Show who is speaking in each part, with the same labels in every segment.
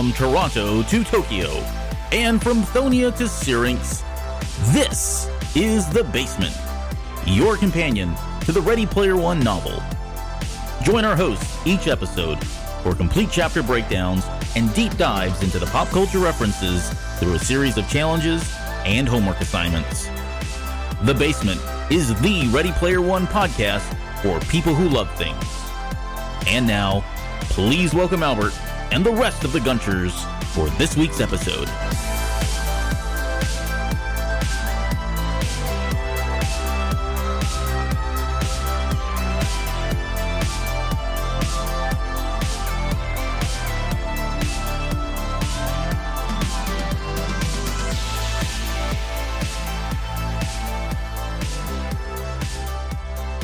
Speaker 1: From Toronto to Tokyo, and from Thonia to Syrinx, this is The Basement, your companion to the Ready Player One novel. Join our hosts each episode for complete chapter breakdowns and deep dives into the pop culture references through a series of challenges and homework assignments. The Basement is the Ready Player One podcast for people who love things. And now, please welcome Albert and the rest of the Gunchers for this week's episode.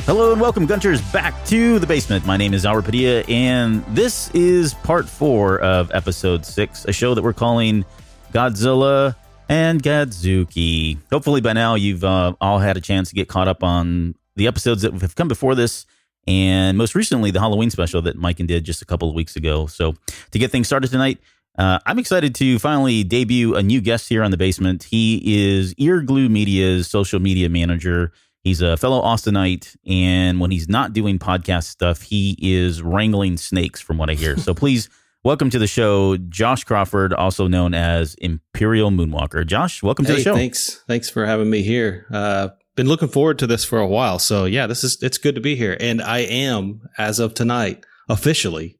Speaker 1: Hello and welcome, Gunchers, back to The Basement. My name is Albert Padilla, and this is part 4 of episode 6, a show that we're calling Godzilla and Godzooky. Hopefully by now you've all had a chance to get caught up on the episodes that have come before this, and most recently the Halloween special that Mike did just a couple of weeks ago. So to get things started tonight, I'm excited to finally debut a new guest here on The Basement. He is Earglue Media's social media manager. He's a fellow Austinite, and when he's not doing podcast stuff, he is wrangling snakes, from what I hear. So please welcome to the show, Josh Crawford, also known as Imperial Moonwalker. Josh, welcome to the show.
Speaker 2: Thanks for having me here. Been looking forward to this for a while. So yeah, it's good to be here. And I am, as of tonight, officially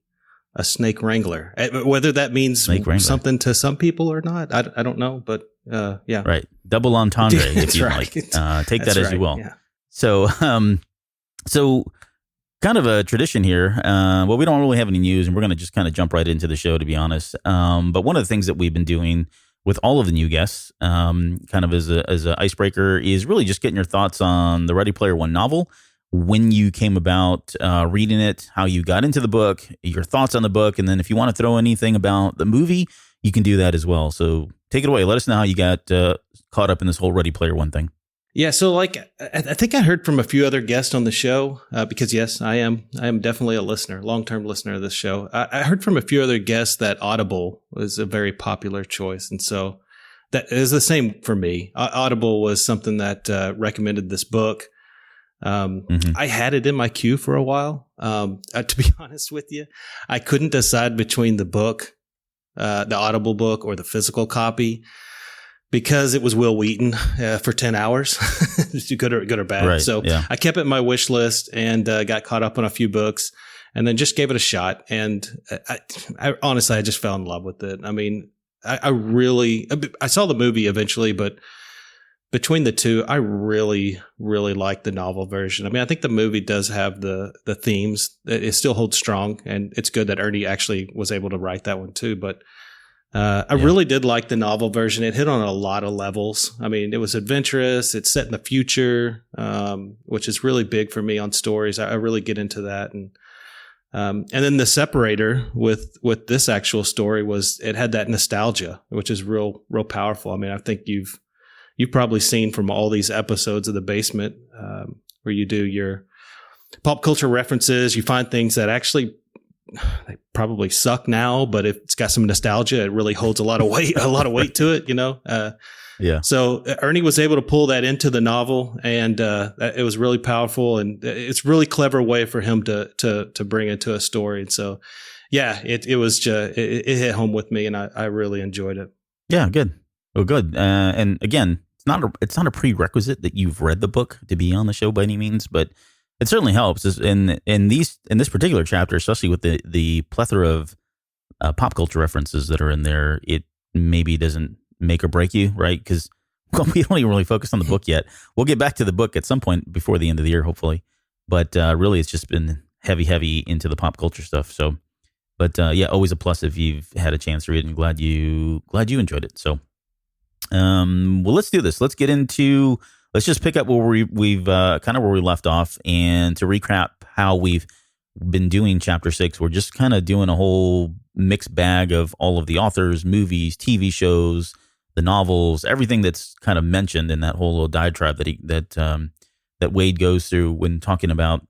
Speaker 2: a snake wrangler. Whether that means something to some people or not, I don't know, but yeah.
Speaker 1: Right. Double entendre, if you
Speaker 2: right.
Speaker 1: like. Take that as you will.
Speaker 2: Yeah.
Speaker 1: So kind of a tradition here. Well, we don't really have any news, and we're going to just kind of jump right into the show, to be honest. But one of the things that we've been doing with all of the new guests, kind of as an icebreaker, is really just getting your thoughts on the Ready Player One novel, when you came about reading it, how you got into the book, your thoughts on the book, and then if you want to throw anything about the movie, you can do that as well. So take it away. Let us know how you got caught up in this whole Ready Player One thing.
Speaker 2: Yeah, so I think I heard from a few other guests on the show because yes, I am definitely a listener, long-term listener of this show. I heard from a few other guests that Audible was a very popular choice, and so that is the same for me. Audible was something that recommended this book. I had it in my queue for a while. To be honest with you, I couldn't decide between the book, the Audible book, or the physical copy, because it was Will Wheaton for 10 hours, good or bad.
Speaker 1: Right,
Speaker 2: so
Speaker 1: yeah.
Speaker 2: I kept it in my wish list and got caught up on a few books, and then just gave it a shot. And I honestly, I just fell in love with it. I mean, I saw the movie eventually, but between the two, I really, really like the novel version. I mean, I think the movie does have the themes. It still holds strong, and it's good that Ernie actually was able to write that one too. But I really did like the novel version. It hit on a lot of levels. I mean, it was adventurous. It's set in the future, which is really big for me on stories. I really get into that. And then the separator with this actual story was it had that nostalgia, which is real powerful. I mean, I think you've probably seen from all these episodes of The Basement where you do your pop culture references. You find things that actually they probably suck now, but if it's got some nostalgia, it really holds a lot of weight to it, you know?
Speaker 1: Yeah.
Speaker 2: So Ernie was able to pull that into the novel, and it was really powerful, and it's a really clever way for him to bring it to a story. And so, yeah, it was just, it hit home with me, and I really enjoyed it.
Speaker 1: Yeah, good. Well, good. And again, it's not a prerequisite that you've read the book to be on the show by any means, but it certainly helps. In this particular chapter, especially with the plethora of pop culture references that are in there, it maybe doesn't make or break you, right? Because we don't even really focus on the book yet. We'll get back to the book at some point before the end of the year, hopefully. But really, it's just been heavy into the pop culture stuff. So, but yeah, always a plus if you've had a chance to read it, and glad you enjoyed it. So. Well, let's do this. Let's just pick up where we've kind of where we left off, and to recap how we've been doing chapter 6. We're just kind of doing a whole mixed bag of all of the authors, movies, TV shows, the novels, everything that's kind of mentioned in that whole little diatribe that Wade goes through when talking about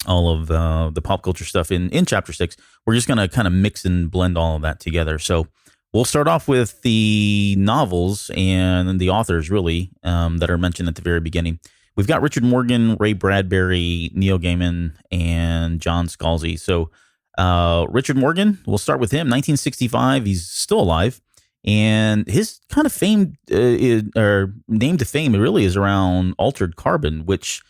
Speaker 1: all of the pop culture stuff in chapter 6. We're just going to kind of mix and blend all of that together. So we'll start off with the novels and the authors, really, that are mentioned at the very beginning. We've got Richard Morgan, Ray Bradbury, Neil Gaiman, and John Scalzi. So Richard Morgan, we'll start with him. 1965, he's still alive. And his kind of fame, or name to fame, it really is around Altered Carbon, which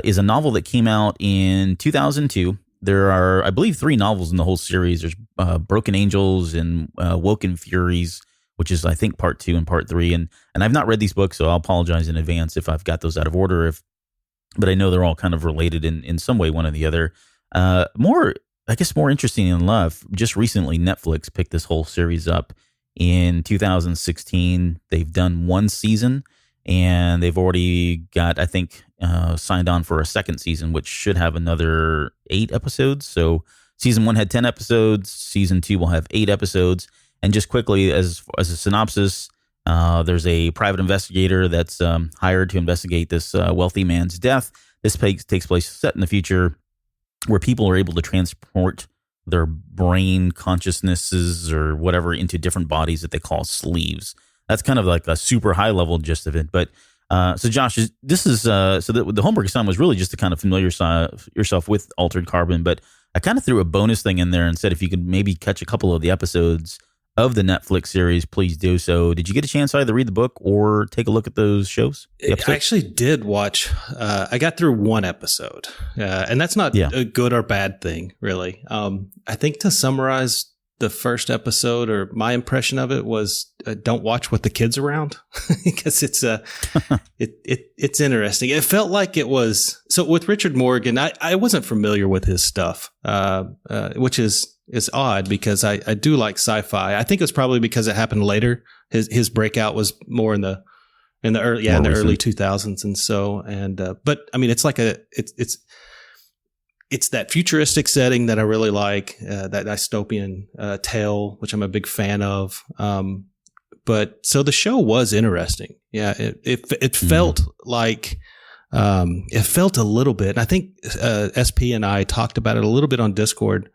Speaker 1: is a novel that came out in 2002. There are, I believe, 3 novels in the whole series. There's Broken Angels and Woken Furies, which is, I think, part 2 and part 3. And I've not read these books, so I'll apologize in advance if I've got those out of order. But I know they're all kind of related in some way, one or the other. More interesting in love, just recently Netflix picked this whole series up in 2016. They've done 1 season, and they've already got, I think, signed on for a 2nd season, which should have another 8 episodes. So season 1 had 10 episodes. Season 2 will have 8 episodes. And just quickly, as a synopsis, there's a private investigator that's hired to investigate this wealthy man's death. This takes place set in the future, where people are able to transport their brain consciousnesses or whatever into different bodies that they call sleeves. That's kind of like a super high level gist of it. But so Josh, this is so the homework assignment was really just to kind of familiar yourself with Altered Carbon. But I kind of threw a bonus thing in there and said if you could maybe catch a couple of the episodes of the Netflix series, please do so. Did you get a chance to either read the book or take a look at those shows?
Speaker 2: I actually did watch. I got through 1 episode, and that's not a good or bad thing, really. I think to summarize the first episode, or my impression of it, was don't watch with the kids around, because it's it's interesting. It felt like it was so with Richard Morgan. I wasn't familiar with his stuff, which is odd because I do like sci-fi. I think it's probably because it happened later. His breakout was more in the early early 2000s, but I mean it's like it's that futuristic setting that I really like, that dystopian tale, which I'm a big fan of. But so the show was interesting. Yeah, it felt like it felt a little bit. I think SP and I talked about it a little bit on Discord.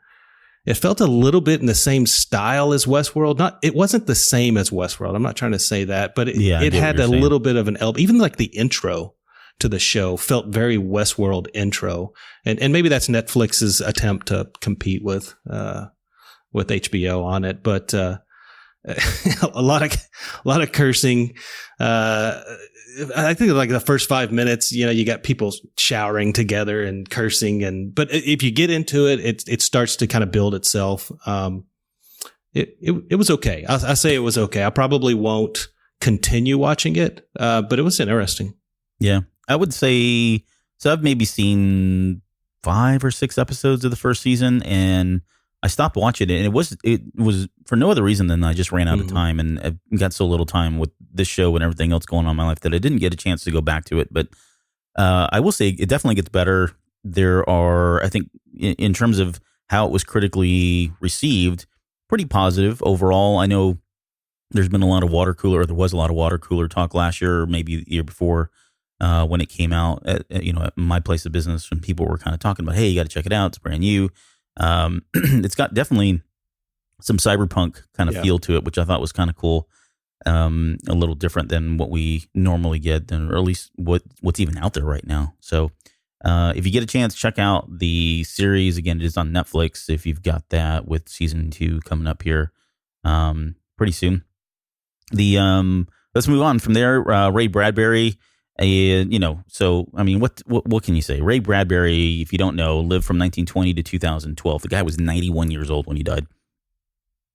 Speaker 2: It felt a little bit in the same style as Westworld. It wasn't the same as Westworld. I'm not trying to say that, but it had a little bit of an even like the intro to the show felt very Westworld intro. And maybe that's Netflix's attempt to compete with HBO on it. But a lot of cursing. I think like the first 5 minutes, you got people showering together and cursing, but if you get into it, it starts to kind of build itself. It was okay. I say it was okay. I probably won't continue watching it, but it was interesting.
Speaker 1: Yeah, I would say so. I've maybe seen 5 or 6 episodes of the first season, and I stopped watching it, and it was for no other reason than I just ran out of time, and I've got so little time with this show and everything else going on in my life that I didn't get a chance to go back to it. But I will say it definitely gets better. There are, I think, in terms of how it was critically received, pretty positive overall. I know there was a lot of water cooler talk last year, or maybe the year before, when it came out at my place of business, when people were kind of talking about, hey, you got to check it out, it's brand new. It's got definitely some cyberpunk kind of feel to it, which I thought was kind of cool. A little different than what we normally get, or at least what's even out there right now. So if you get a chance, check out the series. Again, it is on Netflix if you've got that, with season 2 coming up here pretty soon. Let's move on from there. Ray Bradbury. So I mean, what can you say? Ray Bradbury, if you don't know, lived from 1920 to 2012. The guy was 91 years old when he died.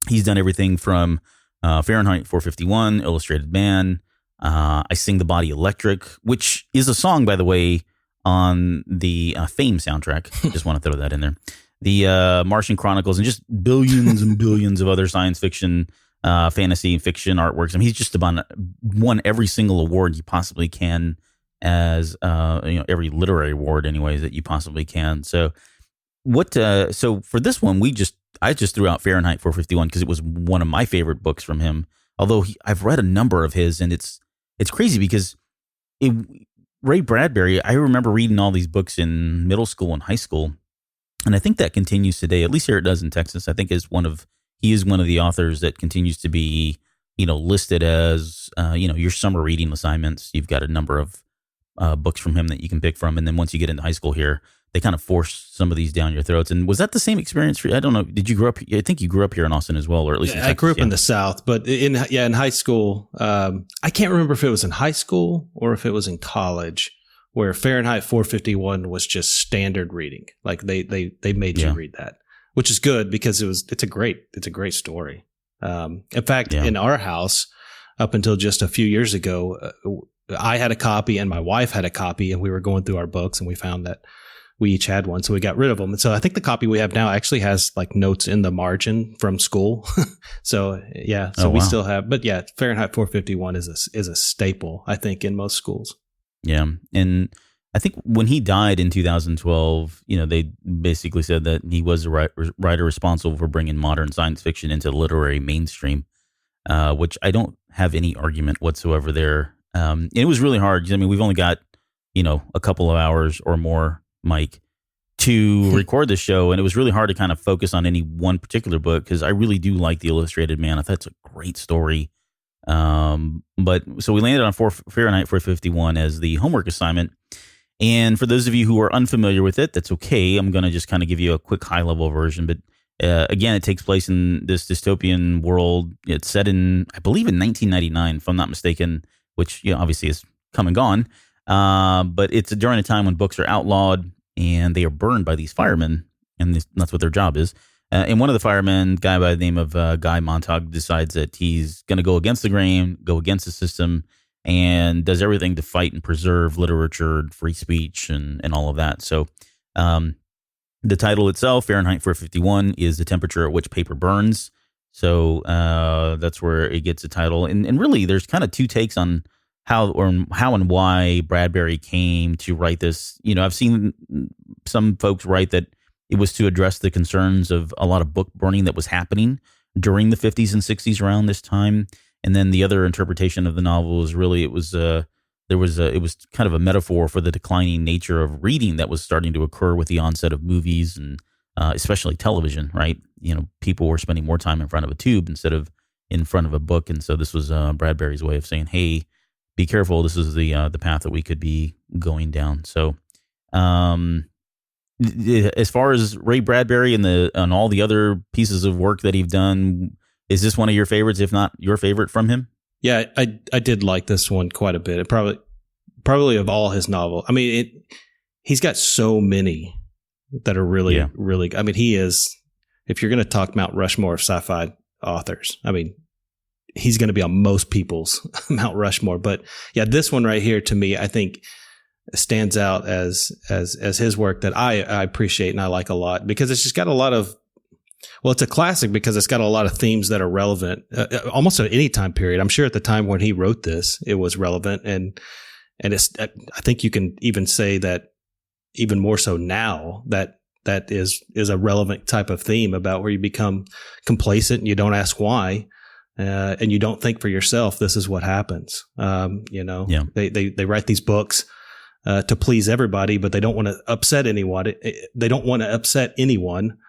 Speaker 1: He's done everything from Fahrenheit 451, Illustrated Man, I Sing the Body Electric, which is a song, by the way, on the Fame soundtrack. Just want to throw that in there. The Martian Chronicles, and just billions and billions of other science fiction, fantasy fiction artworks. I mean, he's just won every single award you possibly can, as every literary award, anyways, that you possibly can. So so for this one, I just threw out Fahrenheit 451 because it was one of my favorite books from him. Although I've read a number of his, and it's crazy because Ray Bradbury, I remember reading all these books in middle school and high school, And I think that continues today, at least here it does in Texas. I think he is one of the authors that continues to be, listed as, your summer reading assignments. You've got a number of books from him that you can pick from. And then once you get into high school here, they kind of force some of these down your throats. And was that the same experience for you? I don't know. Did you grow up? I think you grew up here in Austin as well, or at least in Texas.
Speaker 2: I grew up in the South, but in high school, I can't remember if it was in high school or if it was in college, where Fahrenheit 451 was just standard reading. Like they made you read that, which is good because it's a great story. In fact, in our house, up until just a few years ago, I had a copy and my wife had a copy, and we were going through our books and we found that we each had one. So we got rid of them. And so I think the copy we have now actually has like notes in the margin from school. So we still have, but Fahrenheit 451 is a staple, I think, in most schools.
Speaker 1: Yeah. And I think when he died in 2012, they basically said that he was the writer responsible for bringing modern science fiction into the literary mainstream, which I don't have any argument whatsoever there. It was really hard. I mean, we've only got, a couple of hours or more, Mike, to record the show. And it was really hard to kind of focus on any one particular book because I really do like The Illustrated Man. I thought it's a great story. But so we landed on Fahrenheit 451 as the homework assignment. And for those of you who are unfamiliar with it, that's okay. I'm going to just kind of give you a quick high level version. But again, it takes place in this dystopian world. It's set in, I believe, in 1999, if I'm not mistaken, which obviously is come and gone. But it's during a time when books are outlawed and they are burned by these firemen, and that's what their job is. And one of the firemen, guy by the name of Guy Montag, decides that he's going to go against the grain, go against the system, and does everything to fight and preserve literature, free speech, and all of that. So the title itself, Fahrenheit 451, is the temperature at which paper burns. So that's where it gets a title. And really, there's kind of two takes on how and why Bradbury came to write this. I've seen some folks write that it was to address the concerns of a lot of book burning that was happening during the 50s and 60s around this time. And then the other interpretation of the novel was really it was kind of a metaphor for the declining nature of reading that was starting to occur with the onset of movies and especially television, right? People were spending more time in front of a tube instead of in front of a book. And so this was Bradbury's way of saying, hey, be careful. This is the path that we could be going down. So as far as Ray Bradbury and all the other pieces of work that he's done, is this one of your favorites, if not your favorite from him?
Speaker 2: Yeah, I did like this one quite a bit. It probably of all his novels. I mean, he's got so many that are really, really. I mean, he is. If you're going to talk Mount Rushmore of sci-fi authors, I mean, he's going to be on most people's Mount Rushmore. But yeah, this one right here to me, I think stands out as his work that I appreciate and I like a lot because it's just got a lot of. Well, it's a classic because it's got a lot of themes that are relevant almost at any time period. I'm sure at the time when he wrote this, it was relevant. And it's, I think you can even say that even more so now that is a relevant type of theme about where you become complacent and you don't ask why. And you don't think for yourself, this is what happens. They write these books to please everybody, but they don't want to upset anyone. They don't want to upset anyone.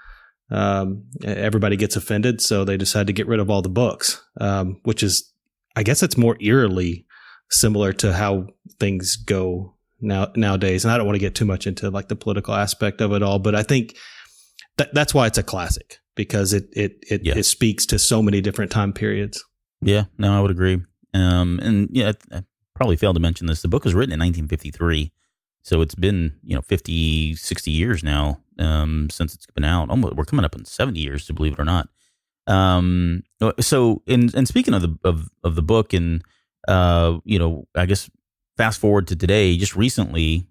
Speaker 2: Everybody gets offended, so they decide to get rid of all the books, which is, I guess it's more eerily similar to how things go nowadays. And I don't want to get too much into like the political aspect of it all, but I think that's why it's a classic because it speaks to so many different time periods. Yeah, no, I would agree. I probably failed to mention this. The book was written in 1953. So it's been, 50, 60 years now since it's been out. We're coming up on 70 years, to believe it or not. So, and speaking of the book, and I guess fast forward to today,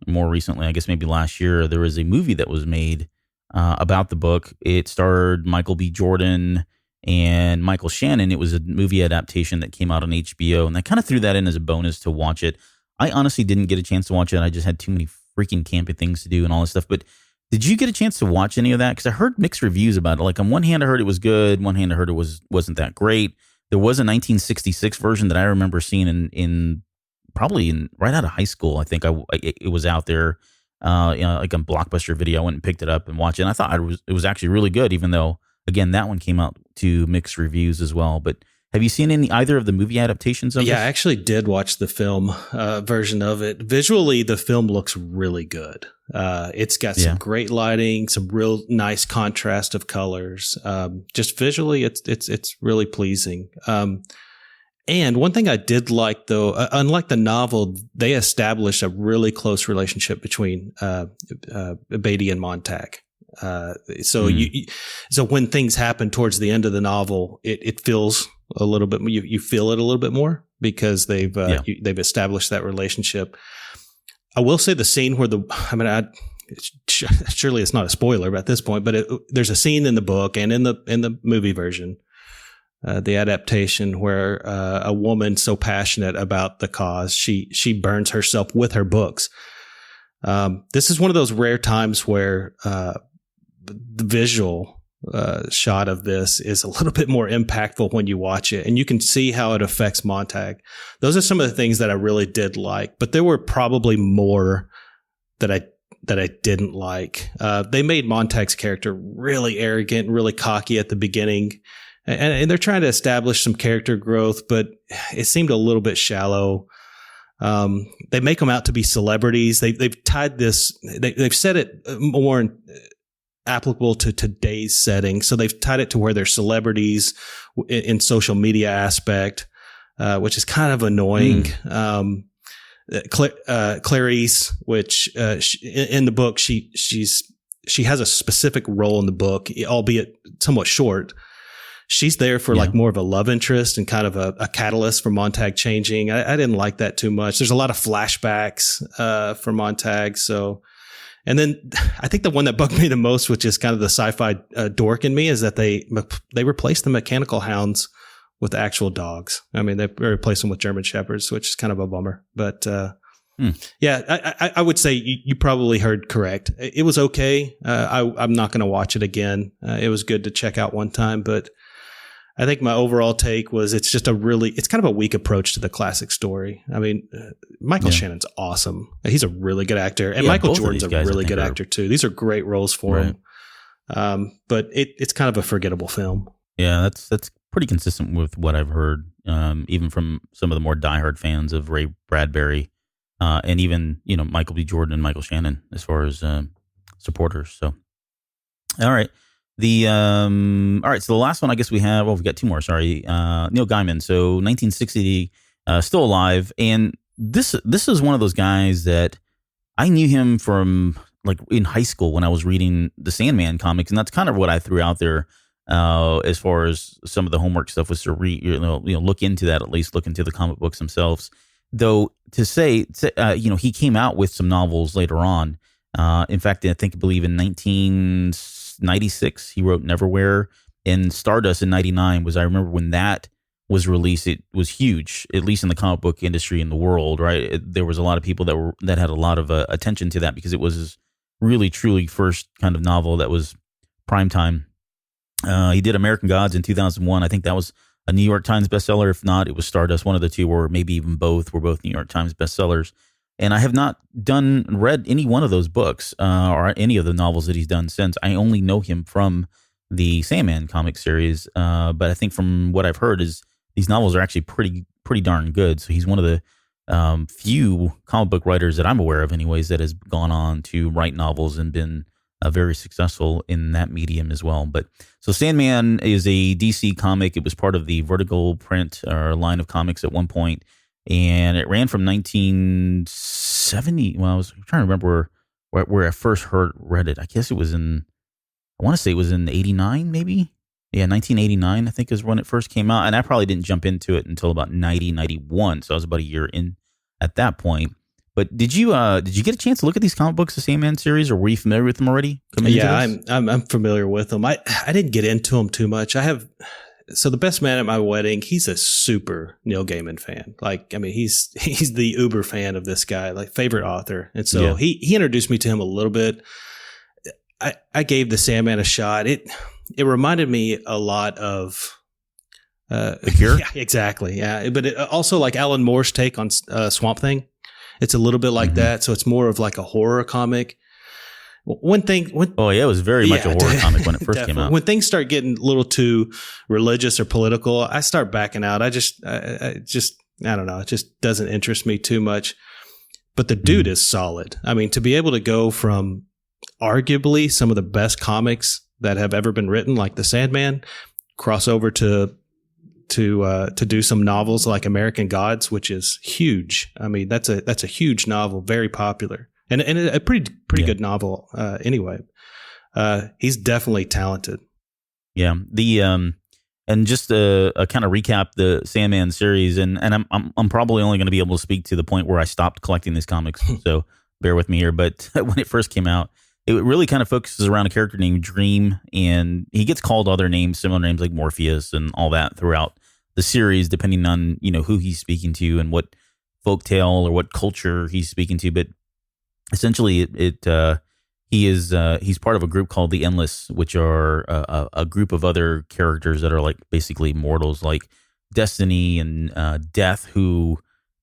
Speaker 2: more recently, I guess maybe last year, there was a movie that was made about the book. It starred Michael B. Jordan and Michael Shannon. It was a movie adaptation that came out on HBO, and I kind of threw that in as a bonus to watch it. I honestly didn't get a chance to watch it. I just had too many freaking campy things to do and all this stuff. But did you get a chance to watch any of that? Because I heard mixed reviews about it. Like on one hand, I heard it was good. On one hand, I heard it wasn't that great. There was a 1966 version that I remember seeing in right out of high school. I think it was out there.
Speaker 1: like a Blockbuster video. I went and picked it up and watched it. And I thought it was actually really good, even though, again, that one came out to mixed reviews as well. But have you seen either of the movie adaptations of this?
Speaker 2: I actually did watch the film version of it. Visually, the film looks really good. It's got some great lighting, some real nice contrast of colors. Just visually, it's really pleasing. And one thing I did like, though, unlike the novel, they established a really close relationship between Beatty and Montag. So when things happen towards the end of the novel, it feels a little bit, you feel it a little bit more because they've established that relationship. I will say the scene where surely it's not a spoiler at this point, but there's a scene in the book and in the movie version, the adaptation, where a woman so passionate about the cause, she burns herself with her books. This is one of those rare times where the visual shot of this is a little bit more impactful when you watch it, and you can see how it affects Montag. Those are some of the things that I really did like, but there were probably more that I didn't like. They made Montag's character really arrogant and really cocky at the beginning, and they're trying to establish some character growth, but it seemed a little bit shallow. They make them out to be celebrities. They've tied this. They've said it more applicable to today's setting. So they've tied it to where they're celebrities in social media aspect, which is kind of annoying. Clarice, which in the book, she has a specific role in the book, albeit somewhat short. She's there for like more of a love interest and kind of a catalyst for Montag changing. I didn't like that too much. There's a lot of flashbacks for Montag. So, and then I think the one that bugged me the most, which is kind of the sci-fi dork in me, is that they replaced the mechanical hounds with actual dogs. I mean, they replaced them with German shepherds, which is kind of a bummer. But I would say you probably heard correct. It was okay. I'm not going to watch it again. It was good to check out one time, but I think my overall take was it's kind of a weak approach to the classic story. I mean, Michael Shannon's awesome. He's a really good actor. And Michael Jordan's a really good actor too. These are great roles for him. But it's kind of a forgettable film.
Speaker 1: Yeah, that's pretty consistent with what I've heard, even from some of the more diehard fans of Ray Bradbury, and even, Michael B. Jordan and Michael Shannon as far as supporters. So, all right. So the last one I guess we have, we've got two more, sorry. Neil Gaiman. So 1960, still alive. And this is one of those guys that I knew him from like in high school when I was reading the Sandman comics. And that's kind of what I threw out there, as far as some of the homework stuff was to look into that, at least look into the comic books themselves. Though to say, he came out with some novels later on. In fact, I believe in 1996, he wrote Neverwhere, and Stardust in 99 I remember when that was released, it was huge, at least in the comic book industry in the world, right? There was a lot of people that had a lot of attention to that because it was his really, truly first kind of novel that was primetime. He did American Gods in 2001. I think that was a New York Times bestseller. If not, it was Stardust, one of the two, or maybe even both were both New York Times bestsellers. And I have not read any one of those books or any of the novels that he's done since. I only know him from the Sandman comic series. But I think from what I've heard is these novels are actually pretty darn good. So he's one of the few comic book writers that I'm aware of anyways that has gone on to write novels and been very successful in that medium as well. But so Sandman is a DC comic. It was part of the Vertical print or line of comics at one point. And it ran from 1970. Well, I was trying to remember where I first read it. I guess it was I want to say it was in 89, maybe. Yeah, 1989, I think is when it first came out. And I probably didn't jump into it until about 91. So I was about a year in at that point. But did you get a chance to look at these comic books, the Sandman series, or were you familiar with them already?
Speaker 2: I'm familiar with them. I didn't get into them too much. So the best man at my wedding, he's a super Neil Gaiman fan. Like, I mean, he's the uber fan of this guy, like favorite author. And so he introduced me to him a little bit. I gave the Sandman a shot. It reminded me a lot of
Speaker 1: The Cure.
Speaker 2: Yeah, exactly. Yeah, but it also like Alan Moore's take on Swamp Thing. It's a little bit like that. So it's more of like a horror comic. It was very much a horror comic when it first came out. When things start getting a little too religious or political, I start backing out. I don't know. It just doesn't interest me too much. But the dude is solid. I mean, to be able to go from arguably some of the best comics that have ever been written, like the Sandman, cross over to do some novels like American Gods, which is huge. I mean, that's a huge novel, very popular. And a pretty good novel anyway. He's definitely talented.
Speaker 1: Yeah. And just to kind of recap the Sandman series, and I'm probably only going to be able to speak to the point where I stopped collecting these comics, so bear with me here. But when it first came out, it really kind of focuses around a character named Dream, and he gets called other names, similar names like Morpheus and all that throughout the series, depending on who he's speaking to and what folktale or what culture he's speaking to. But essentially, he's part of a group called the Endless, which are a group of other characters that are like basically mortals, like Destiny and Death, who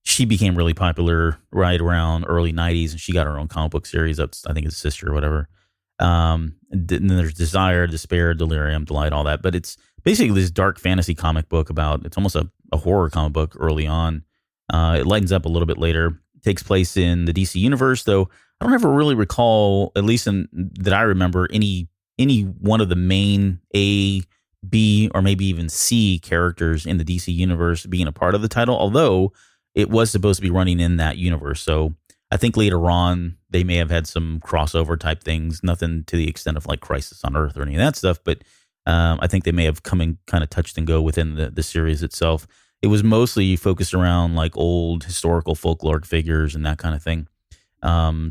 Speaker 1: she became really popular right around early 90s, and she got her own comic book series. That's, I think, his sister or whatever. And then there's Desire, Despair, Delirium, Delight, all that. But it's basically this dark fantasy comic book it's almost a horror comic book early on. It lightens up a little bit later. It takes place in the DC universe, though I don't ever really recall, at least that I remember, any one of the main A, B, or maybe even C characters in the DC universe being a part of the title, although it was supposed to be running in that universe. So I think later on they may have had some crossover type things, nothing to the extent of like Crisis on Earth or any of that stuff, but I think they may have come and kind of touched and go within the series itself. It was mostly focused around like old historical folkloric figures and that kind of thing.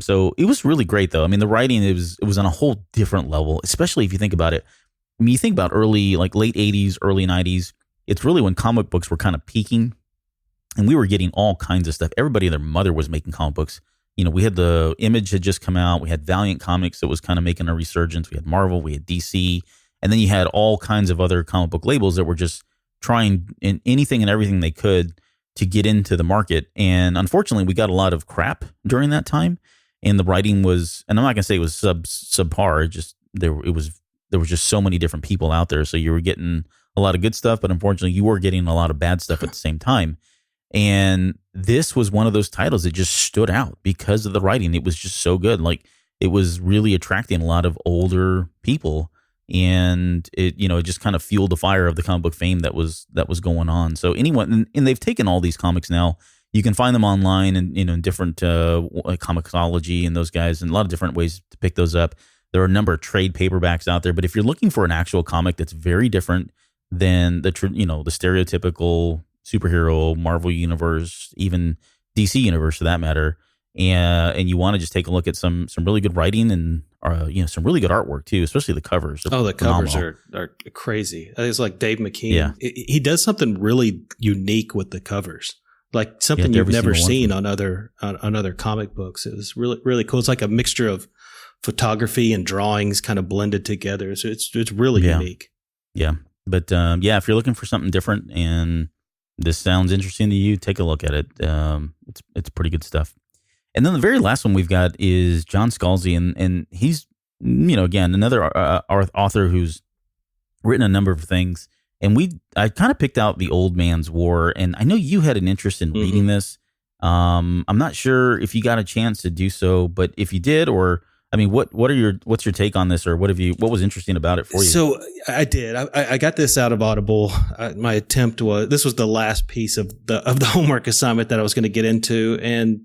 Speaker 1: So it was really great, though. I mean, the writing, it was on a whole different level, especially if you think about it. I mean, you think about late 80s, early 90s, it's really when comic books were kind of peaking, and we were getting all kinds of stuff. Everybody and their mother was making comic books. We had the Image had just come out. We had Valiant Comics that was kind of making a resurgence. We had Marvel, we had DC, and then you had all kinds of other comic book labels that were just trying in anything and everything they could to get into the market. And unfortunately, we got a lot of crap during that time. And the writing was, and I'm not going to say it was subpar, just there was just so many different people out there. So you were getting a lot of good stuff, but unfortunately you were getting a lot of bad stuff at the same time. And this was one of those titles that just stood out because of the writing. It was just so good. Like, it was really attracting a lot of older people. And it just kind of fueled the fire of the comic book fame that was going on. So anyone, and they've taken all these comics now. You can find them online and in different like Comixology and those guys, and a lot of different ways to pick those up. There are a number of trade paperbacks out there, but if you're looking for an actual comic that's very different than the stereotypical superhero Marvel universe, even DC universe for that matter, and you want to just take a look at some really good writing and some really good artwork too, especially the covers.
Speaker 2: The covers are crazy. It's like Dave McKean. Yeah. He does something really unique with the covers, like something you've never seen on other comic books. It was really, really cool. It's like a mixture of photography and drawings kind of blended together. So it's really unique. Yeah.
Speaker 1: But if you're looking for something different and this sounds interesting to you, take a look at it. It's pretty good stuff. And then the very last one we've got is John Scalzi, and he's, again, another author who's written a number of things. And I kind of picked out The Old Man's War, and I know you had an interest in reading this. I'm not sure if you got a chance to do so, but if you did, or I mean, what's your take on this, or what was interesting about it for you?
Speaker 2: So I did. I got this out of Audible. My attempt this was the last piece of the homework assignment that I was going to get into, and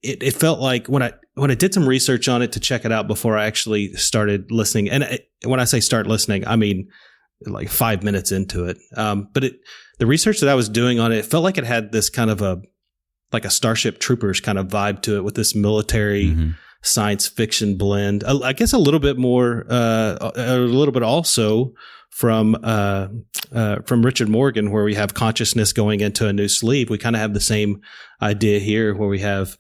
Speaker 2: it felt like when I did some research on it to check it out before I actually started listening, and when I say start listening, I mean like 5 minutes into it. But the research that I was doing on it felt like it had this kind of a Starship Troopers kind of vibe to it, with this military science fiction blend. I guess a little bit more, a little bit also from Richard Morgan, where we have consciousness going into a new sleep. We kind of have the same idea here, where we have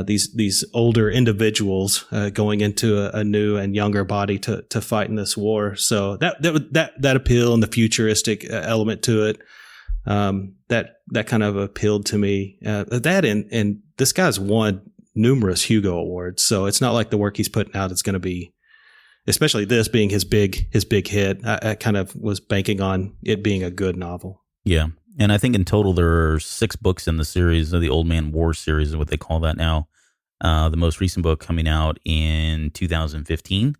Speaker 2: these older individuals going into a new and younger body to fight in this war. So that appeal and the futuristic element to it, that kind of appealed to me. That and this guy's won numerous Hugo Awards, so it's not like the work he's putting out is going to be, especially this being his big hit. I kind of was banking on it being a good novel.
Speaker 1: Yeah. And I think in total there are 6 books in the series, of the Old Man War series is what they call that now. The most recent book coming out in 2015.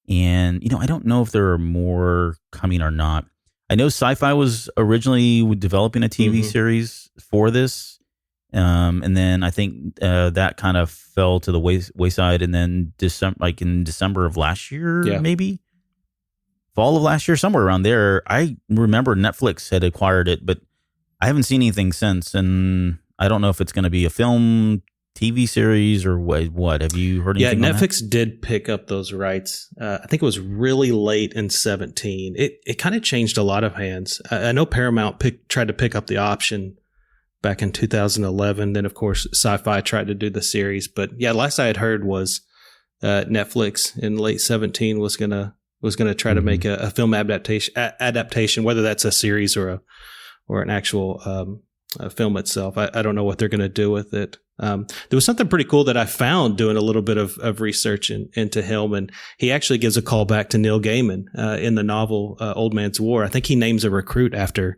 Speaker 1: And, I don't know if there are more coming or not. I know Sci-Fi was originally developing a TV series for this. And then I think that kind of fell to the wayside. And then in December of last year, maybe fall of last year, somewhere around there, I remember Netflix had acquired it, but I haven't seen anything since. And I don't know if it's going to be a film, TV series, or what. Have you heard anything?
Speaker 2: Yeah, Netflix did pick up those rights. I think it was really late in 2017. It kind of changed a lot of hands. I know Paramount tried to pick up the option back in 2011. Then, of course, Sci-Fi tried to do the series. But yeah, last I had heard was Netflix in late 2017 was gonna try to make a film adaptation, whether that's a series or an actual film itself. I don't know what they're going to do with it. There was something pretty cool that I found doing a little bit of research into him, and he actually gives a call back to Neil Gaiman in the novel Old Man's War. I think he names a recruit after.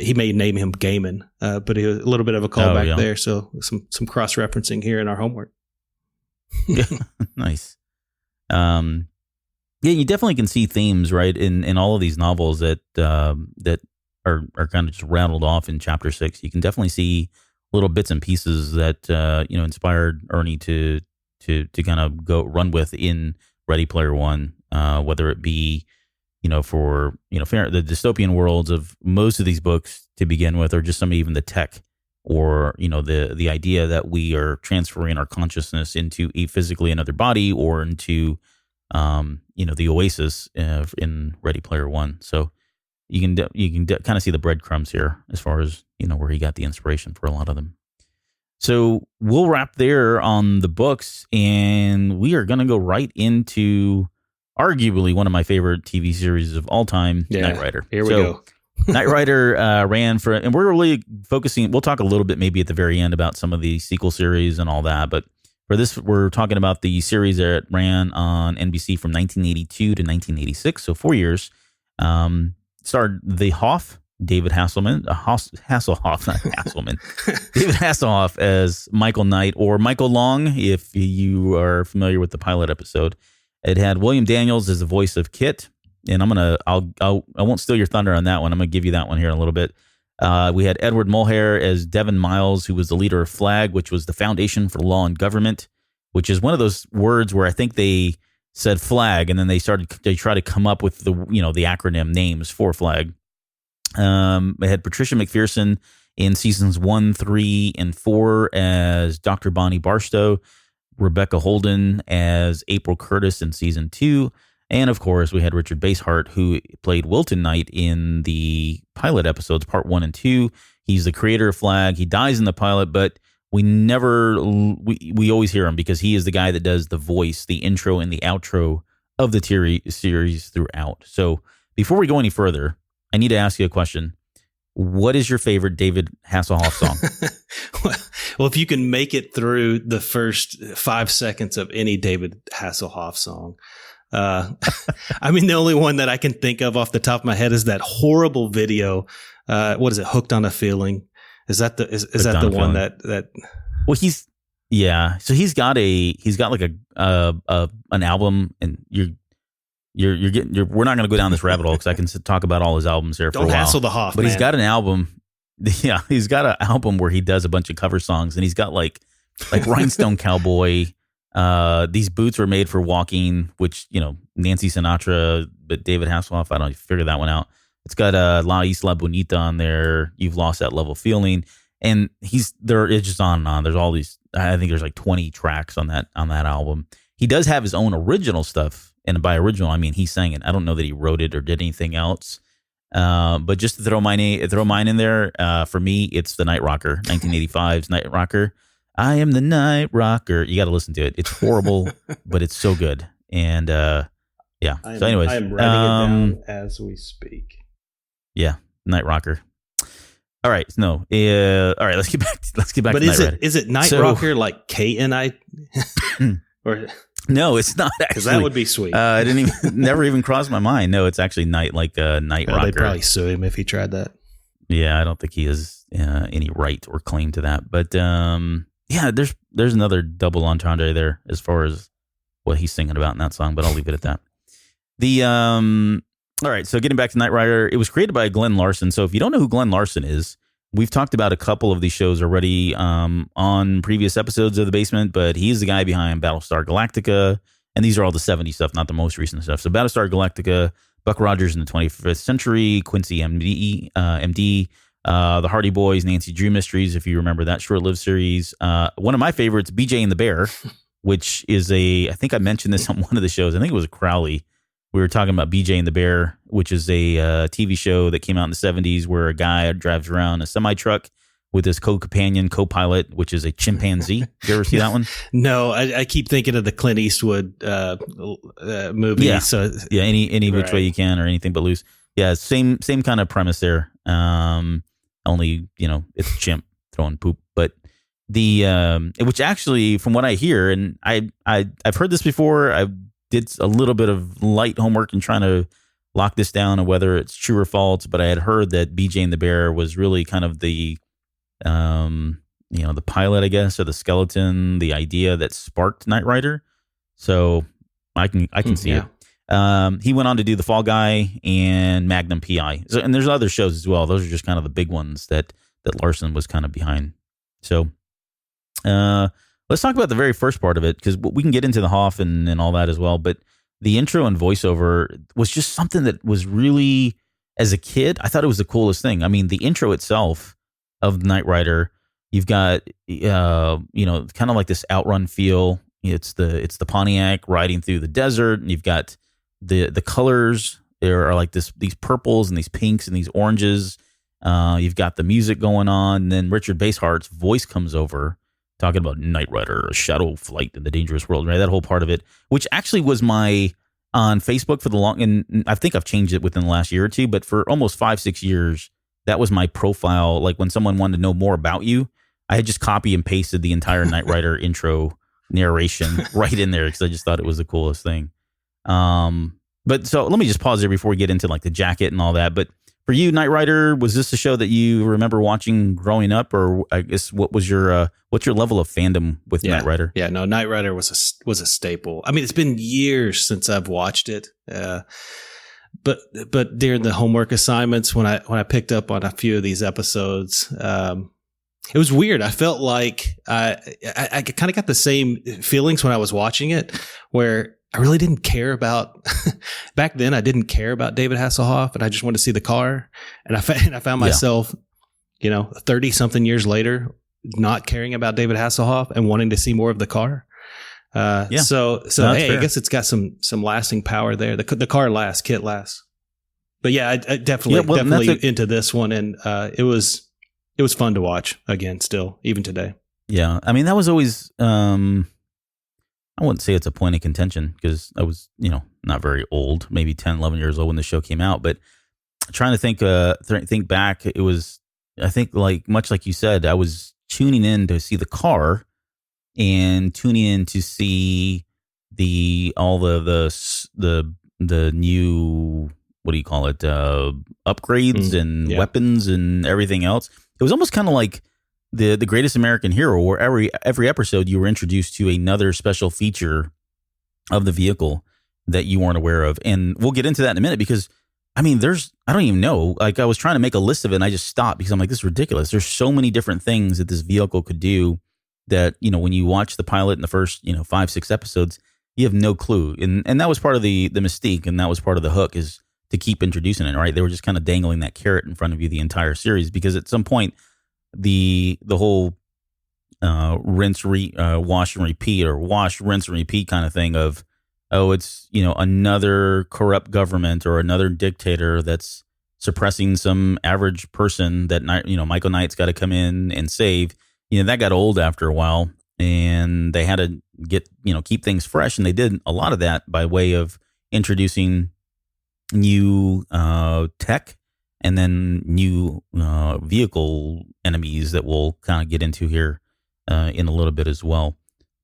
Speaker 2: He may name him Gaiman, but he was a little bit of a callback there. So some cross referencing here in our homework.
Speaker 1: Yeah, nice. Yeah, you definitely can see themes, right, in all of these novels that are kind of just rattled off in chapter 6. You can definitely see little bits and pieces that inspired Ernie to kind of go run with in Ready Player One, whether it be for the dystopian worlds of most of these books to begin with, or just some even the tech, or the idea that we are transferring our consciousness into physically another body, or into the Oasis in Ready Player One. So you can kind of see the breadcrumbs here as far as where he got the inspiration for a lot of them. So we'll wrap there on the books, and we are going to go right into arguably one of my favorite TV series of all time, Knight Rider.
Speaker 2: Here we go.
Speaker 1: Knight Rider ran for, and we're really focusing, we'll talk a little bit maybe at the very end about some of the sequel series and all that, but for this, we're talking about the series that ran on NBC from 1982 to 1986, so 4 years. Starred the Hoff, David Hasselhoff, not Hasselman, David Hasselhoff as Michael Knight, or Michael Long, if you are familiar with the pilot episode. It had William Daniels as the voice of KITT, and I won't steal your thunder on that one. I'm gonna give you that one here in a little bit. We had Edward Mulhare as Devin Miles, who was the leader of FLAG, which was the Foundation for Law and Government, which is one of those words where I think they said FLAG, and then they try to come up with the acronym names for FLAG. It had Patricia McPherson in seasons 1, 3, and 4 as Dr. Bonnie Barstow, Rebecca Holden as April Curtis in season 2, and of course we had Richard Basehart, who played Wilton Knight in the pilot episodes part 1 and 2. He's the creator of FLAG. He dies in the pilot, but we always hear him because he is the guy that does the voice, the intro and the outro of the series throughout. So before we go any further, I need to ask you a question. What is your favorite David Hasselhoff song?
Speaker 2: Well, if you can make it through the first 5 seconds of any David Hasselhoff song, I mean, the only one that I can think of off the top of my head is that horrible video. What is it? Hooked on a Feeling. Is that the one that?
Speaker 1: Well, so he's got like an album, and we're not going to go down this rabbit hole because I can talk about all his albums here for a while.
Speaker 2: Don't hassle the Hoff,
Speaker 1: but
Speaker 2: man.
Speaker 1: He's got an album. Yeah, he's got an album where he does a bunch of cover songs, and he's got like Rhinestone Cowboy. These boots were made for walking, which Nancy Sinatra, but David Hasselhoff, I don't figure that one out. It's got La Isla Bonita on there. You've Lost That Level Feeling, and it's just on and on. There's all these. I think there's like 20 tracks on that album. He does have his own original stuff, and by original I mean he sang it. I don't know that he wrote it or did anything else. But just to throw mine in there, for me, it's the Night Rocker, 1985's Night Rocker. I am the Night Rocker. You got to listen to it. It's horrible, but it's so good. And yeah. So, anyways,
Speaker 2: I am writing it down as we speak.
Speaker 1: Yeah, Night Rocker. All right, no, all right. Let's get back.
Speaker 2: But
Speaker 1: to Knight Rider.
Speaker 2: Is it Night Rocker like KNI? Or
Speaker 1: no, it's not,
Speaker 2: because that would be sweet.
Speaker 1: I didn't even never even crossed my mind. No, it's actually Night Night Rocker.
Speaker 2: They'd probably sue him if he tried that.
Speaker 1: Yeah, I don't think he has any right or claim to that. But yeah, there's another double entendre there as far as what he's singing about in that song. But I'll leave it at that. All right, so getting back to Knight Rider, it was created by Glen Larson. So if you don't know who Glen Larson is, we've talked about a couple of these shows already on previous episodes of The Basement, but he's the guy behind Battlestar Galactica, and these are all the 70s stuff, not the most recent stuff. So Battlestar Galactica, Buck Rogers in the 25th Century, Quincy MD, The Hardy Boys, Nancy Drew Mysteries, if you remember that short-lived series. One of my favorites, BJ and the Bear, which is I think I mentioned this on one of the shows. I think it was Crowley. We were talking about BJ and the Bear, which is a TV show that came out in the 70s where a guy drives around a semi-truck with his co-pilot, which is a chimpanzee. Did you ever see that one?
Speaker 2: No, I keep thinking of the Clint Eastwood movie.
Speaker 1: Yeah,
Speaker 2: so
Speaker 1: any which way you can or anything but loose. Yeah, same kind of premise there. Only, it's a chimp throwing poop. But which actually, from what I hear, and I've heard this before, I did a little bit of light homework in trying to lock this down on whether it's true or false, but I had heard that BJ and the Bear was really kind of the pilot, I guess, or the skeleton, the idea that sparked Knight Rider. So I can see it. He went on to do The Fall Guy and Magnum PI. So, and there's other shows as well. Those are just kind of the big ones that Larson was kind of behind. So let's talk about the very first part of it, because we can get into the Hoff and all that as well. But the intro and voiceover was just something that was really, as a kid, I thought it was the coolest thing. I mean, the intro itself of Knight Rider, you've got, kind of like this outrun feel. It's the Pontiac riding through the desert, and you've got the colors. There are like these purples and these pinks and these oranges. You've got the music going on, and then Richard Basehart's voice comes over, talking about Knight Rider, a shadow flight in the dangerous world, right? That whole part of it, which actually was on Facebook for and I think I've changed it within the last year or two, but for almost 5-6 years, that was my profile. Like when someone wanted to know more about you, I had just copy and pasted the entire Knight Rider intro narration right in there because I just thought it was the coolest thing. But so let me just pause there before we get into like the jacket and all that. But for you, Knight Rider, was this a show that you remember watching growing up, or I guess what's your level of fandom with Knight Rider?
Speaker 2: Yeah, no, Knight Rider was a staple. I mean, it's been years since I've watched it, but during the homework assignments, when I picked up on a few of these episodes, it was weird. I felt like I kind of got the same feelings when I was watching it, where I really didn't care about back then. I didn't care about David Hasselhoff, and I just wanted to see the car. And I found myself, 30 something years later, not caring about David Hasselhoff and wanting to see more of the car. So hey, I guess it's got some lasting power there. The car lasts, KITT lasts. But yeah, I definitely into this one, and it was fun to watch again, still even today.
Speaker 1: Yeah, I mean that was always. I wouldn't say it's a point of contention because I was, not very old, maybe 10, 11 years old when the show came out. But trying to think back, it was, I think, like much like you said, I was tuning in to see the car and tuning in to see all the new, what do you call it, upgrades and weapons and everything else. It was almost kind of like the Greatest American Hero, where every episode you were introduced to another special feature of the vehicle that you weren't aware of. And we'll get into that in a minute because, I mean, I don't even know. Like I was trying to make a list of it and I just stopped because I'm like, this is ridiculous. There's so many different things that this vehicle could do that, when you watch the pilot in the first, 5-6 episodes, you have no clue. And that was part of the mystique, and that was part of the hook, is to keep introducing it, right? They were just kind of dangling that carrot in front of you the entire series, because at some point, the whole wash and repeat, or wash, rinse and repeat kind of thing of, it's another corrupt government or another dictator that's suppressing some average person that Michael Knight's got to come in and save. That got old after a while, and they had to keep things fresh, and they did a lot of that by way of introducing new tech and then new vehicle enemies that we'll kind of get into here in a little bit as well.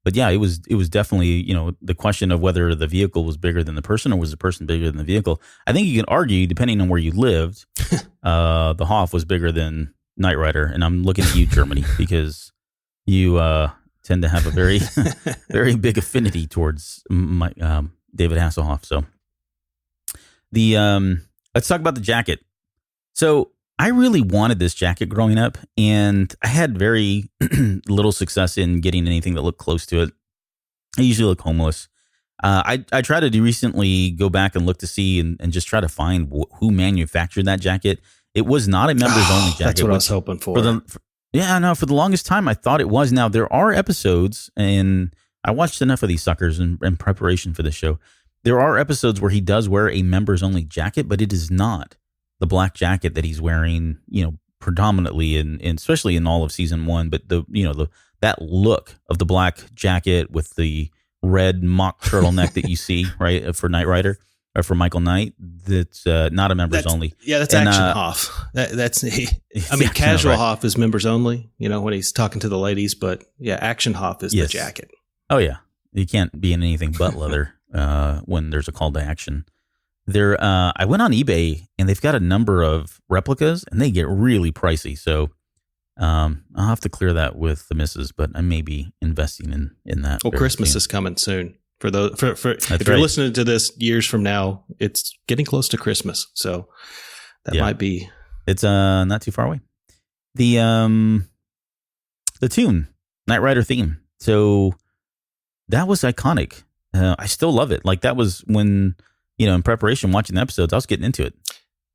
Speaker 1: But yeah, it was definitely, the question of whether the vehicle was bigger than the person or was the person bigger than the vehicle. I think you can argue, depending on where you lived, the Hoff was bigger than Knight Rider. And I'm looking at you, Germany, because you tend to have a very, very big affinity towards David Hasselhoff. So let's talk about the jacket. So I really wanted this jacket growing up, and I had very little success in getting anything that looked close to it. I usually look homeless. I tried to recently go back and look to see and just try to find who manufactured that jacket. It was not a members only jacket.
Speaker 2: That's what I was hoping for.
Speaker 1: For the longest time I thought it was. Now there are episodes, and I watched enough of these suckers in preparation for this show. There are episodes where he does wear a members only jacket, but it is not the black jacket that he's wearing, predominantly in especially in all of season 1. But that look of the black jacket with the red mock turtleneck that you see, right, for Knight Rider or for Michael Knight, that's not a members only.
Speaker 2: Yeah, that's Action Hoff. Casual right. Hoff is members only, when he's talking to the ladies. But yeah, Action Hoff is the jacket.
Speaker 1: Oh yeah, you can't be in anything but leather when there's a call to action. I went on eBay and they've got a number of replicas and they get really pricey. So I'll have to clear that with the missus, but I may be investing in that.
Speaker 2: Well, Christmas is coming soon. If you're listening to this years from now, it's getting close to Christmas. So that might be.
Speaker 1: It's not too far away. The tune, Knight Rider theme. So that was iconic. I still love it. Like that was when, in preparation, watching the episodes, I was getting into it.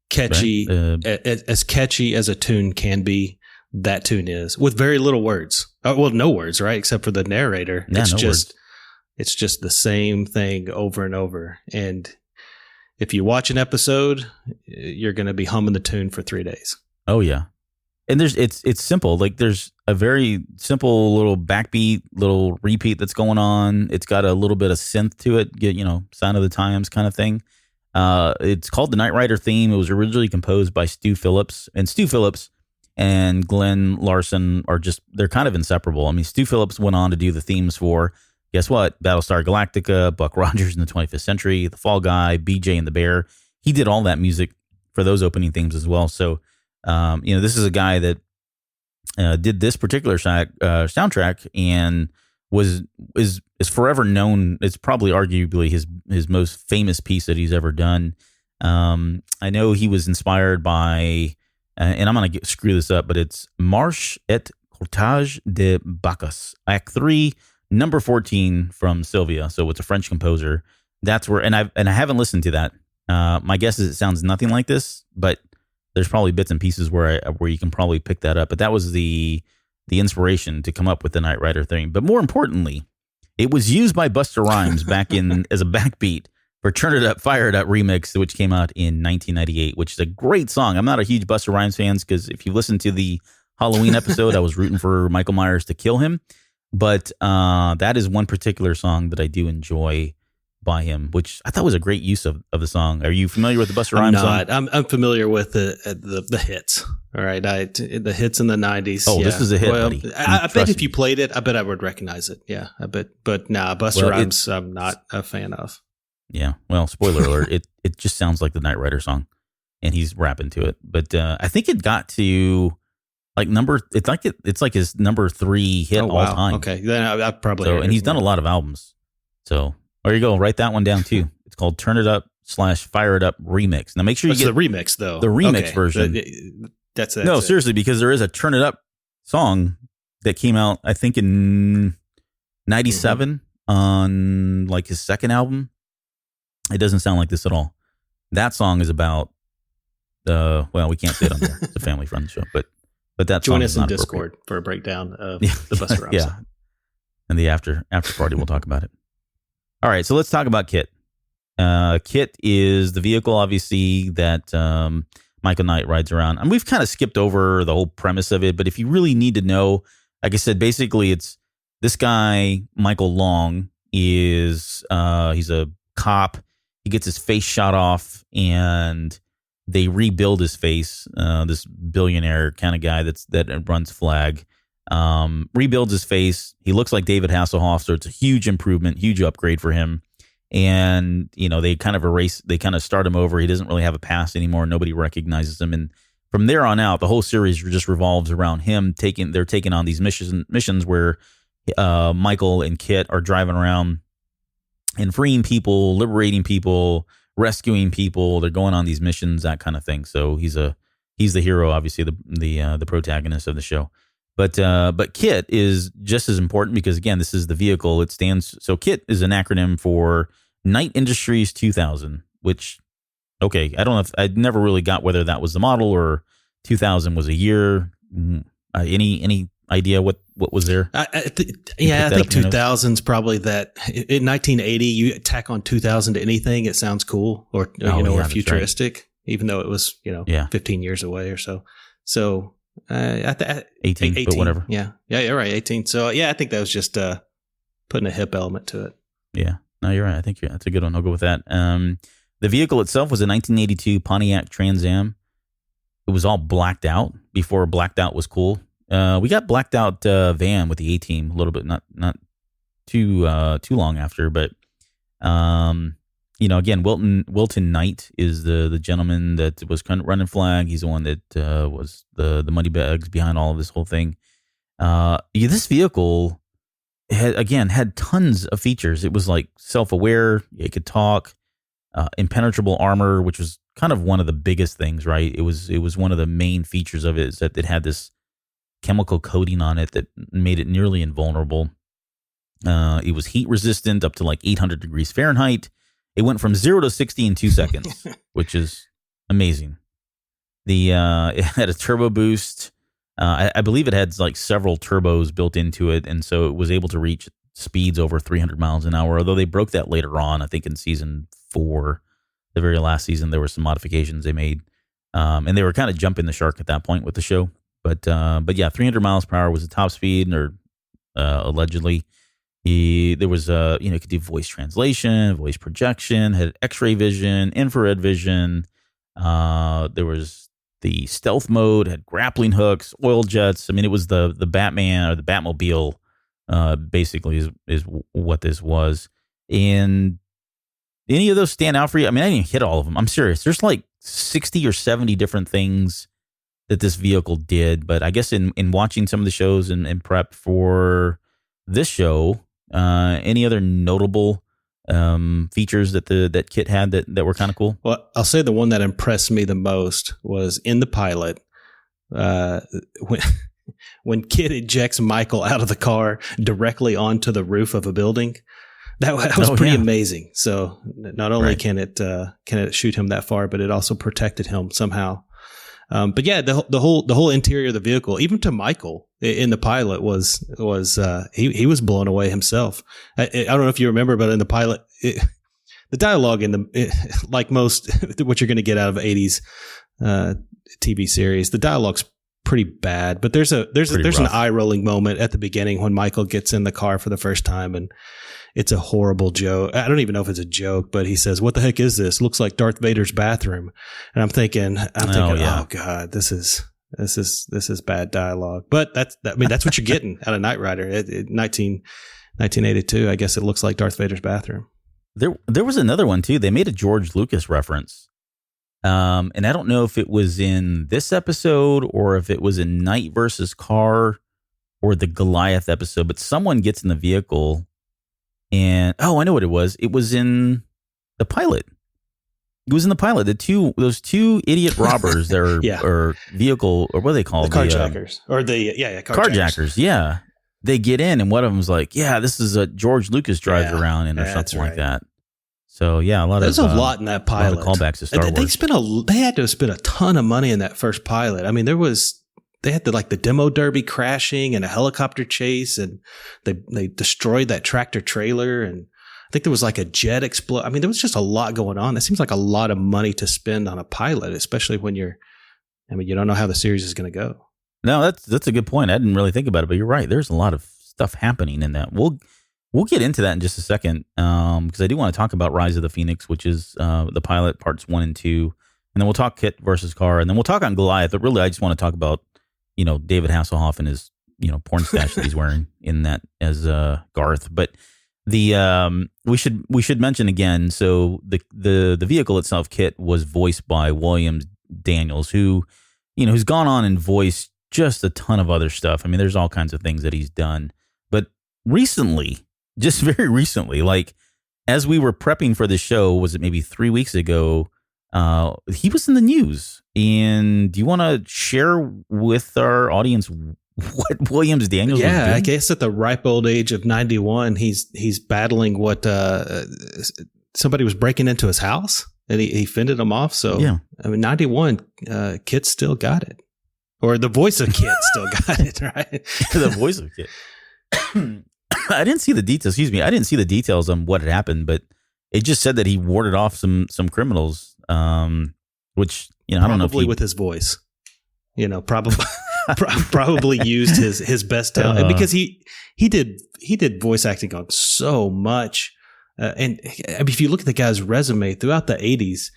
Speaker 2: Catchy, right? As catchy as a tune can be, that tune is, with very little words. No words, right? Except for the narrator.
Speaker 1: Yeah,
Speaker 2: it's just the same thing over and over. And if you watch an episode, you're going to be humming the tune for 3 days.
Speaker 1: Oh yeah. And it's simple. Like there's a very simple little backbeat, little repeat that's going on. It's got a little bit of synth to it, sign of the times kind of thing. It's called the Knight Rider theme. It was originally composed by Stu Phillips, and Stu Phillips and Glen Larson they're kind of inseparable. I mean, Stu Phillips went on to do the themes for, guess what? Battlestar Galactica, Buck Rogers in the 25th Century, The Fall Guy, BJ and the Bear. He did all that music for those opening themes as well. So, this is a guy that did this particular soundtrack and is forever known. It's probably arguably his most famous piece that he's ever done. I know he was inspired by, and I'm going to screw this up, but it's Marche et Cortège de Bacchus, Act 3, number 14 from Sylvia. So it's a French composer. That's where, and I haven't listened to that. My guess is it sounds nothing like this, but there's probably bits and pieces where you can probably pick that up. But that was the inspiration to come up with the Knight Rider thing. But more importantly, it was used by Busta Rhymes back in as a backbeat for Turn It Up, Fire It Up remix, which came out in 1998, which is a great song. I'm not a huge Busta Rhymes fan because if you listen to the Halloween episode, I was rooting for Michael Myers to kill him. But that is one particular song that I do enjoy by him, which I thought was a great use of the song. Are you familiar with the Busta Rhymes song?
Speaker 2: I'm familiar with the hits. All right, the hits in the 90s.
Speaker 1: Oh, yeah. This is a hit, buddy.
Speaker 2: I bet if you played it, I bet I would recognize it. Yeah, I bet. But Busta Rhymes, I'm not a fan of.
Speaker 1: Yeah, well, spoiler alert, it just sounds like the Knight Rider song, and he's rapping to it. But I think it got to like it's like his number 3 hit all time.
Speaker 2: Okay, then I probably.
Speaker 1: So, and he's done a lot of albums. So there you go. Write that one down too. It's called Turn It Up / Fire It Up remix. Now make sure you get
Speaker 2: the remix though.
Speaker 1: The remix version.
Speaker 2: That's
Speaker 1: seriously, because there is a Turn It Up song that came out, I think, in 97 on like his second album. It doesn't sound like this at all. That song is about we can't say it on there. It's a family friendly show, but that
Speaker 2: join
Speaker 1: song
Speaker 2: us
Speaker 1: is
Speaker 2: in
Speaker 1: not
Speaker 2: Discord for a breakdown of the Busta Rhymes song.
Speaker 1: And the after party, we'll talk about it. All right, so let's talk about KITT. KITT is the vehicle, obviously, that Michael Knight rides around. And we've kind of skipped over the whole premise of it, but if you really need to know, like I said, basically it's this guy, Michael Long, he's a cop. He gets his face shot off, and they rebuild his face. This billionaire kind of guy that runs Flag rebuilds his face. He looks like David Hasselhoff, so it's a huge improvement, huge upgrade for him. And they kind of start him over. He doesn't really have a past anymore. Nobody recognizes him, and from there on out, the whole series just revolves around him they're taking on these missions where Michael and KITT are driving around and freeing people, liberating people, rescuing people. They're going on these missions, that kind of thing. So he's the hero, obviously the protagonist of the show. But KITT is just as important because, again, this is the vehicle. So KITT is an acronym for Knight Industries 2000, which, okay, I don't know if I never really got whether that was the model or 2000 was a year. Any idea what was there?
Speaker 2: I think 2000's probably that. In 1980, you tack on 2000 to anything, it sounds cool or or futuristic, right. Even though it was 15 years away or so. So
Speaker 1: 18, but whatever.
Speaker 2: Yeah, you're right, 18. So yeah, I think that was just putting a hip element to it.
Speaker 1: Yeah, no, you're right. I think that's a good one. I'll go with that. The vehicle itself was a 1982 Pontiac Trans Am. It was all blacked out before blacked out was cool. We got blacked out van with the A-Team a little bit, not too long after, but again, Wilton Knight is the gentleman that was kind of running Flag. He's the one that was the money bags behind all of this whole thing. This vehicle had tons of features. It was like self-aware. It could talk. Impenetrable armor, which was kind of one of the biggest things, right? It was one of the main features of it is that it had this chemical coating on it that made it nearly invulnerable. It was heat resistant up to like 800 degrees Fahrenheit. It went from 0 to 60 in 2 seconds, which is amazing. It had a turbo boost. I believe it had like several turbos built into it, and so it was able to reach speeds over 300 miles an hour, although they broke that later on. I think in season 4, the very last season, there were some modifications they made, and they were kind of jumping the shark at that point with the show. But yeah, 300 miles per hour was the top speed, or allegedly. There was it could do voice translation, voice projection, had X-ray vision, infrared vision. There was the stealth mode, had grappling hooks, oil jets. I mean, it was the Batman or the Batmobile. Basically is what this was. And any of those stand out for you? I mean, I didn't hit all of them. I'm serious. There's like 60 or 70 different things that this vehicle did. But I guess in watching some of the shows and prep for this show, any other notable features that KITT had that were kind of cool?
Speaker 2: Well, I'll say the one that impressed me the most was in the pilot, when KITT ejects Michael out of the car directly onto the roof of a building. That was pretty amazing. So not only can it shoot him that far, but it also protected him somehow. But yeah, the whole interior of the vehicle, even to Michael in the pilot, was he was blown away himself. I don't know if you remember, but in the pilot, the dialogue like most what you're going to get out of 80s TV series, the dialogue's pretty bad. But there's an eye rolling moment at the beginning when Michael gets in the car for the first time, and it's a horrible joke. I don't even know if it's a joke, but he says, "What the heck is this? Looks like Darth Vader's bathroom." And I'm thinking, oh God, this is bad dialogue. But that's what you're getting out of Knight Rider. 1982. I guess it looks like Darth Vader's bathroom.
Speaker 1: There was another one too. They made a George Lucas reference. And I don't know if it was in this episode or if it was in Knight versus KARR or the Goliath episode, but someone gets in the vehicle and, I know what it was. It was in the pilot. It was in the pilot. Those two idiot robbers that are or vehicle, or what are they called?
Speaker 2: The carjackers.
Speaker 1: Carjackers. Yeah. They get in and one of them's like, this is a George Lucas drives around in or something like that. So yeah,
Speaker 2: there's a lot in that pilot.
Speaker 1: A lot of callbacks to Star Wars.
Speaker 2: They had to spend a ton of money in that first pilot. I mean, they had the demo derby crashing and a helicopter chase, and they destroyed that tractor trailer, and I think there was like a jet explode. I mean, there was just a lot going on. It seems like a lot of money to spend on a pilot, especially when you don't know how the series is going to go.
Speaker 1: No, that's a good point. I didn't really think about it, but you're right. There's a lot of stuff happening in that. We'll get into that in just a second, because I do want to talk about Rise of the Phoenix, which is the pilot parts 1 and 2, then we'll talk KITT versus KARR, and then we'll talk on Goliath. But really, I just want to talk about, David Hasselhoff and his, porn stash that he's wearing in that as Garth. But we should mention again. So the vehicle itself, KITT, was voiced by William Daniels, who, who's gone on and voiced just a ton of other stuff. I mean, there's all kinds of things that he's done. But recently, just very recently, like as we were prepping for the show, was it maybe 3 weeks ago? He was in the news. And do you want to share with our audience what Williams Daniels was doing?
Speaker 2: I guess at the ripe old age of 91, he's battling what somebody was breaking into his house, and he fended them off. So, yeah. I mean, 91, KITT still got it. Or the voice of KITT still got it, right?
Speaker 1: The voice of KITT. I didn't see the details. Excuse me. I didn't see the details on what had happened, but it just said that he warded off some criminals, which, I don't know.
Speaker 2: Probably with his voice, probably used his best talent, because he did voice acting on so much. And I mean, if you look at the guy's resume throughout the 80s,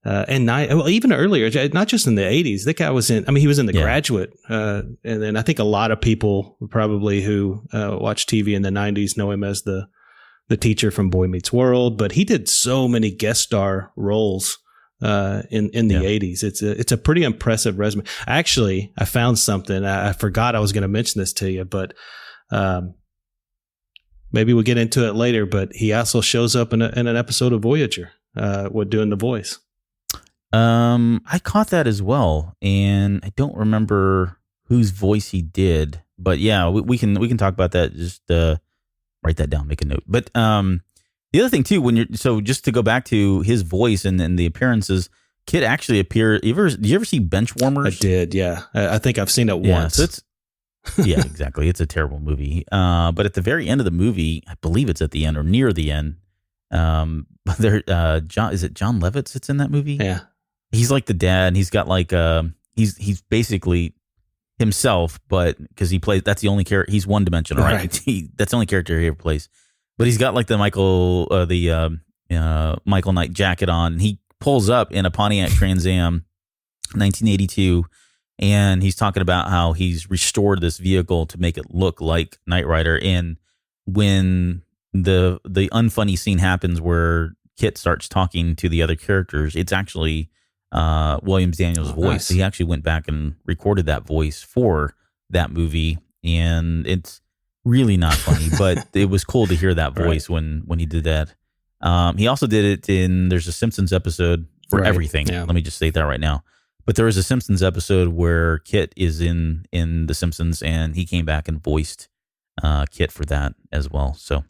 Speaker 2: even earlier, not just in the 80s, that guy was he was in The Graduate. And then I think a lot of people probably who watched TV in the 90s know him as the teacher from Boy Meets World, but he did so many guest star roles in the 80s. It's a pretty impressive resume. Actually, I found something. I forgot I was going to mention this to you, but maybe we'll get into it later. But he also shows up in an episode of Voyager with doing the voice.
Speaker 1: I caught that as well, and I don't remember whose voice he did, but yeah, we can talk about that. Just write that down, make a note. But the other thing too, just to go back to his voice and the appearances, KITT actually appeared. Did you ever see Benchwarmers?
Speaker 2: I did, yeah. I think I've seen it once.
Speaker 1: So yeah, exactly. It's a terrible movie. But at the very end of the movie, I believe it's at the end or near the end. Is it John Lovitz that's in that movie?
Speaker 2: Yeah.
Speaker 1: He's like the dad, and he's got like he's basically himself, but because he plays, that's the only character. He's one dimensional, right? That's the only character he ever plays. But he's got like the Michael Knight jacket on. And he pulls up in a Pontiac Trans Am, 1982, and he's talking about how he's restored this vehicle to make it look like Knight Rider. And when the unfunny scene happens where KITT starts talking to the other characters, it's actually Williams Daniels' voice. Nice. He actually went back and recorded that voice for that movie, and it's really not funny, but it was cool to hear that voice when he did that. He also did it there's a Simpsons episode for everything. Yeah. Let me just state that right now. But there was a Simpsons episode where KITT is in the Simpsons, and he came back and voiced KITT for that as well. So,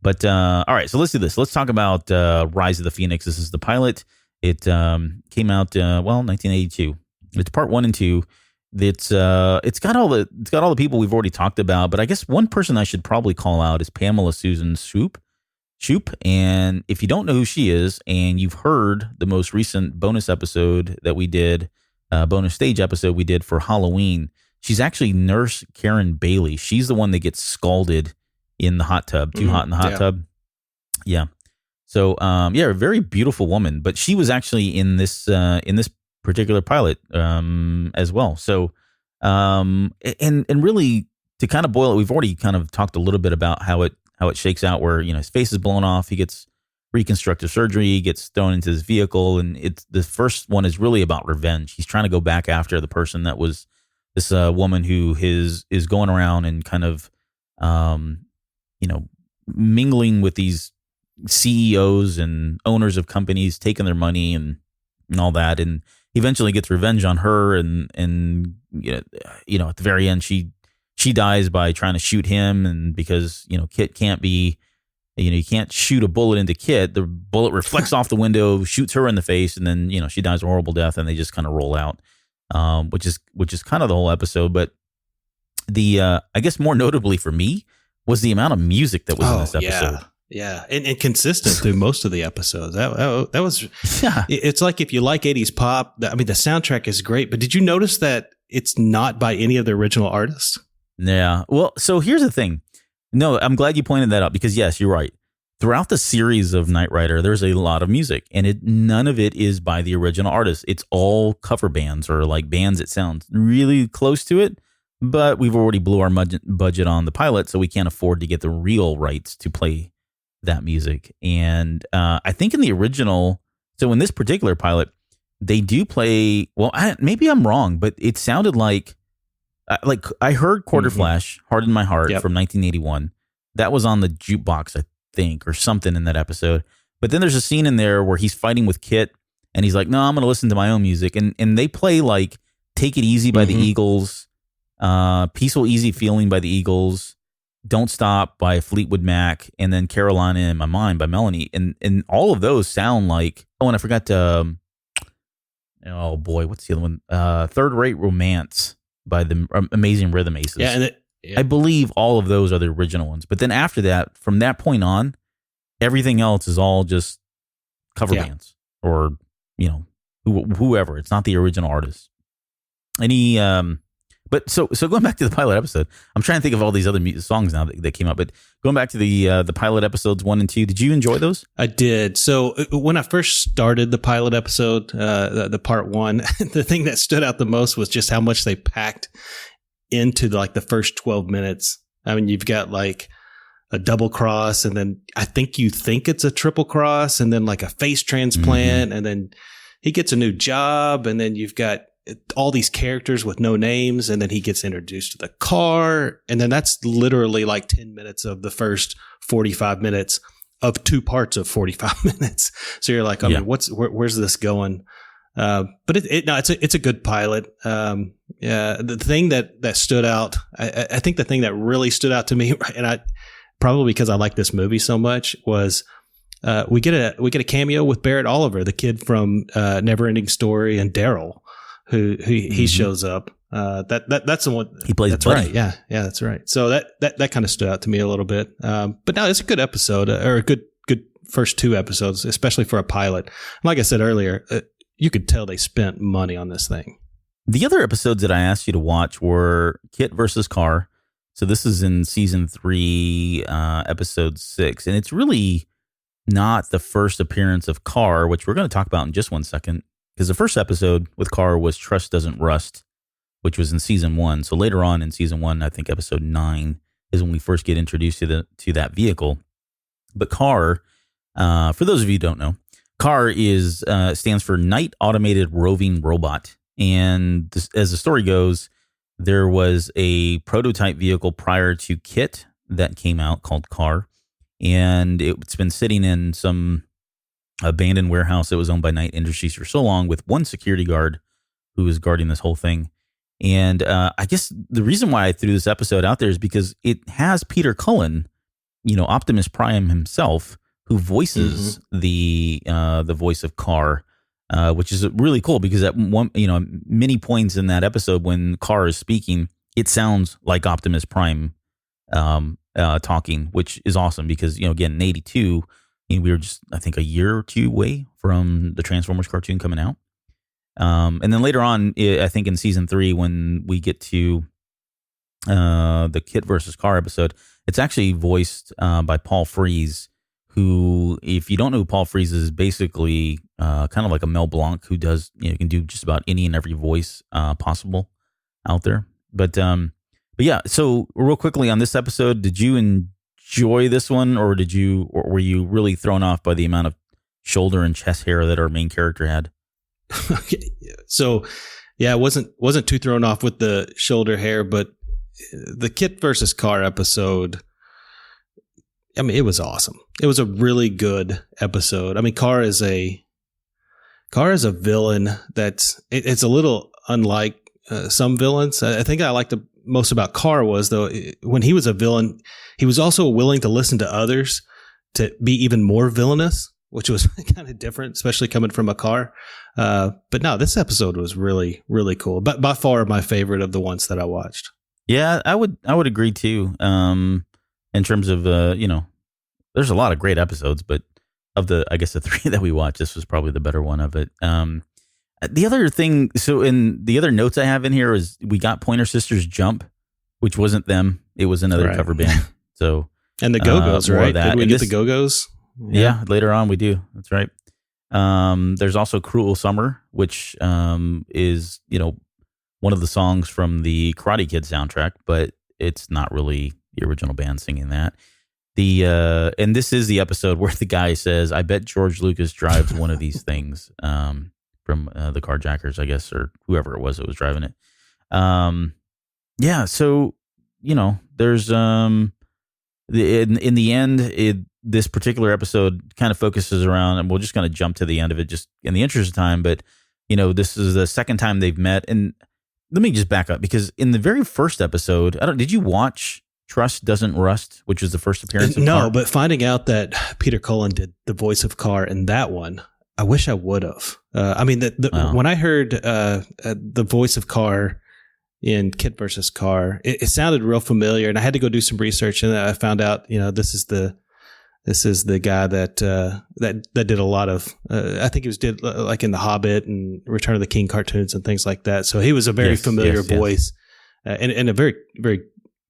Speaker 1: but all right, so let's do this. Let's talk about Rise of the Phoenix. This is the pilot. It came out 1982. It's part 1 and 2. It's got all the people we've already talked about, but I guess one person I should probably call out is Pamela Susan Shoop. And if you don't know who she is, and you've heard the most recent bonus episode that we did, bonus stage episode we did for Halloween, she's actually Nurse Karen Bailey. She's the one that gets scalded in the hot tub, too hot in the hot tub. Yeah. So, a very beautiful woman, but she was actually in this particular pilot as well. So, and really to kind of boil it, we've already kind of talked a little bit about how it shakes out, where his face is blown off, he gets reconstructive surgery, he gets thrown into his vehicle, and the first one is really about revenge. He's trying to go back after the person that was this woman who is going around and kind of mingling with these CEOs and owners of companies, taking their money and all that, and eventually gets revenge on her, and at the very end she dies by trying to shoot him, and because KITT can't be, you can't shoot a bullet into KITT, the bullet reflects off the window, shoots her in the face, and then she dies a horrible death, and they just kind of roll out, which is kind of the whole episode. But the I guess more notably for me was the amount of music that was in this episode.
Speaker 2: Yeah, and consistent through most of the episodes. That was, it's like if you like 80s pop, the soundtrack is great, but did you notice that it's not by any of the original artists?
Speaker 1: Yeah. Well, so here's the thing. No, I'm glad you pointed that out, because yes, you're right. throughout the series of Knight Rider, there's a lot of music, and none of it is by the original artist. It's all cover bands or like bands that sound really close to it, but we've already blew our budget on the pilot, so we can't afford to get the real rights to play that music. And I think in the original, so in this particular pilot, they do play, well, maybe I'm wrong, but it sounded like I heard Quarter Flash, Heart in My Heart from 1981. That was on the jukebox, I think, or something in that episode. But then there's a scene in there where he's fighting with KITT, and he's like, no, I'm going to listen to my own music. And they play like Take It Easy by the Eagles, Peaceful Easy Feeling by the Eagles, Don't Stop by Fleetwood Mac, and then Carolina in My Mind by Melanie. And all of those sound like, oh, and I forgot to, oh boy, what's the other one? Third Rate Romance by the Amazing Rhythm Aces.
Speaker 2: Yeah, and
Speaker 1: I believe all of those are the original ones. But then after that, from that point on, everything else is all just cover bands or, whoever. It's not the original artist. But so going back to the pilot episode, I'm trying to think of all these other songs now that came up. But going back to the pilot episodes 1 and 2, did you enjoy those?
Speaker 2: I did. So when I first started the pilot episode, the part 1, the thing that stood out the most was just how much they packed into like the first 12 minutes. I mean, you've got like a double cross, and then I think it's a triple cross, and then like a face transplant, and then he gets a new job, and then you've got all these characters with no names, and then he gets introduced to the car, and then that's literally like 10 minutes of the first 45 minutes of 2 parts of 45 minutes. So you're like, I mean, where's this going? But it's a good pilot. The thing that stood out, I think the thing that really stood out to me, and I probably because I like this movie so much, was we get a cameo with Barrett Oliver, the kid from Neverending Story, and Daryl, who he shows up. That's the one
Speaker 1: he plays.
Speaker 2: That's
Speaker 1: Buddy.
Speaker 2: right. Yeah, that's right. So that kind of stood out to me a little bit. But no, it's a good episode, or a good first 2 episodes, especially for a pilot. Like I said earlier, you could tell they spent money on this thing.
Speaker 1: The other episodes that I asked you to watch were KITT versus KARR. So this is in season 3, episode 6, and it's really not the first appearance of KARR, which we're going to talk about in just one second. Because the first episode with KARR was Trust Doesn't Rust, which was in season 1. So later on in season 1, I think episode 9 is when we first get introduced to that vehicle. But KARR, for those of you who don't know, KARR stands for Night Automated Roving Robot. And as the story goes, there was a prototype vehicle prior to KITT that came out called KARR. And it's been sitting in some abandoned warehouse that was owned by Knight Industries for so long, with one security guard who was guarding this whole thing. And I guess the reason why I threw this episode out there is because it has Peter Cullen, Optimus Prime himself, who voices the voice of KARR, which is really cool because at one, many points in that episode when KARR is speaking, it sounds like Optimus Prime talking, which is awesome because, again, in 82, we were just, I think, a year or 2 away from the Transformers cartoon coming out. And then later on, I think in season 3, when we get to the KITT versus KARR episode, it's actually voiced by Paul Frees, who, if you don't know who Paul Frees is basically kind of like a Mel Blanc who does, can do just about any and every voice possible out there. But yeah, so real quickly on this episode, did you enjoy this one, or were you really thrown off by the amount of shoulder and chest hair that our main character had?
Speaker 2: Okay. So yeah, I wasn't too thrown off with the shoulder hair, but the KITT versus KARR episode, I mean, it was awesome. It was a really good episode. I mean, KARR is a villain it's a little unlike some villains. I think I liked the most about KARR was, though, when he was a villain, he was also willing to listen to others to be even more villainous, which was kind of different, especially coming from a KARR. But no, this episode was really, really cool. But by far my favorite of the ones that I watched. Yeah,
Speaker 1: I would agree too. In terms of there's a lot of great episodes, but of the 3 that we watched, this was probably the better one of it. The other thing, so in the other notes I have in here is we got Pointer Sisters Jump, which wasn't them. It was another cover band. So
Speaker 2: And the Go-Go's, right?
Speaker 1: Did
Speaker 2: we get the Go-Go's?
Speaker 1: Yeah, later on we do. That's right. There's also Cruel Summer, which is, one of the songs from the Karate Kid soundtrack, but it's not really the original band singing that. And this is the episode where the guy says, I bet George Lucas drives one of these things from the Carjackers, I guess, or whoever it was that was driving it. So, there's in the end, this particular episode kind of focuses around, and we're just going to jump to the end of it just in the interest of time, but, this is the second time they've met. And let me just back up, because in the very first episode, did you watch Trust Doesn't Rust, which was the first appearance of KARR?
Speaker 2: No, but finding out that Peter Cullen did the voice of KARR in that one, I wish I would have. When I heard the voice of KARR in KITT versus KARR, it sounded real familiar, and I had to go do some research, and I found out, this is the guy that did a lot of, I think he did like in The Hobbit and Return of the King cartoons and things like that. So he was a very familiar voice, and a very, very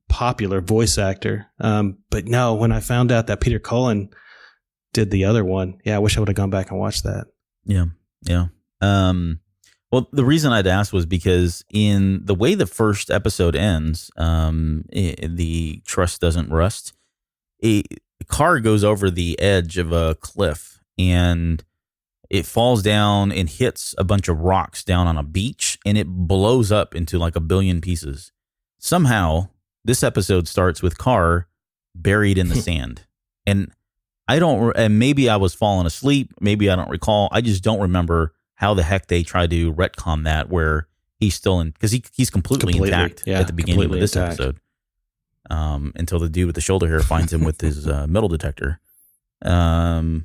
Speaker 2: popular voice actor. But no, when I found out that Peter Cullen did the other one, I wish I would have gone back and watched that. Yeah.
Speaker 1: Well, the reason I'd asked was because in the way the first episode ends, the Trust Doesn't Rust, KARR goes over the edge of a cliff and it falls down and hits a bunch of rocks down on a beach, and it blows up into like a billion pieces. Somehow, this episode starts with KARR buried in the sand. And maybe I was falling asleep. Maybe I don't recall. I just don't remember how the heck they tried to retcon that, where he's still in, because he's completely intact at the beginning of this episode. Until the dude with the shoulder hair finds him with his metal detector. So I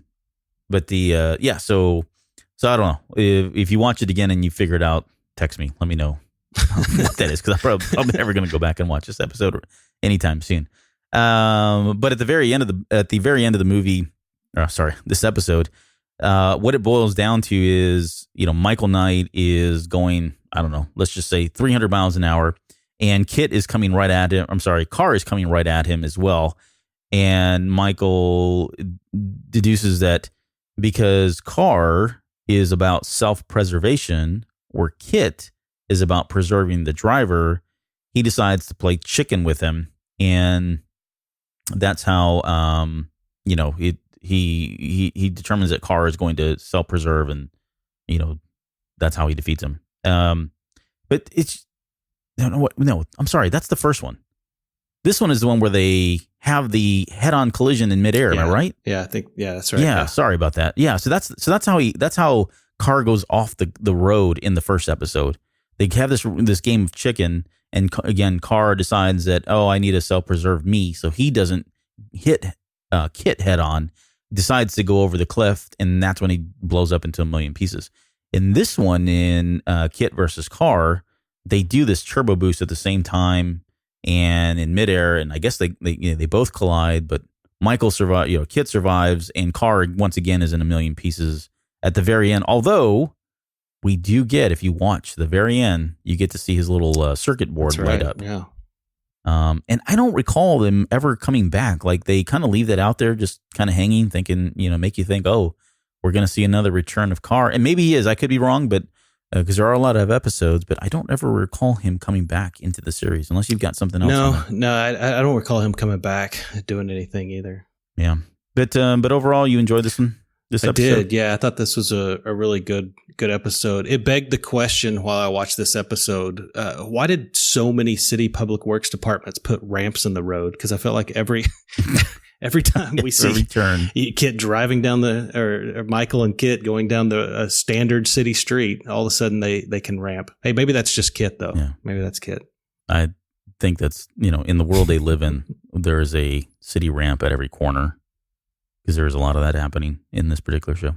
Speaker 1: don't know. If you watch it again and you figure it out, text me. Let me know what that is, because I'm probably never going to go back and watch this episode anytime soon. But at the very end of the movie, this episode, what it boils down to is, Michael Knight is going, I don't know, let's just say 300 miles an hour, and KITT is coming right at him. KARR is coming right at him as well. And Michael deduces that because KARR is about self-preservation, where KITT is about preserving the driver, he decides to play chicken with him. And that's how, he determines that KARR is going to self-preserve, and, that's how he defeats him. But it's, no, I'm sorry. That's the first one. This one is the one where they have the head-on collision in midair. Am I right?
Speaker 2: Yeah, I think. Yeah, that's right.
Speaker 1: Yeah, sorry about that. Yeah, so that's how KARR goes off the road in the first episode. They have this game of chicken, and again, KARR decides that, I need to self-preserve me, so he doesn't hit KITT head-on. Decides to go over the cliff, and that's when he blows up into a million pieces. In this one, in KITT versus KARR, they do this turbo boost at the same time and in midair, and I guess they both collide, but Michael survives, KITT survives, and KARR once again is in a million pieces at the very end. Although we do get, if you watch the very end, you get to see his little circuit board light up.
Speaker 2: Yeah.
Speaker 1: And I don't recall them ever coming back. Like, they kind of leave that out there, just kind of hanging, thinking, make you think, we're going to see another return of KARR. And maybe he is. I could be wrong, but because there are a lot of episodes, but I don't ever recall him coming back into the series, unless you've got something else.
Speaker 2: No, I don't recall him coming back doing anything either.
Speaker 1: Yeah. But overall, you enjoyed this one? This episode?
Speaker 2: I did, yeah. I thought this was a really good episode. It begged the question while I watched this episode, why did so many city public works departments put ramps in the road? Because I felt like every time we see KITT driving down or Michael and KITT going down the standard city street, all of a sudden they can ramp. Hey, maybe that's just KITT though. Yeah. Maybe that's KITT.
Speaker 1: I think that's, in the world they live in, there is a city ramp at every corner, because there's a lot of that happening in this particular show.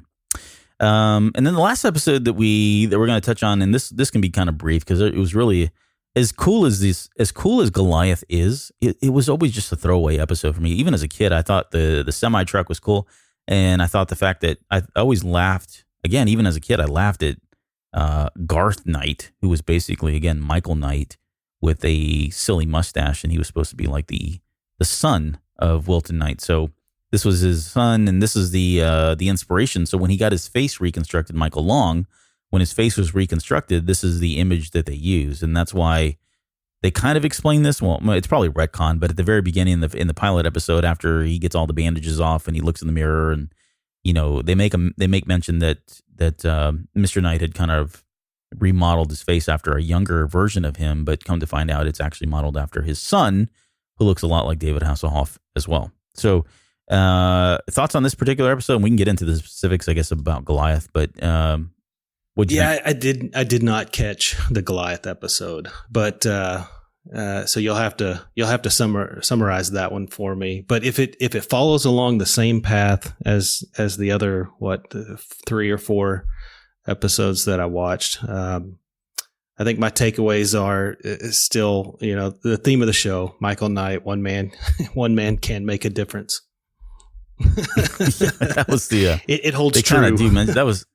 Speaker 1: And then the last episode that we're going to touch on, and this can be kind of brief, because it was really as cool as Goliath is. It was always just a throwaway episode for me. Even as a kid, I thought the semi truck was cool, and I thought the fact that I always laughed. Again, even as a kid, I laughed at Garth Knight, who was basically, again, Michael Knight with a silly mustache, and he was supposed to be like the son Wilton Knight. So this was his son, and this is the inspiration. So when he got his face reconstructed, Michael Long, when his face was reconstructed, this is the image that they use, and that's why they kind of explain this. Well, it's probably retcon, but at the very beginning in the pilot episode, after he gets all the bandages off and he looks in the mirror, and they make mention that Mr. Knight had kind of remodeled his face after a younger version of him, but come to find out it's actually modeled after his son, who looks a lot like David Hasselhoff as well. So thoughts on this particular episode? And we can get into the specifics, I guess, about Goliath, but what'd you think?
Speaker 2: I did not catch the Goliath episode, but so you'll have to summarize that one for me. But if it follows along the same path as the other 3 or 4 episodes that I watched, I think my takeaways are still, the theme of the show: Michael Knight, one man can make a difference.
Speaker 1: That was the
Speaker 2: it holds
Speaker 1: they
Speaker 2: true.
Speaker 1: Kind of do mention, that was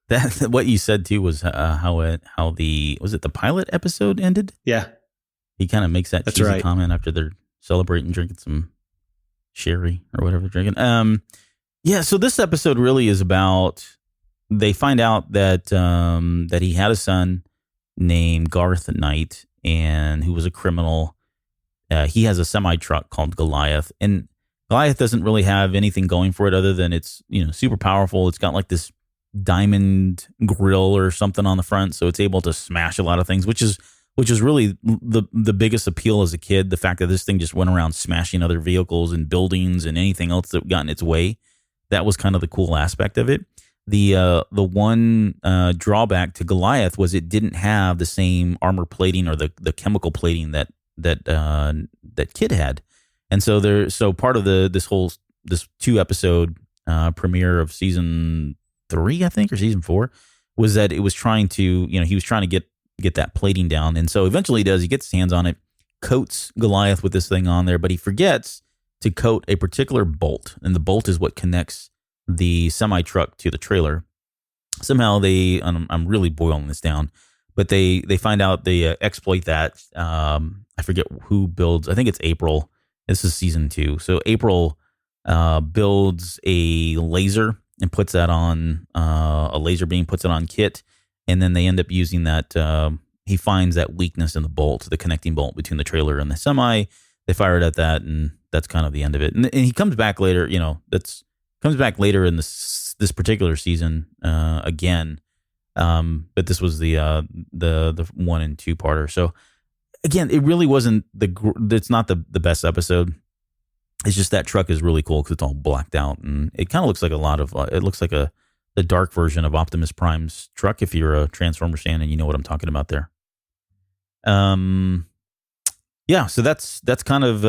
Speaker 1: that what you said too was how the pilot episode ended.
Speaker 2: Yeah,
Speaker 1: he kind of makes that
Speaker 2: That's
Speaker 1: cheesy
Speaker 2: right.
Speaker 1: comment after they're celebrating, drinking some sherry or whatever they're drinking. So this episode really is about, they find out that he had a son named Garth Knight, and who was a criminal. He has a semi truck called Goliath, and Goliath doesn't really have anything going for it other than it's super powerful. It's got like this diamond grill or something on the front, so it's able to smash a lot of things, which is really the biggest appeal as a kid. The fact that this thing just went around smashing other vehicles and buildings and anything else that got in its way. That was kind of the cool aspect of it. The one drawback to Goliath was it didn't have the same armor plating or the chemical plating that KITT had. And so part of this 2 episode premiere of season 3, I think, or season 4, was that it was trying to, he was trying to get that plating down. And so eventually he gets his hands on it, coats Goliath with this thing on there, but he forgets to coat a particular bolt. And the bolt is what connects the semi truck to the trailer. Somehow I'm really boiling this down, but they find out, they exploit that. I forget who builds, I think it's April. This is season 2. So April builds a laser and puts that on a laser beam, puts it on KITT, and then they end up using that. He finds that weakness in the bolt, the connecting bolt between the trailer and the semi. They fire it at that, and that's kind of the end of it. And he comes back later. Comes back later in this particular season again. But this was the 1 and 2 parter. So again, it really wasn't it's not the best episode. It's just that truck is really cool because it's all blacked out, and it kind of looks like it looks like the dark version of Optimus Prime's truck. If you're a Transformers fan and you know what I'm talking about there. So that's kind of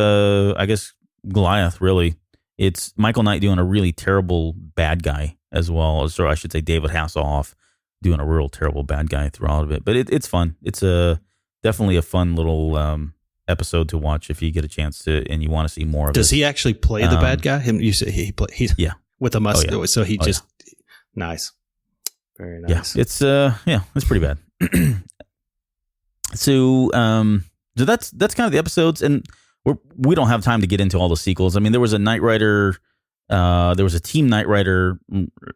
Speaker 1: I guess Goliath really. It's Michael Knight doing a really terrible bad guy as well, or I should say David Hasselhoff doing a real terrible bad guy throughout of it. But it's fun. It's definitely a fun little episode to watch if you get a chance to, and you want to see more of it.
Speaker 2: Does he actually play the bad guy? You say he's with a mustache.
Speaker 1: Oh, yeah.
Speaker 2: So he nice, very nice.
Speaker 1: Yeah, it's pretty bad. So that's kind of the episodes, and we don't have time to get into all the sequels. I mean, there was a Knight Rider, there was a Team Knight Rider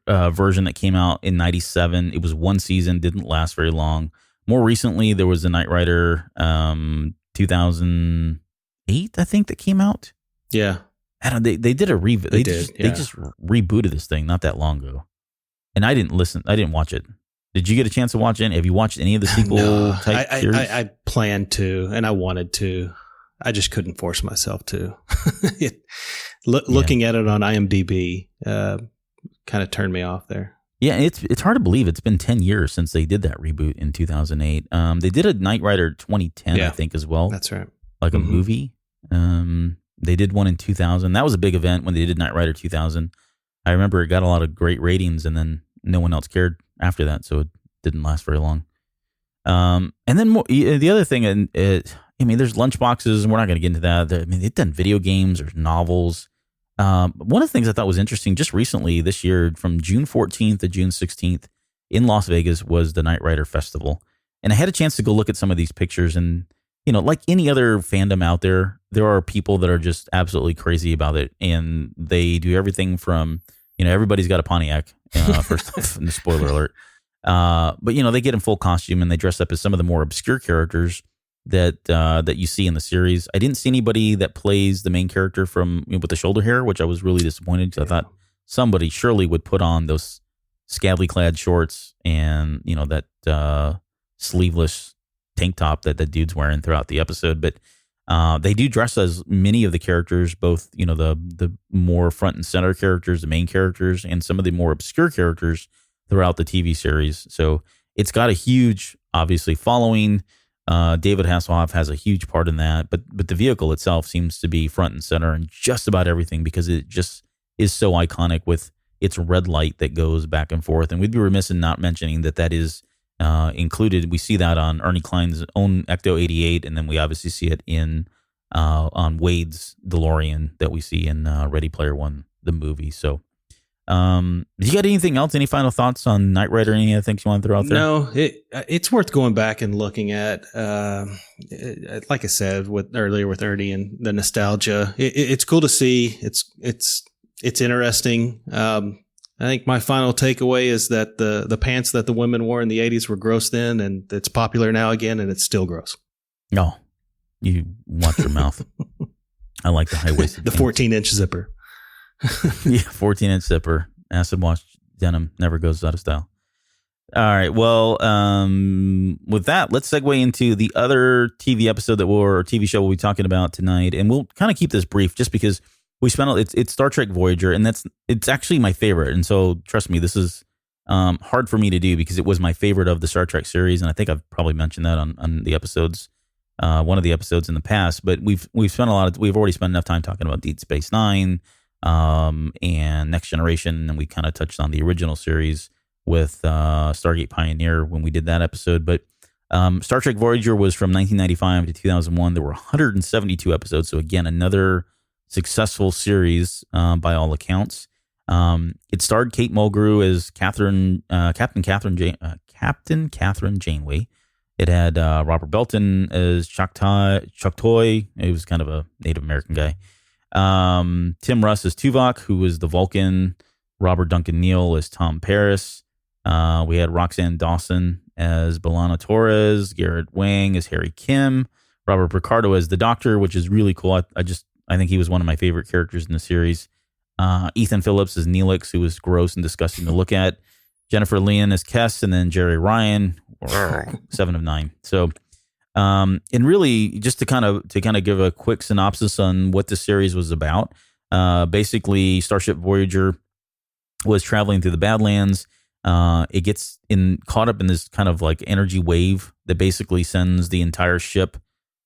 Speaker 1: version that came out in '97. It was 1 season, didn't last very long. More recently, there was a Knight Rider 2008, I think, that came out.
Speaker 2: Yeah,
Speaker 1: I don't. They did a reboot. They just rebooted this thing not that long ago, and I didn't watch it. Did you get a chance to watch it? Have you watched any of the sequel type series?
Speaker 2: I planned to, and I wanted to. I just couldn't force myself to. Looking at it on IMDb kind of turned me off there.
Speaker 1: Yeah, it's hard to believe it's been 10 years since they did that reboot in 2008. They did a Knight Rider 2010, I think, as well.
Speaker 2: That's right.
Speaker 1: Like a movie. They did one in 2000. That was a big event when they did Knight Rider 2000. I remember it got a lot of great ratings, and then no one else cared after that, so it didn't last very long. And then the other thing, there's lunchboxes, and we're not going to get into that. They've done video games, there's novels. One of the things I thought was interesting just recently this year, from June 14th to June 16th in Las Vegas, was the Knight Rider Festival. And I had a chance to go look at some of these pictures, and like any other fandom out there, there are people that are just absolutely crazy about it, and they do everything from, everybody's got a Pontiac. First off, the spoiler alert. But they get in full costume and they dress up as some of the more obscure characters that you see in the series. I didn't see anybody that plays the main character from with the shoulder hair, which I was really disappointed because I thought somebody surely would put on those scantily clad shorts and that sleeveless tank top that the dude's wearing throughout the episode. But they do dress as many of the characters, both the more front and center characters, the main characters, and some of the more obscure characters throughout the TV series. So it's got a huge, obviously, following. David Hasselhoff has a huge part in that, but the vehicle itself seems to be front and center in just about everything because it just is so iconic with its red light that goes back and forth. And we'd be remiss in not mentioning that is included. We see that on Ernie Klein's own Ecto 88, and then we obviously see it on Wade's DeLorean that we see in Ready Player One, the movie. So, do you got anything else? Any final thoughts on Knight Rider? Any other things you want to throw out there?
Speaker 2: No, it's worth going back and looking at. Like I said earlier with Ernie and the nostalgia, it's cool to see. It's interesting. I think my final takeaway is that the pants that the women wore in the 80s were gross then, and it's popular now again, and it's still gross.
Speaker 1: No, you watch your mouth. I like the high-waisted
Speaker 2: the 14-inch zipper.
Speaker 1: Yeah, 14-inch zipper. Acid wash denim never goes out of style. All right. Well, with that, let's segue into the other TV episode or TV show we'll be talking about tonight, and we'll kind of keep this brief just because we spent it's Star Trek Voyager, and it's actually my favorite. And so, trust me, this is hard for me to do because it was my favorite of the Star Trek series, and I think I've probably mentioned that on the episodes, one of the episodes in the past. But we've already spent enough time talking about Deep Space Nine. And Next Generation, and we kind of touched on the original series with Stargate Pioneer when we did that episode. But Star Trek Voyager was from 1995 to 2001. There were 172 episodes, so again, another successful series by all accounts. It starred Kate Mulgrew as Captain Catherine Janeway. It had Robert Belton as Choktoy. He was kind of a Native American guy. Tim Russ as Tuvok, who was the Vulcan. Robert Duncan Neal as Tom Paris. We had Roxanne Dawson as B'Elanna Torres. Garrett Wang as Harry Kim. Robert Picardo as the Doctor, which is really cool. I think he was one of my favorite characters in the series. Ethan Phillips as Neelix, who was gross and disgusting to look at. Jennifer Lien as Kess, and then Jerry Ryan, 7 of 9. So. And really, just to kind of give a quick synopsis on what the series was about. Basically, Starship Voyager was traveling through the Badlands. It gets caught up in this kind of like energy wave that basically sends the entire ship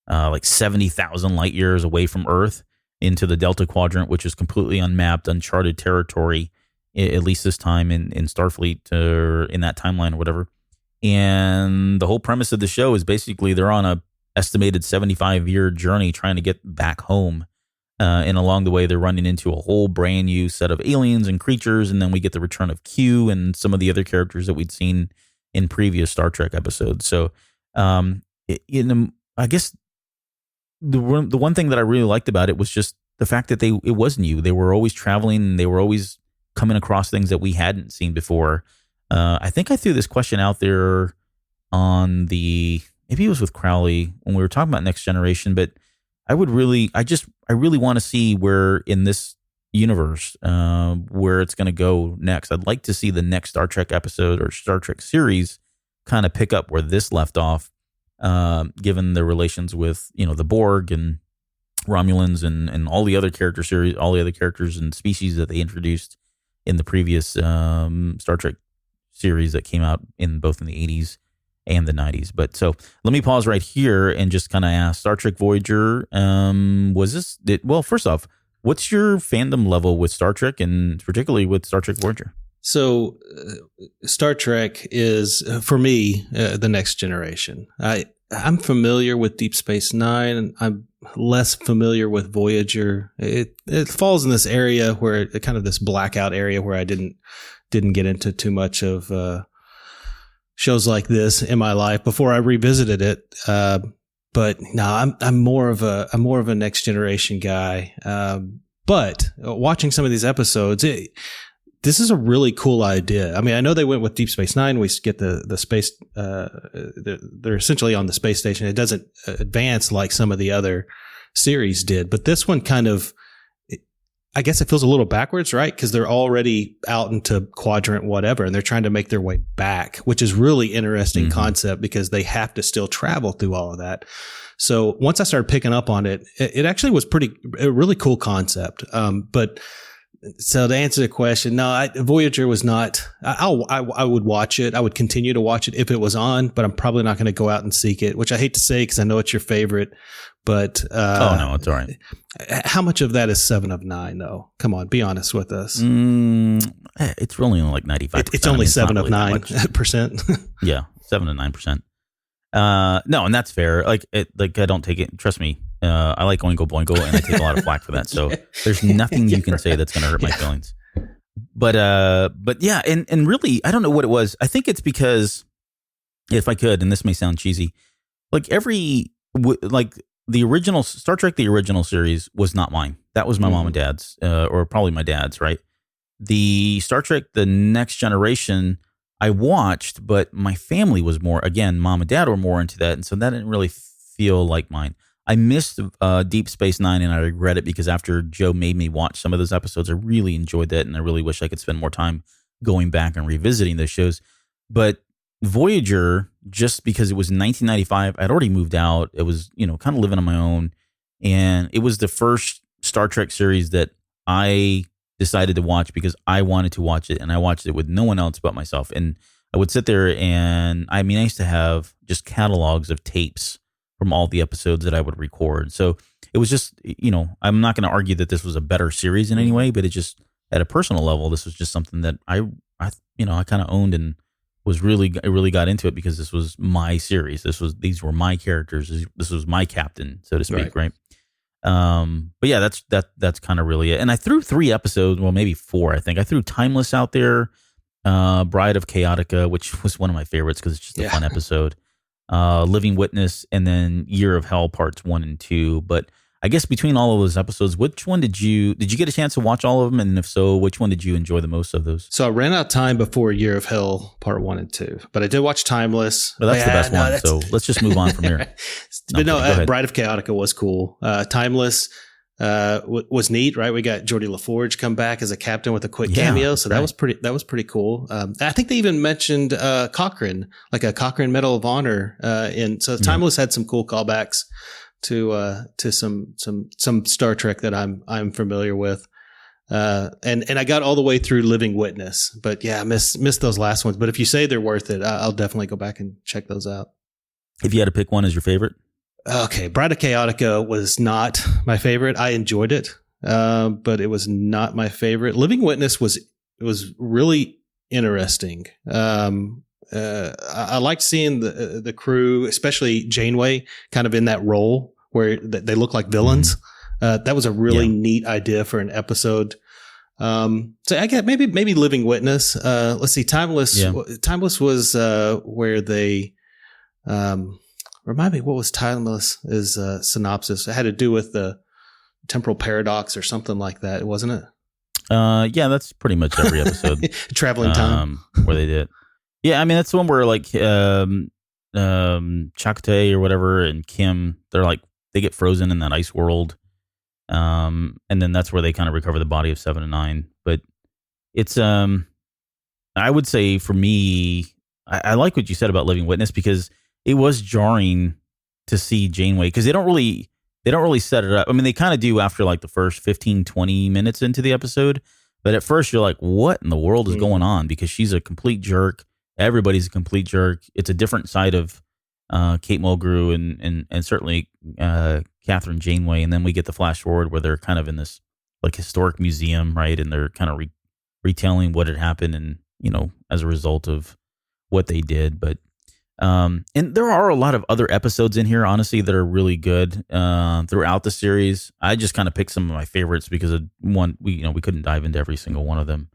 Speaker 1: like 70,000 light years away from Earth into the Delta Quadrant, which is completely unmapped, uncharted territory, at least this time in Starfleet or in that timeline or whatever. And the whole premise of the show is basically they're on a estimated 75-year journey trying to get back home. And along the way, they're running into a whole brand new set of aliens and creatures. And then we get the return of Q and some of the other characters that we'd seen in previous Star Trek episodes. So, I guess the one thing that I really liked about it was just the fact that it was new. They were always traveling, and they were always coming across things that we hadn't seen before. I think I threw this question out there maybe it was with Crowley when we were talking about Next Generation, but I really want to see where in this universe, where it's going to go next. I'd like to see the next Star Trek episode or Star Trek series kind of pick up where this left off, given the relations with, the Borg and Romulans and all the other characters and species that they introduced in the previous Star Trek series that came out in both in the 80s and the 90s. But so let me pause right here and just kind of ask, Star Trek Voyager, first off, what's your fandom level with Star Trek, and particularly with Star Trek Voyager?
Speaker 2: So Star Trek is, for me, the Next Generation. I'm familiar with Deep Space Nine, and I'm less familiar with Voyager. It falls in this area where kind of this blackout area where I didn't get into too much of shows like this in my life before I revisited it. but no, I'm more of a Next Generation guy. But watching some of these episodes, this is a really cool idea. I mean, I know they went with Deep Space Nine. We get the space. They're essentially on the space station. It doesn't advance like some of the other series did, but this one kind of, I guess it feels a little backwards, right? Because they're already out into quadrant whatever, and they're trying to make their way back, which is really interesting concept because they have to still travel through all of that. So once I started picking up on it, it actually was a really cool concept. But so to answer the question, no, Voyager was not. I would watch it. I would continue to watch it if it was on, but I'm probably not going to go out and seek it, which I hate to say because I know it's your favorite. But
Speaker 1: oh no, it's all right.
Speaker 2: How much of that is 7 of 9, though? Come on, be honest with us.
Speaker 1: It's really only like 95%.
Speaker 2: It's only 7 of 9%.
Speaker 1: Yeah, 7 to 9%. No, and that's fair. Like I don't take it. Trust me. I like Oingo Boingo, and I take a lot of flack for that. So there's nothing you can say that's going to hurt my feelings. But yeah, and really, I don't know what it was. I think it's because, if I could, and this may sound cheesy, like the original Star Trek, the original series was not mine. That was my mom and dad's, or probably my dad's, right? The Star Trek, the Next Generation, I watched, but my family was more, again, mom and dad were more into that. And so that didn't really feel like mine. I missed Deep Space Nine, and I regret it because after Joe made me watch some of those episodes, I really enjoyed that. And I really wish I could spend more time going back and revisiting those shows. But Voyager, just because it was 1995, I'd already moved out. It was, kind of living on my own. And it was the first Star Trek series that I decided to watch because I wanted to watch it. And I watched it with no one else but myself. And I would sit there and, I used to have just catalogs of tapes from all the episodes that I would record. So it was just, I'm not going to argue that this was a better series in any way, but it just, at a personal level, this was just something that I kind of owned and was really got into it because this was my series. These were my characters. This was my captain, so to speak, right? But yeah, that's kind of really it. And I threw 3 episodes, well, maybe 4, I think. I threw Timeless out there, Bride of Chaotica, which was one of my favorites because it's just a fun episode. Living Witness, and then Year of Hell parts 1 and 2. But I guess between all of those episodes, which one did you get a chance to watch all of them? And if so, which one did you enjoy the most of those?
Speaker 2: So I ran out of time before Year of Hell part 1 and 2, but I did watch Timeless.
Speaker 1: Well, that's the best one. So let's just move on from here.
Speaker 2: But Bride of Chaotica was cool. Timeless was neat, right? We got Geordie LaForge come back as a captain with a quick cameo. So that was pretty cool. I think they even mentioned Cochrane, like a Cochrane Medal of Honor. So Timeless had some cool callbacks to some Star Trek that I'm familiar with. And I got all the way through Living Witness, but yeah, I missed those last ones. But if you say they're worth it, I'll definitely go back and check those out.
Speaker 1: If you had to pick one as your favorite?
Speaker 2: Okay. Bride of Chaotica was not my favorite. I enjoyed it. But it was not my favorite. Living Witness was really interesting. I liked seeing the crew, especially Janeway, kind of in that role where they look like villains. That was a really neat idea for an episode. So I get maybe Living Witness. Let's see, Timeless. Yeah. Timeless was where they remind me what was Timeless's synopsis. It had to do with the temporal paradox or something like that, wasn't it?
Speaker 1: Yeah, that's pretty much every episode.
Speaker 2: Traveling time
Speaker 1: where they did. Yeah, that's the one where like Chakotay or whatever and Kim, they get frozen in that ice world. And then that's where they kind of recover the body of 7 and 9. But it's I would say for me, I like what you said about Living Witness because it was jarring to see Janeway because they don't really set it up. They kind of do after like the first 15, 20 minutes into the episode. But at first you're like, what in the world is going on? Because she's a complete jerk. Everybody's a complete jerk. It's a different side of Kate Mulgrew and certainly Catherine Janeway. And then we get the flash forward where they're kind of in this like historic museum, right? And they're kind of retelling what had happened and, as a result of what they did. But and there are a lot of other episodes in here, honestly, that are really good throughout the series. I just kind of picked some of my favorites because of one, we couldn't dive into every single one of them.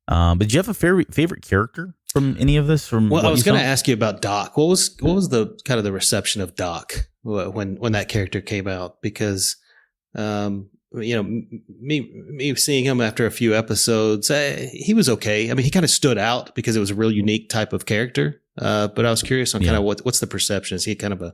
Speaker 1: But do you have a favorite character from any of this? I
Speaker 2: was going to ask you about Doc. What was the kind of the reception of Doc when that character came out, because me seeing him after a few episodes, he was okay. I mean, he kind of stood out because it was a real unique type of character. But I was curious on kind of what's the perception. Is he kind of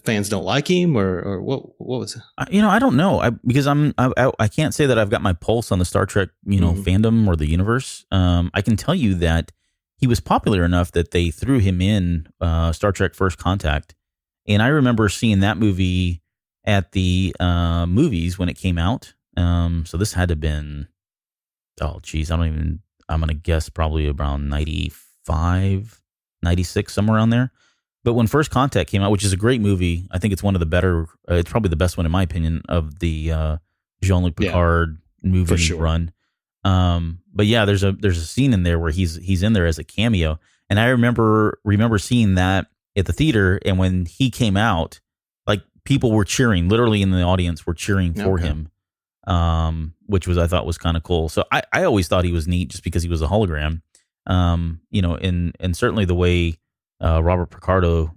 Speaker 2: fans don't like him, or what was it?
Speaker 1: I don't know. Because I can't say that I've got my pulse on the Star Trek, fandom or the universe. I can tell you that he was popular enough that they threw him in Star Trek First Contact. And I remember seeing that movie at the movies when it came out. So this had to have been, I'm going to guess probably around 95, 96, somewhere around there. But when First Contact came out, which is a great movie, I think it's one of the better, it's probably the best one in my opinion of the Jean-Luc Picard movie run. But yeah, there's a scene in there where he's in there as a cameo. And I remember seeing that at the theater, and when he came out, like people were cheering, literally in the audience were cheering for him, which I thought was kind of cool. So I always thought he was neat just because he was a hologram, and certainly the way Robert Picardo,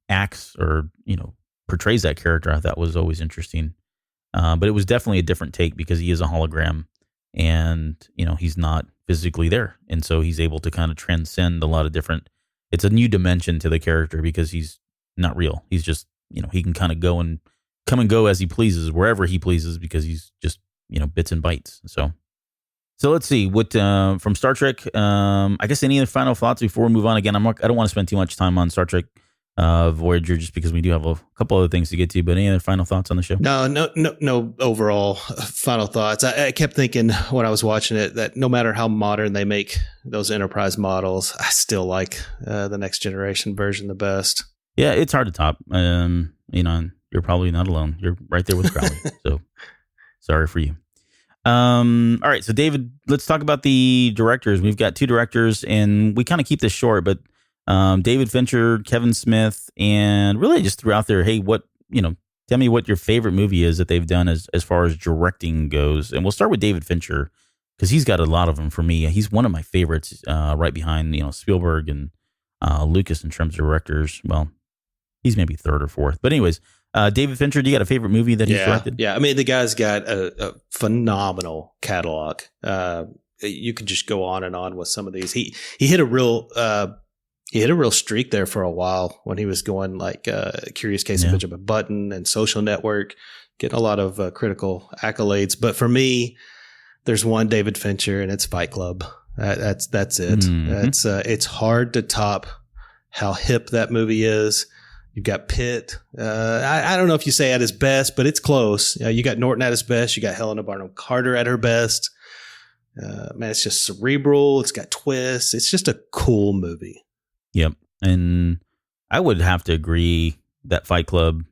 Speaker 1: acts or, portrays that character, I thought was always interesting. But it was definitely a different take because he is a hologram and, he's not physically there. And so he's able to kind of transcend a lot of different, it's a new dimension to the character because he's not real. He's just, he can kind of come and go as he pleases, wherever he pleases, because he's just, bits and bytes. So let's see what from Star Trek. I guess any other final thoughts before we move on? Again, I don't want to spend too much time on Star Trek Voyager just because we do have a couple other things to get to. But any other final thoughts on the show? No overall final thoughts. I kept thinking when I was watching it that no matter how modern they make those Enterprise models, I still like the Next Generation version the best. Yeah, it's hard to top. You're probably not alone. You're right there with Crowley. So sorry for you. All right. So David, let's talk about the directors. We've got two directors and we kind of keep this short, but, David Fincher, Kevin Smith, and really just threw out there, hey, tell me what your favorite movie is that they've done as far as directing goes. And we'll start with David Fincher because he's got a lot of them for me. He's one of my favorites, right behind, Spielberg and, Lucas in terms of directors. Well, he's maybe third or fourth, but anyways, David Fincher, do you got a favorite movie that he's directed? Yeah. I mean, the guy's got a phenomenal catalog. You could just go on and on with some of these. He hit a real streak there for a while when he was going like Curious Case of Benjamin Button and Social Network, getting a lot of critical accolades. But for me, there's one David Fincher, and it's Fight Club. That's it. Mm-hmm. It's hard to top how hip that movie is. You've got Pitt. I don't know if you say at his best, but it's close. You got Norton at his best. You got Helena Bonham Carter at her best. Man, it's just cerebral. It's got twists. It's just a cool movie. Yep. And I would have to agree that Fight Club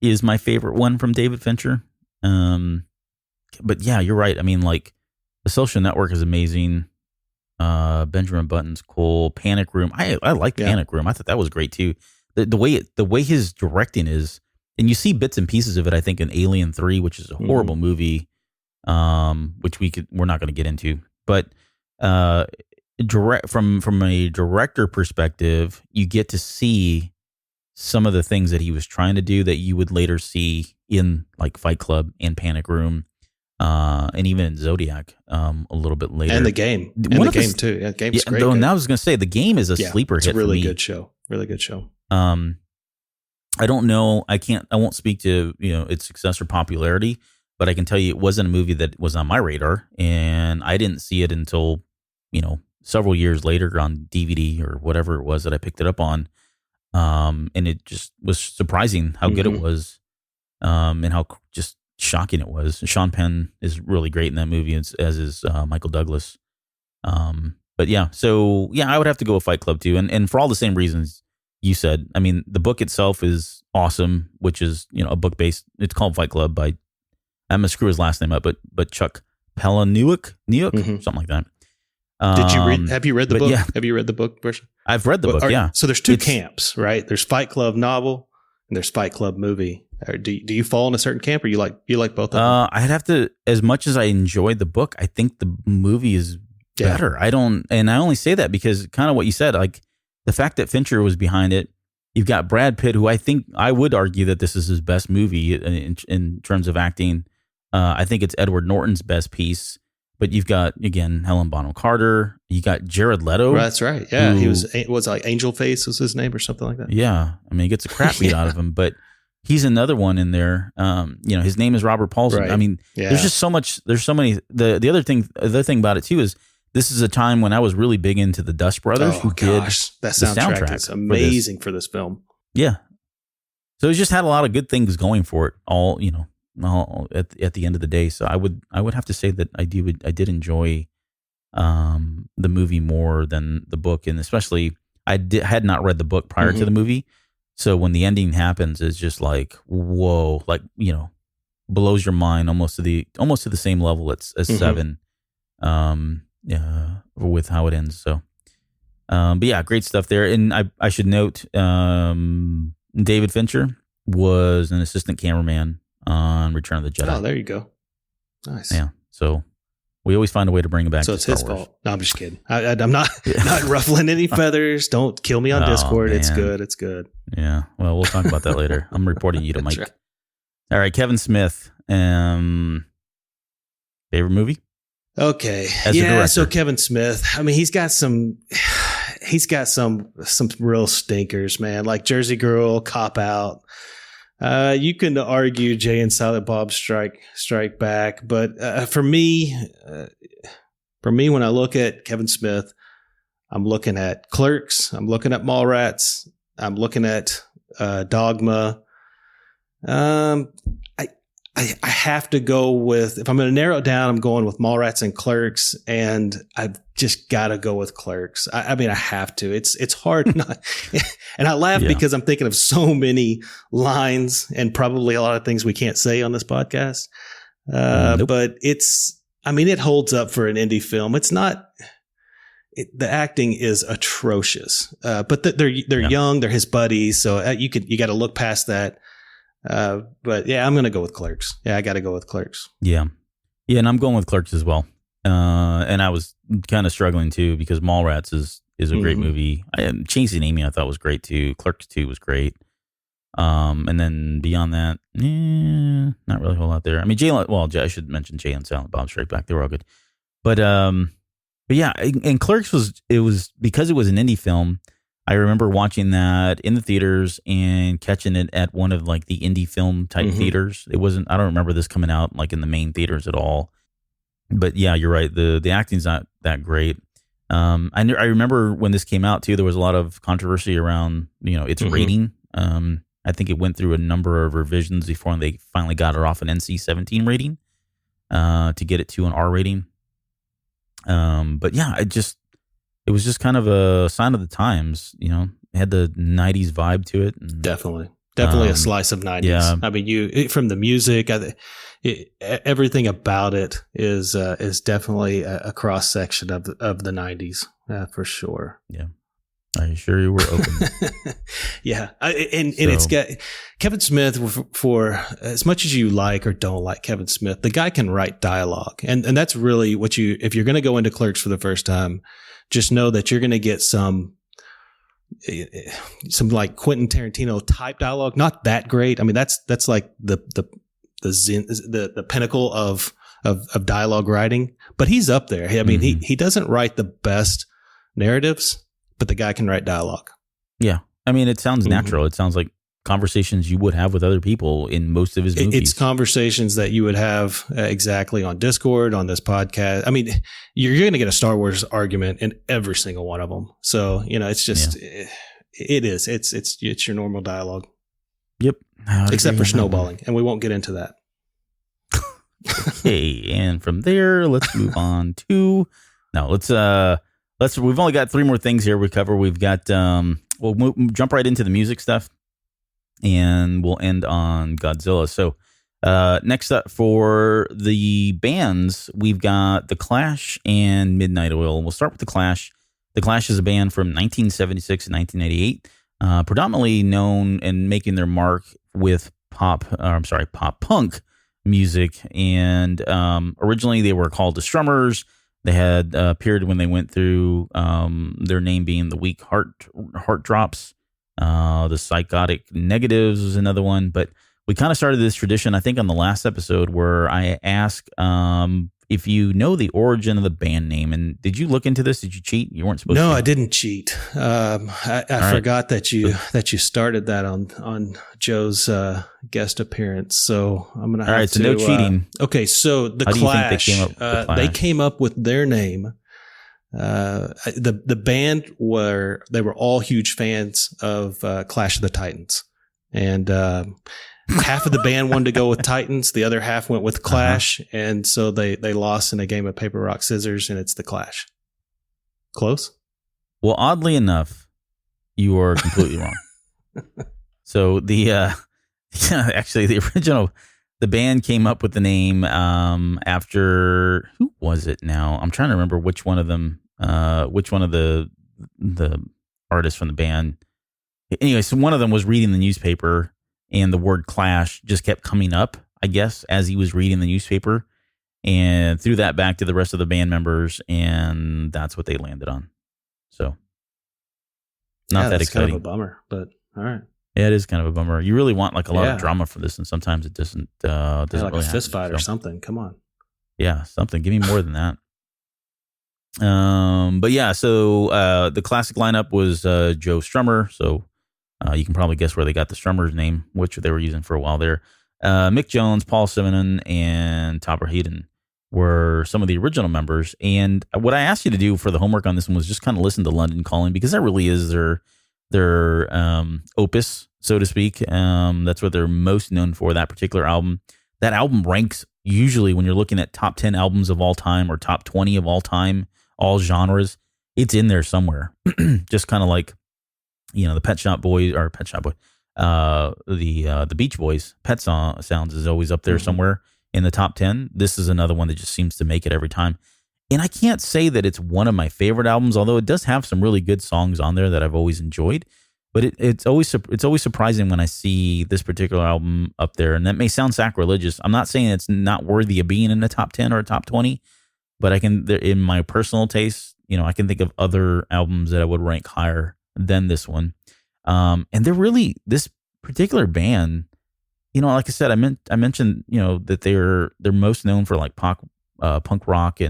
Speaker 1: is my favorite one from David Fincher. But yeah, you're right. I mean, like The Social Network is amazing. Benjamin Button's cool. Panic Room. I like Panic Room. I thought that was great too. The way his directing is, and you see bits and pieces of it, I think, in Alien 3, which is a horrible movie, which we're not going to get into. But from a director perspective, you get to see some of the things that he was trying to do that you would later see in like Fight Club and Panic Room, and even in Zodiac a little bit later. And The Game. And The Game too. Yeah, The Game's great. And I was going to say, The Game is a sleeper hit for me. It's a really good show. Really good show. I don't know. I won't speak to, its success or popularity, but I can tell you it wasn't a movie that was on my radar, and I didn't see it until, several years later on DVD or whatever it was that I picked it up on. And it just was surprising how good it was, and how just shocking it was. Sean Penn is really great in that movie, as is Michael Douglas. But yeah, so yeah, I would have to go with Fight Club too. And for all the same reasons you said. I mean, the book itself is awesome, which is, a book based, it's called Fight Club by, I'm going to screw his last name up, but Chuck Palahniuk, something like that. Have you read the book? Yeah. Have you read the book version? I've read the book, yeah. So there's two camps, right? There's Fight Club novel and there's Fight Club movie. Or do you fall in a certain camp, or you like both of them? I'd have to, as much as I enjoyed the book, I think the movie is better. I only say that because kind of what you said, like the fact that Fincher was behind it, You've got Brad Pitt, who I would argue that this is his best movie in terms of acting. I think it's Edward Norton's best piece. But you've got, again, Helen Bonham Carter. You got Jared Leto.
Speaker 2: That's right. Yeah, he was like Angel Face was his name or something like that.
Speaker 1: Yeah, I mean, he gets a crap beat out of him, but he's another one in there. His name is Robert Paulson.
Speaker 2: Right.
Speaker 1: I mean, there's just so much. There's so many. The other thing about it too is this is a time when I was really big into the Dust Brothers, who did
Speaker 2: that soundtrack is amazing for this film.
Speaker 1: Yeah, so it just had a lot of good things going for it. All at the end of the day. So I would have to say that I did enjoy the movie more than the book, and especially had not read the book prior to the movie. So when the ending happens, it's just like, whoa, like, blows your mind almost to the same level as Seven, with how it ends. So, but yeah, great stuff there. And I should note, David Fincher was an assistant cameraman on Return of the Jedi.
Speaker 2: Oh, there you go. Nice.
Speaker 1: Yeah. So we always find a way to bring it back.
Speaker 2: So it's his fault. No, I'm just kidding. I'm not ruffling any feathers. Don't kill me on Discord. Man. It's good. It's good.
Speaker 1: Yeah. Well, we'll talk about that later. I'm reporting you to Mike. Right. All right. Kevin Smith. Favorite movie?
Speaker 2: Okay. So Kevin Smith. I mean, he's got some real stinkers, man. Like Jersey Girl, Cop Out. You can argue Jay and Silent Bob Strike Back, but for me, when I look at Kevin Smith, I'm looking at Clerks, I'm looking at Mallrats, I'm looking at Dogma. I have to go with, if I'm going to narrow it down, I'm going with Mallrats and Clerks, and I've just got to go with Clerks. I mean, I have to. It's hard not, and I laugh because I'm thinking of so many lines and probably a lot of things we can't say on this podcast. Nope. But it holds up for an indie film. It's not. The acting is atrocious, but they're young. They're his buddies, so you got to look past that. But yeah, I'm going to go with Clerks. Yeah, I got to go with Clerks.
Speaker 1: Yeah. Yeah. And I'm going with Clerks as well. And I was kind of struggling too, because Mallrats is a great movie. Chasing Amy, I thought was great too. Clerks 2 was great. And then beyond that, not really a whole lot there. I mean, I should mention Jay and Silent Bob Strike Back. They were all good. But yeah, and Clerks was because it was an indie film. I remember watching that in the theaters and catching it at one of like the indie film type theaters. I don't remember this coming out like in the main theaters at all. But yeah, you're right. The acting's not that great. I remember when this came out too, there was a lot of controversy around, its rating. I think it went through a number of revisions before they finally got it off an NC-17 rating to get it to an R rating. But yeah, it was just kind of a sign of the times, it had the 90s vibe to it. And,
Speaker 2: definitely a slice of 90s. Yeah. I mean, from the music, everything about it is definitely a cross section of the 90s, for sure.
Speaker 1: Yeah. I assure you we're open.
Speaker 2: Yeah. And it's got Kevin Smith, for as much as you like or don't like Kevin Smith, the guy can write dialogue. And that's really if you're going to go into Clerks for the first time, just know that you're going to get some like Quentin Tarantino type dialogue. Not that great. I mean, that's like the pinnacle of dialogue writing, but he's up there. I mean, he doesn't write the best narratives, but the guy can write dialogue.
Speaker 1: Yeah. I mean, it sounds natural. It sounds like conversations you would have with other people in most of his movies. It's
Speaker 2: conversations that you would have exactly on Discord, on this podcast. I mean, you're going to get a Star Wars argument in every single one of them. So, it's just, it's your normal dialogue.
Speaker 1: Yep.
Speaker 2: Except for snowballing. And we won't get into that.
Speaker 1: Okay. And from there, let's move on to, we've only got 3 more things here we cover. We've got, we'll jump right into the music stuff. And we'll end on Godzilla. So next up for the bands, we've got The Clash and Midnight Oil. We'll start with The Clash. The Clash is a band from 1976 and 1988, predominantly known and making their mark with pop punk music. And originally they were called the Strummers. They had a period when they went through their name being the Weak Heart Drops. The Psychotic Negatives was another one. But we kind of started this tradition, I think, on the last episode where I ask if you know the origin of the band name. And did you look into this? Did you cheat? You weren't supposed to.
Speaker 2: No, I didn't cheat. I forgot that you started that on Joe's guest appearance. So I'm going to have to.
Speaker 1: All right, so no cheating.
Speaker 2: Okay, so the Clash, they came up with their name. The band they were all huge fans of Clash of the Titans, and half of the band wanted to go with Titans, the other half went with Clash, and so they lost in a game of paper, rock, scissors, and it's the Clash. Close?
Speaker 1: Well, oddly enough, you are completely wrong. So actually the band came up with the name after, who was it now? I'm trying to remember which one of them, which one of the artists from the band. Anyway, so one of them was reading the newspaper, and the word Clash just kept coming up, I guess, as he was reading the newspaper, and threw that back to the rest of the band members, and that's what they landed on. So, not that exciting.
Speaker 2: Kind of a bummer, but all right.
Speaker 1: Yeah, it is kind of a bummer. You really want like a lot of drama for this, and sometimes it doesn't. Like
Speaker 2: really a fist fight or something. Come on.
Speaker 1: Yeah, something. Give me more than that. But yeah, so the classic lineup was Joe Strummer. So you can probably guess where they got the Strummer's name, which they were using for a while there. Mick Jones, Paul Simonon, and Topper Heaton were some of the original members. And what I asked you to do for the homework on this one was just kind of listen to London Calling, because that really is their opus, so to speak. That's what they're most known for, that particular album. That album ranks usually when you're looking at top 10 albums of all time or top 20 of all time, all genres. It's in there somewhere. Just kind of like, the Pet Shop Boys, the Beach Boys, Pet Sounds is always up there somewhere in the top 10. This is another one that just seems to make it every time. And I can't say that it's one of my favorite albums, although it does have some really good songs on there that I've always enjoyed. But it's always surprising when I see this particular album up there, and that may sound sacrilegious. I'm not saying it's not worthy of being in the top 10 or a top 20, but in my personal taste, I can think of other albums that I would rank higher than this one. And they're really, this particular band, like I said, I mentioned, that they're most known for like punk rock,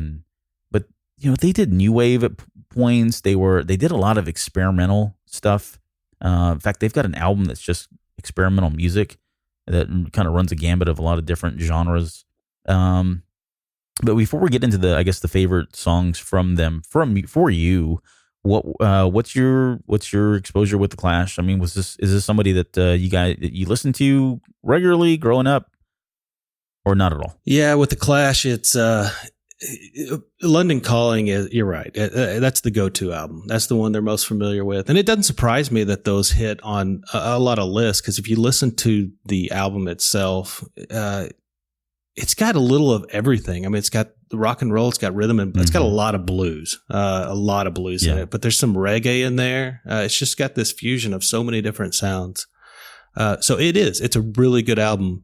Speaker 1: but they did new wave at points. They did a lot of experimental stuff. In fact, they've got an album that's just experimental music that kind of runs a gambit of a lot of different genres. But before we get into the favorite songs from them, for you, what's your exposure with the Clash? I mean, is this somebody that you listen to regularly growing up, or not at all? Yeah,
Speaker 2: with the Clash, it's London Calling. You're right. That's the go-to album. That's the one they're most familiar with, and it doesn't surprise me that those hit on a lot of lists, because if you listen to the album itself, it's got a little of everything. I mean, it's got rock and roll, it's got rhythm, and it's got a lot of blues, in it. But there's some reggae in there. It's just got this fusion of so many different sounds. So it's a really good album.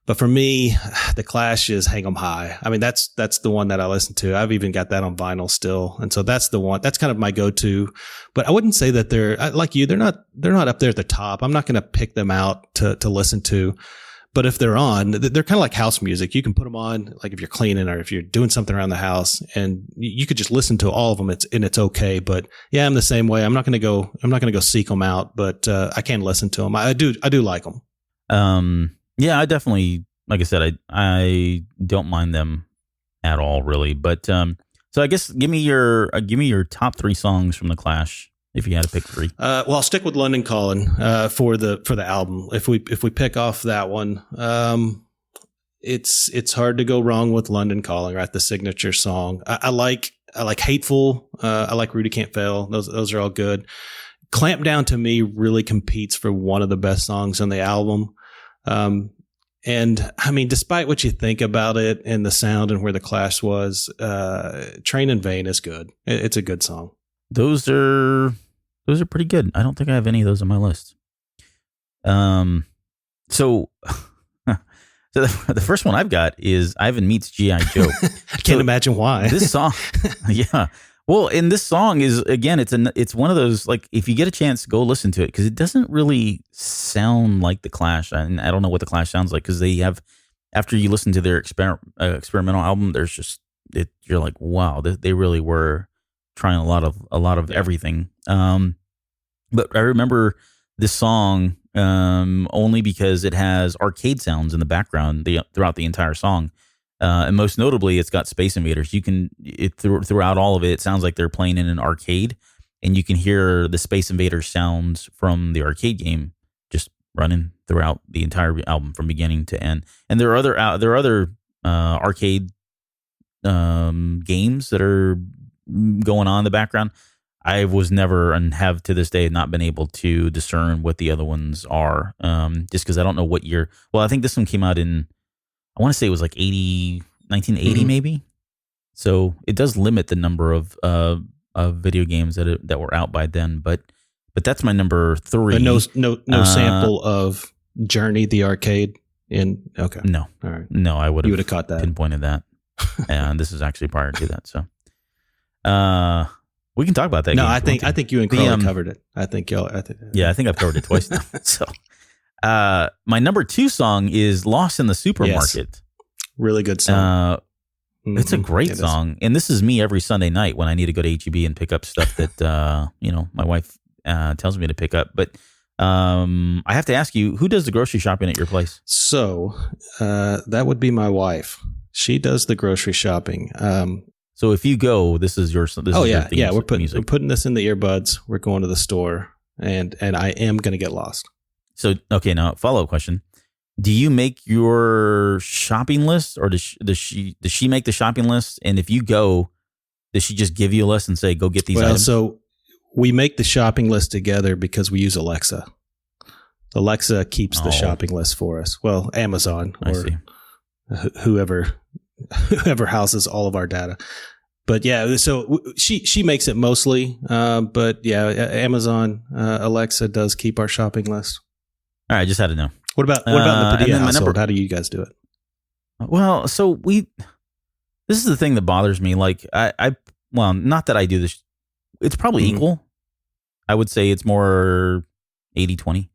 Speaker 2: But for me, the Clash is Hang 'Em High. I mean, that's the one that I listen to. I've even got that on vinyl still, and so that's the one. That's kind of my go-to. But I wouldn't say that they're like you. They're not up there at the top. I'm not going to pick them out to listen to. But if they're on, they're kind of like house music. You can put them on, like if you're cleaning or if you're doing something around the house, and you could just listen to all of them. It's okay. But yeah, I'm the same way. I'm not going to go seek them out, but I can listen to them. I do like them.
Speaker 1: Yeah, I definitely, like I said, I don't mind them at all, really. But so I guess give me your top 3 songs from the Clash, if you had to pick 3.
Speaker 2: Well, I'll stick with London Calling for the album. If we pick off that one, it's hard to go wrong with London Calling, right? The signature song. I like Hateful. I like Rudy Can't Fail. Those are all good. Clamp Down to me really competes for one of the best songs on the album. And I mean, despite what you think about it and the sound and where the Clash was, Train in Vain is good. It's a good song. Those are
Speaker 1: pretty good. I don't think I have any of those on my list. So the first one I've got is Ivan Meets G.I. Joe.
Speaker 2: I can't imagine why.
Speaker 1: This song, yeah. Well, and this song is, again, it's one of those, like, if you get a chance, go listen to it, because it doesn't really sound like the Clash, and I don't know what the Clash sounds like, because they have, after you listen to their experimental album, there's just you're like, wow, they really were trying a lot of everything. But I remember this song only because it has arcade sounds in the background throughout the entire song. And most notably, it's got Space Invaders. You can throughout all of it, it sounds like they're playing in an arcade, and you can hear the Space Invaders sounds from the arcade game just running throughout the entire album from beginning to end. And there are other arcade games that are going on in the background. I was never, and have to this day not been able to discern what the other ones are, just because I don't know what year. Well, I think this one came out in, I want to say it was like 1980 maybe. So it does limit the number of video games that were out by then. But that's my number 3.
Speaker 2: But no sample of Journey the arcade in. Okay,
Speaker 1: no,
Speaker 2: all right,
Speaker 1: no, I would have
Speaker 2: caught that,
Speaker 1: pinpointed that, and this is actually prior to that. So, we can talk about that.
Speaker 2: No, I think you and Carly covered it. I think I've covered
Speaker 1: it twice now. So. My number 2 song is Lost in the Supermarket.
Speaker 2: Yes. Really good song.
Speaker 1: It's a great song. And this is me every Sunday night when I need to go to HEB and pick up stuff that, my wife tells me to pick up. But I have to ask you, who does the grocery shopping at your place?
Speaker 2: So that would be my wife. She does the grocery shopping.
Speaker 1: So if you go, this is your theme,
Speaker 2: yeah. We're putting this in the earbuds. We're going to the store, and I am going to get lost.
Speaker 1: So, okay, now follow-up question. Do you make your shopping list, or does she make the shopping list? And if you go, does she just give you a list and say, go get these items?
Speaker 2: So we make the shopping list together because we use Alexa. Alexa keeps the shopping list for us. Well, Amazon or whoever houses all of our data. But yeah, so she makes it mostly. But yeah, Amazon, Alexa does keep our shopping list.
Speaker 1: All right, just had to know.
Speaker 2: What about in the Padilla household? How do you guys do it?
Speaker 1: Well, so this is the thing that bothers me. Like well, not that I do this. It's probably equal. I would say it's more 80-20.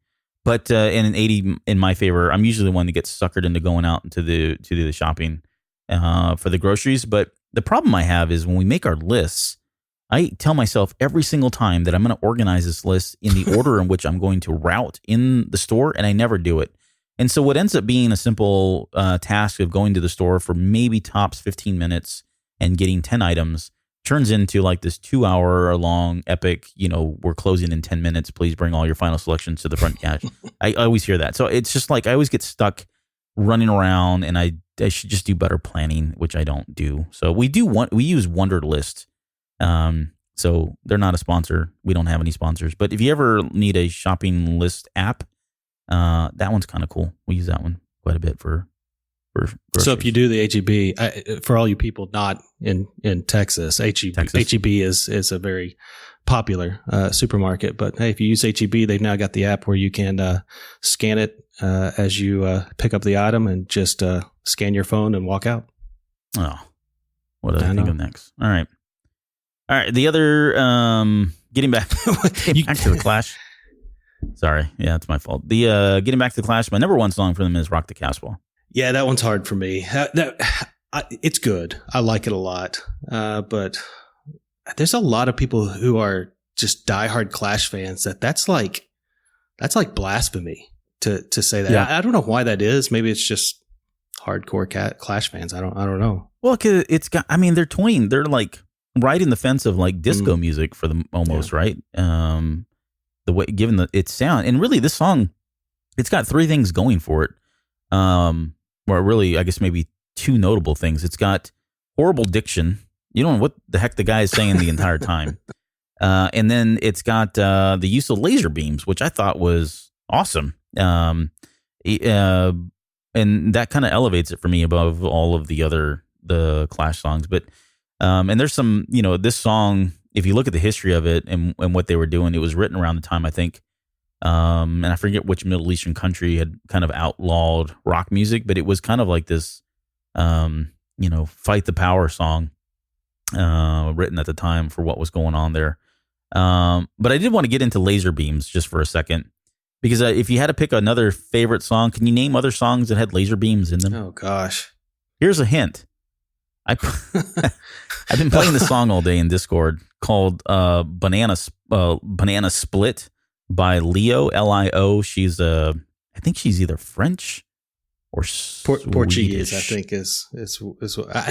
Speaker 1: But and an 80 in my favor. I'm usually the one that gets suckered into going out to do the shopping for the groceries. But the problem I have is when we make our lists, I tell myself every single time that I'm going to organize this list in the order in which I'm going to route in the store, and I never do it. And so what ends up being a simple task of going to the store for maybe tops 15 minutes and getting 10 items turns into like this 2-hour long epic, we're closing in 10 minutes. Please bring all your final selections to the front cash. I always hear that. So it's just like I always get stuck running around, and I should just do better planning, which I don't do. So we use Wunderlist. So they're not a sponsor. We don't have any sponsors, but if you ever need a shopping list app, that one's kind of cool. We use that one quite a bit for groceries.
Speaker 2: So if you do the HEB, for all you people not in Texas, HEB is a very popular supermarket. But hey, if you use HEB, they've now got the app where you can scan it as you pick up the item, and just scan your phone and walk out.
Speaker 1: Oh, what did I think of next? All right. The other, getting back to the Clash. Sorry. Yeah, it's my fault. The getting back to the Clash, my number 1 song for them is Rock the Casbah.
Speaker 2: Yeah, that one's hard for me. It's good. I like it a lot. But there's a lot of people who are just diehard Clash fans that's like blasphemy to say that. Yeah. I don't know why that is. Maybe it's just hardcore Clash fans. I don't know.
Speaker 1: Well, 'cause they're toying. They're like right in the fence of like disco music for them almost, right? The way, given its sound, and really this song, it's got 3 things going for it. Or really, I guess maybe 2 notable things. It's got horrible diction. You don't know what the heck the guy is saying the entire time. And then it's got the use of laser beams, which I thought was awesome. And that kind of elevates it for me above all of the Clash songs. But and there's some, this song, if you look at the history of it and what they were doing, it was written around the time, I think, and I forget which Middle Eastern country had kind of outlawed rock music, but it was kind of like this, fight the power song. written at the time for what was going on there. But I did want to get into laser beams just for a second, because if you had to pick another favorite song, can you name other songs that had laser beams in them?
Speaker 2: Oh gosh.
Speaker 1: Here's a hint. I've been playing this song all day in Discord called Banana Split by Leo, Lio. She's I think she's either French or
Speaker 2: Portuguese. I think is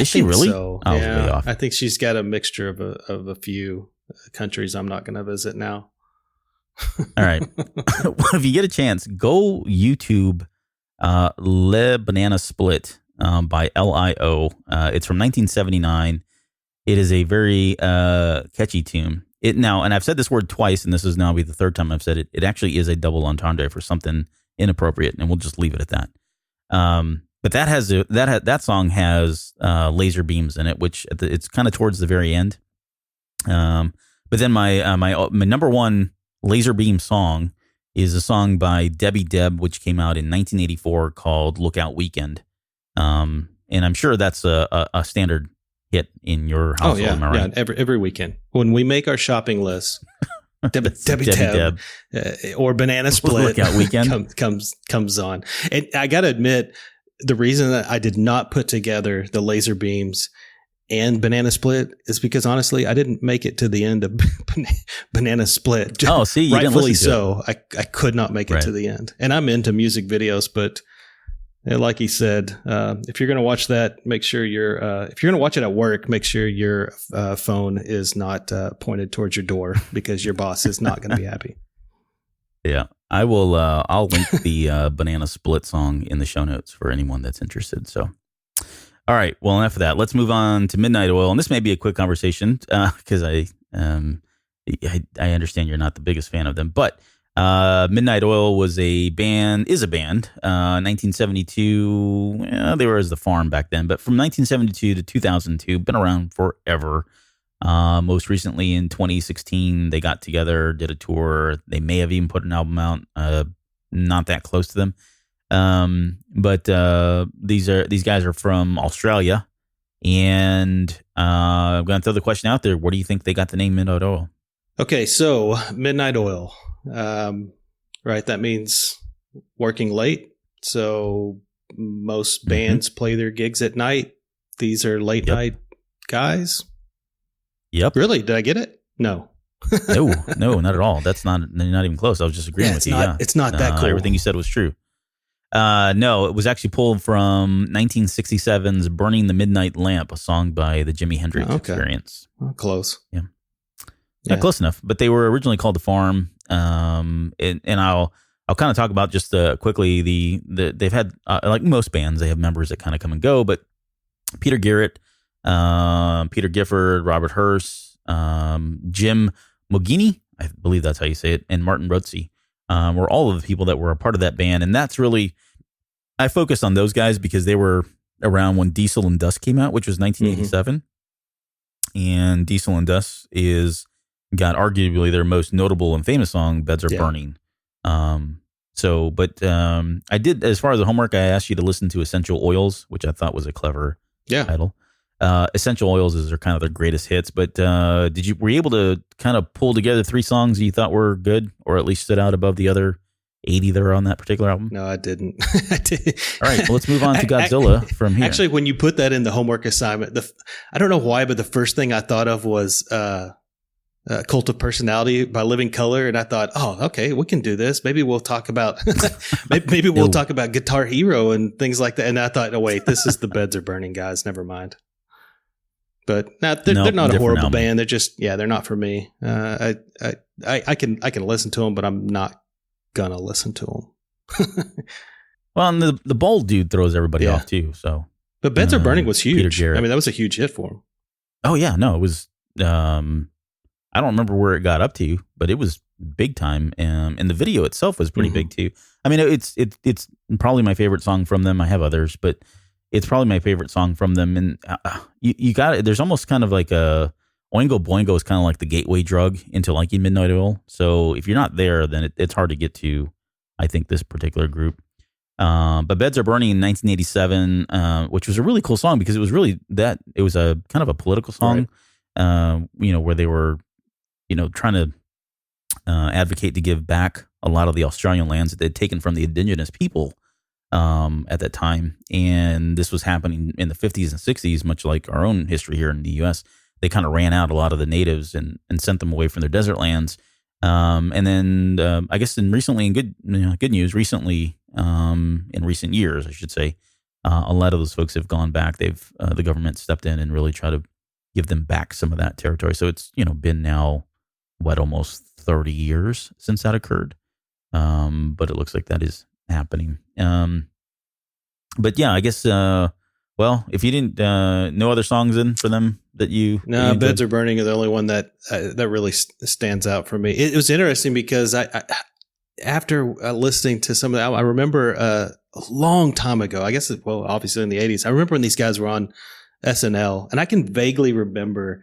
Speaker 1: she really?
Speaker 2: So.
Speaker 1: I was way off.
Speaker 2: I think she's got a mixture of a few countries I'm not going to visit now.
Speaker 1: All right. Well, if you get a chance, go YouTube Le Banana Split by Lio. It's from 1979. It is a very catchy tune. And I've said this word twice, and this is now be the third time I've said it. It actually is a double entendre for something inappropriate, and we'll just leave it at that. But that song has laser beams in it, which it's kind of towards the very end. But then my number one laser beam song is a song by Debbie Deb, which came out in 1984 called Lookout Weekend. And I'm sure that's a standard hit in your household.
Speaker 2: Oh, yeah.
Speaker 1: Am I right?
Speaker 2: Yeah, every weekend. When we make our shopping list, Debbie Deb. Or Banana Split
Speaker 1: Lookout Weekend
Speaker 2: comes on. And I got to admit, the reason that I did not put together the laser beams and Banana Split is because, honestly, I didn't make it to the end of Banana Split.
Speaker 1: Oh, see, you
Speaker 2: rightfully
Speaker 1: didn't listen
Speaker 2: so. I could not make it to the end. And I'm into music videos, but like he said, if you're going to watch that, make sure if you're going to watch it at work, make sure your phone is not pointed towards your door, because your boss is not going to be happy.
Speaker 1: Yeah, I will. I'll link the Banana Split song in the show notes for anyone that's interested. So, all right. Well, enough of that. Let's move on to Midnight Oil, and this may be a quick conversation because I understand you're not the biggest fan of them, but Midnight Oil is a band. 1972. They were as the Farm back then, but from 1972 to 2002, been around forever. Most recently in 2016, they got together, did a tour. They may have even put an album out. Not that close to them. But these guys are from Australia, and I'm going to throw the question out there. Where do you think they got the name Midnight Oil?
Speaker 2: Okay, so Midnight Oil, right? That means working late. So most bands play their gigs at night. These are late night guys.
Speaker 1: Yep.
Speaker 2: Really? Did I get it? No.
Speaker 1: No, not at all. They're not even close. I was just agreeing with you.
Speaker 2: It's not that cool.
Speaker 1: Everything you said was true. No, it was actually pulled from 1967's Burning the Midnight Lamp, a song by the Jimi Hendrix Experience.
Speaker 2: Well, close.
Speaker 1: Yeah. Close enough. But they were originally called The Farm. And I'll kind of talk about just quickly they've had, like most bands, they have members that kind of come and go, but Peter Garrett, Peter Gifford, Robert Hurst, Jim Mogini, I believe that's how you say it, and Martin Rotze were all of the people that were a part of that band. And that's really, I focused on those guys because they were around when Diesel and Dust came out, which was 1987. And Diesel and Dust got arguably their most notable and famous song, Beds Are Burning. I did, as far as the homework, I asked you to listen to Essential Oils, which I thought was a clever title. Essential Oils is kind of their greatest hits, but were you able to kind of pull together 3 songs you thought were good, or at least stood out above the other 80 that are on that particular album?
Speaker 2: No, I didn't.
Speaker 1: All right, well, let's move on to Godzilla from here.
Speaker 2: Actually, when you put that in the homework assignment, I don't know why, but the first thing I thought of was Cult of Personality by Living Colour, and I thought, oh, okay, we can do this. Maybe we'll talk about maybe we'll talk about Guitar Hero and things like that. And I thought, oh wait, this is the Beds Are Burning guys. Never mind. But they're not a horrible band. They're just they're not for me. I can listen to them, but I'm not gonna listen to them.
Speaker 1: Well, and the bald dude throws everybody off too. So,
Speaker 2: but Beds Are Burning was huge.
Speaker 1: I
Speaker 2: mean, that was a huge hit for him.
Speaker 1: Oh yeah, no, it was. I don't remember where it got up to, but it was big time. And the video itself was pretty big too. I mean, it's probably my favorite song from them. I have others, but it's probably my favorite song from them. And you got it. There's almost kind of like a Oingo Boingo is kind of like the gateway drug into liking Midnight Oil. So if you're not there, then it's hard to get to, I think, this particular group. But Beds Are Burning in 1987, which was a really cool song because it was really it was a kind of a political song. Right. where they were, trying to advocate to give back a lot of the Australian lands that they'd taken from the indigenous people at that time. And this was happening in the 50s and 60s, much like our own history here in the U.S. They kind of ran out a lot of the natives and sent them away from their desert lands. And then I guess in good news, recently, in recent years, I should say, a lot of those folks have gone back. The government stepped in and really tried to give them back some of that territory. So it's, been now, almost 30 years since that occurred. But it looks like that is happening. But yeah, I guess, if you didn't, no other songs in for them that you...
Speaker 2: No, Beds Are Burning is the only one that really stands out for me. It was interesting because I after listening to some of the album, I remember a long time ago, I guess, obviously in the 80s, I remember when these guys were on SNL, and I can vaguely remember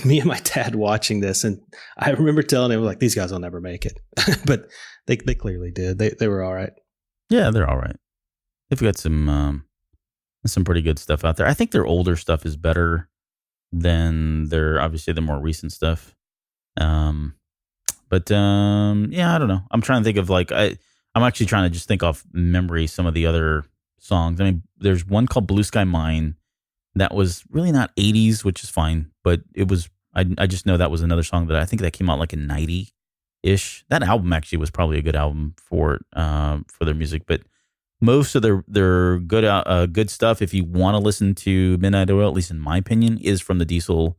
Speaker 2: me and my dad watching this, and I remember telling him, like, these guys will never make it. But they clearly did. They were all right.
Speaker 1: Yeah, they're all right. They've got some pretty good stuff out there. I think their older stuff is better than obviously the more recent stuff. But I don't know. I'm trying to think of I'm actually trying to just think off memory some of the other songs. I mean, there's one called Blue Sky Mine that was really not 80s, which is fine, but it was, I just know that was another song that I think that came out like in 90-ish. That album actually was probably a good album for their music, but most of their good stuff, if you want to listen to Midnight Oil, at least in my opinion, is from the Diesel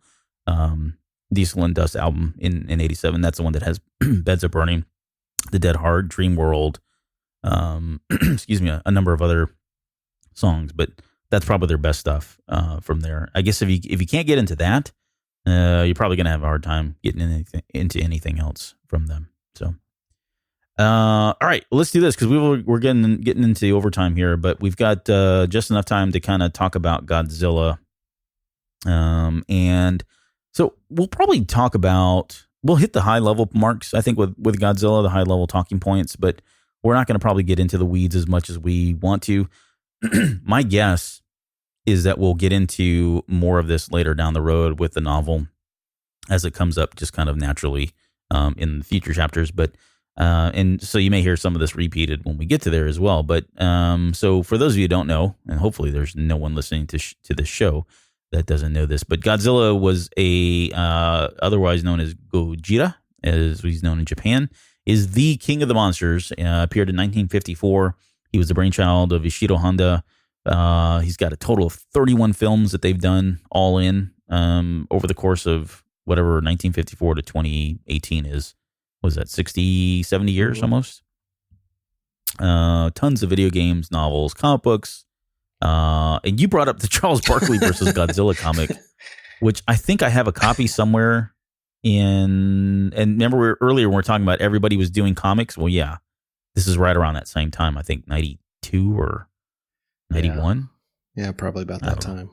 Speaker 1: and Dust album in 87. That's the one that has Beds Are Burning, The Dead Heart, Dream World, a number of other songs, but that's probably their best stuff from there. I guess if you can't get into that, you're probably going to have a hard time getting into anything else from them. So, all right, let's do this because we're getting into the overtime here, but we've got just enough time to kind of talk about Godzilla. And so we'll probably we'll hit the high level marks, I think, with Godzilla, the high level talking points, but we're not going to probably get into the weeds as much as we want to. My guess is that we'll get into more of this later down the road with the novel as it comes up just kind of naturally in the future chapters. But and so you may hear some of this repeated when we get to there as well. But so for those of you who don't know, and hopefully there's no one listening to this show that doesn't know this, but Godzilla was otherwise known as Gojira, as he's known in Japan, is the king of the monsters. Appeared in 1954. He was the brainchild of Ishiro Honda. He's got a total of 31 films that they've done all in over the course of whatever 1954 to 2018 is. Was that 60, 70 years almost? Tons of video games, novels, comic books. And you brought up the Charles Barkley versus Godzilla comic, which I think I have a copy somewhere and remember earlier we were talking about everybody was doing comics. Well, yeah, this is right around that same time. I think 92 or 91.
Speaker 2: Yeah, probably about that time.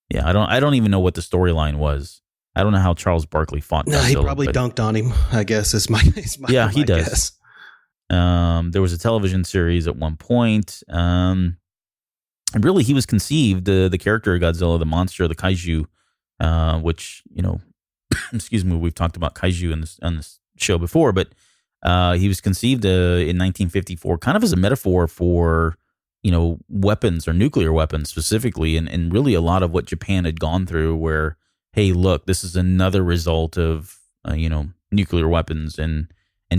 Speaker 1: Yeah, I don't even know what the storyline was. I don't know how Charles Barkley fought.
Speaker 2: No,
Speaker 1: Godzilla,
Speaker 2: he probably dunked on him, I guess.
Speaker 1: Yeah, he does. Guess. There was a television series at one point. And really, he was conceived, the character of Godzilla, the monster, the kaiju, which, excuse me, we've talked about kaiju on this show before, but he was conceived in 1954 kind of as a metaphor for, weapons or nuclear weapons specifically, and really a lot of what Japan had gone through where, hey, look, this is another result of, nuclear weapons and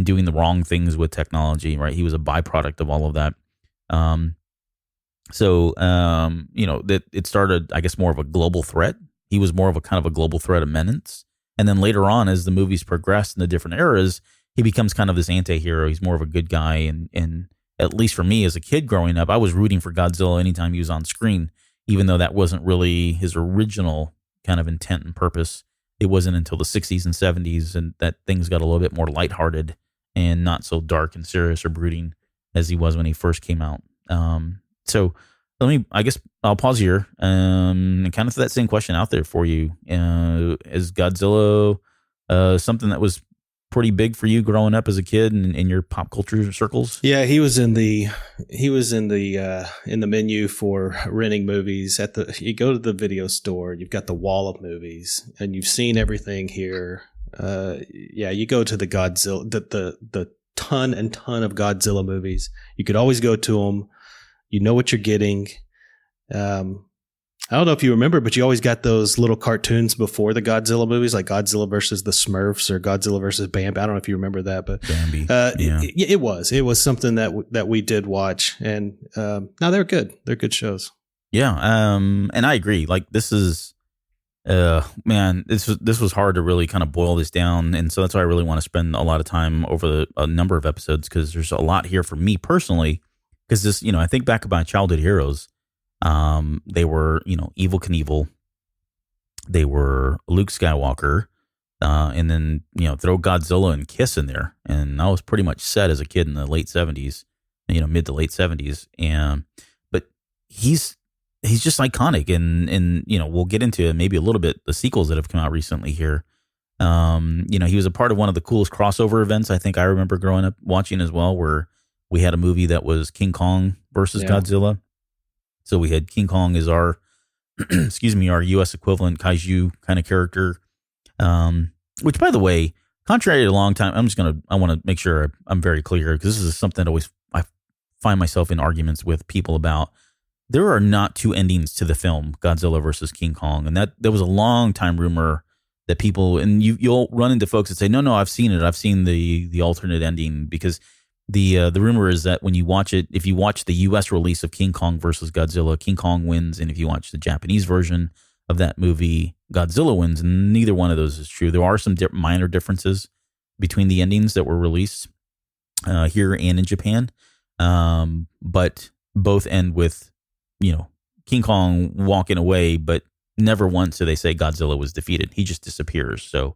Speaker 1: doing the wrong things with technology, right? He was a byproduct of all of that. That it started, I guess, more of a global threat. He was more of a kind of a global threat of menace. And then later on, as the movies progressed in the different eras, he becomes kind of this anti-hero. He's more of a good guy. And at least for me as a kid growing up, I was rooting for Godzilla anytime he was on screen, even though that wasn't really his original kind of intent and purpose. It wasn't until the 60s and 70s and that things got a little bit more lighthearted and not so dark and serious or brooding as he was when he first came out. So I guess I'll pause here and kind of throw that same question out there for you. Is Godzilla something that was pretty big for you growing up as a kid in your pop culture circles?
Speaker 2: Yeah, he was in the menu for renting movies you go to the video store, you've got the wall of movies and you've seen everything here. You go to the Godzilla, the ton and ton of Godzilla movies. You could always go to them. You know what you're getting. I don't know if you remember, but you always got those little cartoons before the Godzilla movies, like Godzilla versus the Smurfs or Godzilla versus Bambi. I don't know if you remember that, but
Speaker 1: Bambi.
Speaker 2: It was something that we did watch, and no, they're good. They're good shows.
Speaker 1: Yeah, and I agree. Like this is, man, this was hard to really kind of boil this down, and so that's why I really want to spend a lot of time over a number of episodes, because there's a lot here for me personally. Because this, I think back about childhood heroes. They were, Evel Knievel. They were Luke Skywalker, and then, throw Godzilla and Kiss in there. And I was pretty much set as a kid in the late 70s, mid to late 70s. But he's just iconic. And we'll get into maybe a little bit the sequels that have come out recently here. He was a part of one of the coolest crossover events I think I remember growing up watching as well, where we had a movie that was King Kong versus Godzilla. So we had King Kong as our, our U.S. equivalent kaiju kind of character, which, by the way, contrary to a long time, I want to make sure I'm very clear, because this is something that I find myself in arguments with people about. There are not two endings to the film Godzilla versus King Kong, and that there was a long time rumor that people, and you'll run into folks that say, no, I've seen it. I've seen the alternate ending, because the rumor is that when you watch it, if you watch the U.S. release of King Kong versus Godzilla, King Kong wins, and if you watch the Japanese version of that movie, Godzilla wins. And neither one of those is true. There are some minor differences between the endings that were released here and in Japan, but both end with King Kong walking away, but never once do they say Godzilla was defeated. He just disappears. So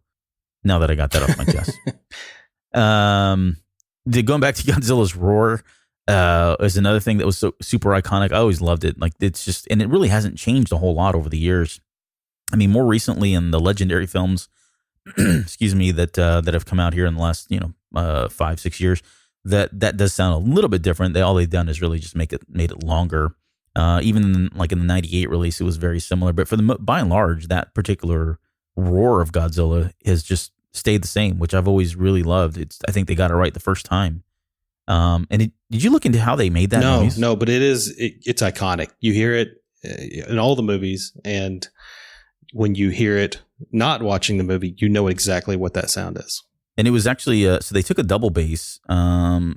Speaker 1: now that I got that off my chest. Going back to Godzilla's roar is another thing that was so super iconic. I always loved it. Like, it's just, and it really hasn't changed a whole lot over the years. I mean, more recently in the legendary films, that have come out here in the last 5-6 years, that does sound a little bit different. All they've done is really just made it longer. Even like in the '98 release, it was very similar. But by and large, that particular roar of Godzilla has just stayed the same, which I've always really loved. I think they got it right the first time. Did you look into how they made that noise?
Speaker 2: No, but it's iconic. You hear it in all the movies, and when you hear it not watching the movie, you know exactly what that sound is.
Speaker 1: And it was actually so they took a double bass,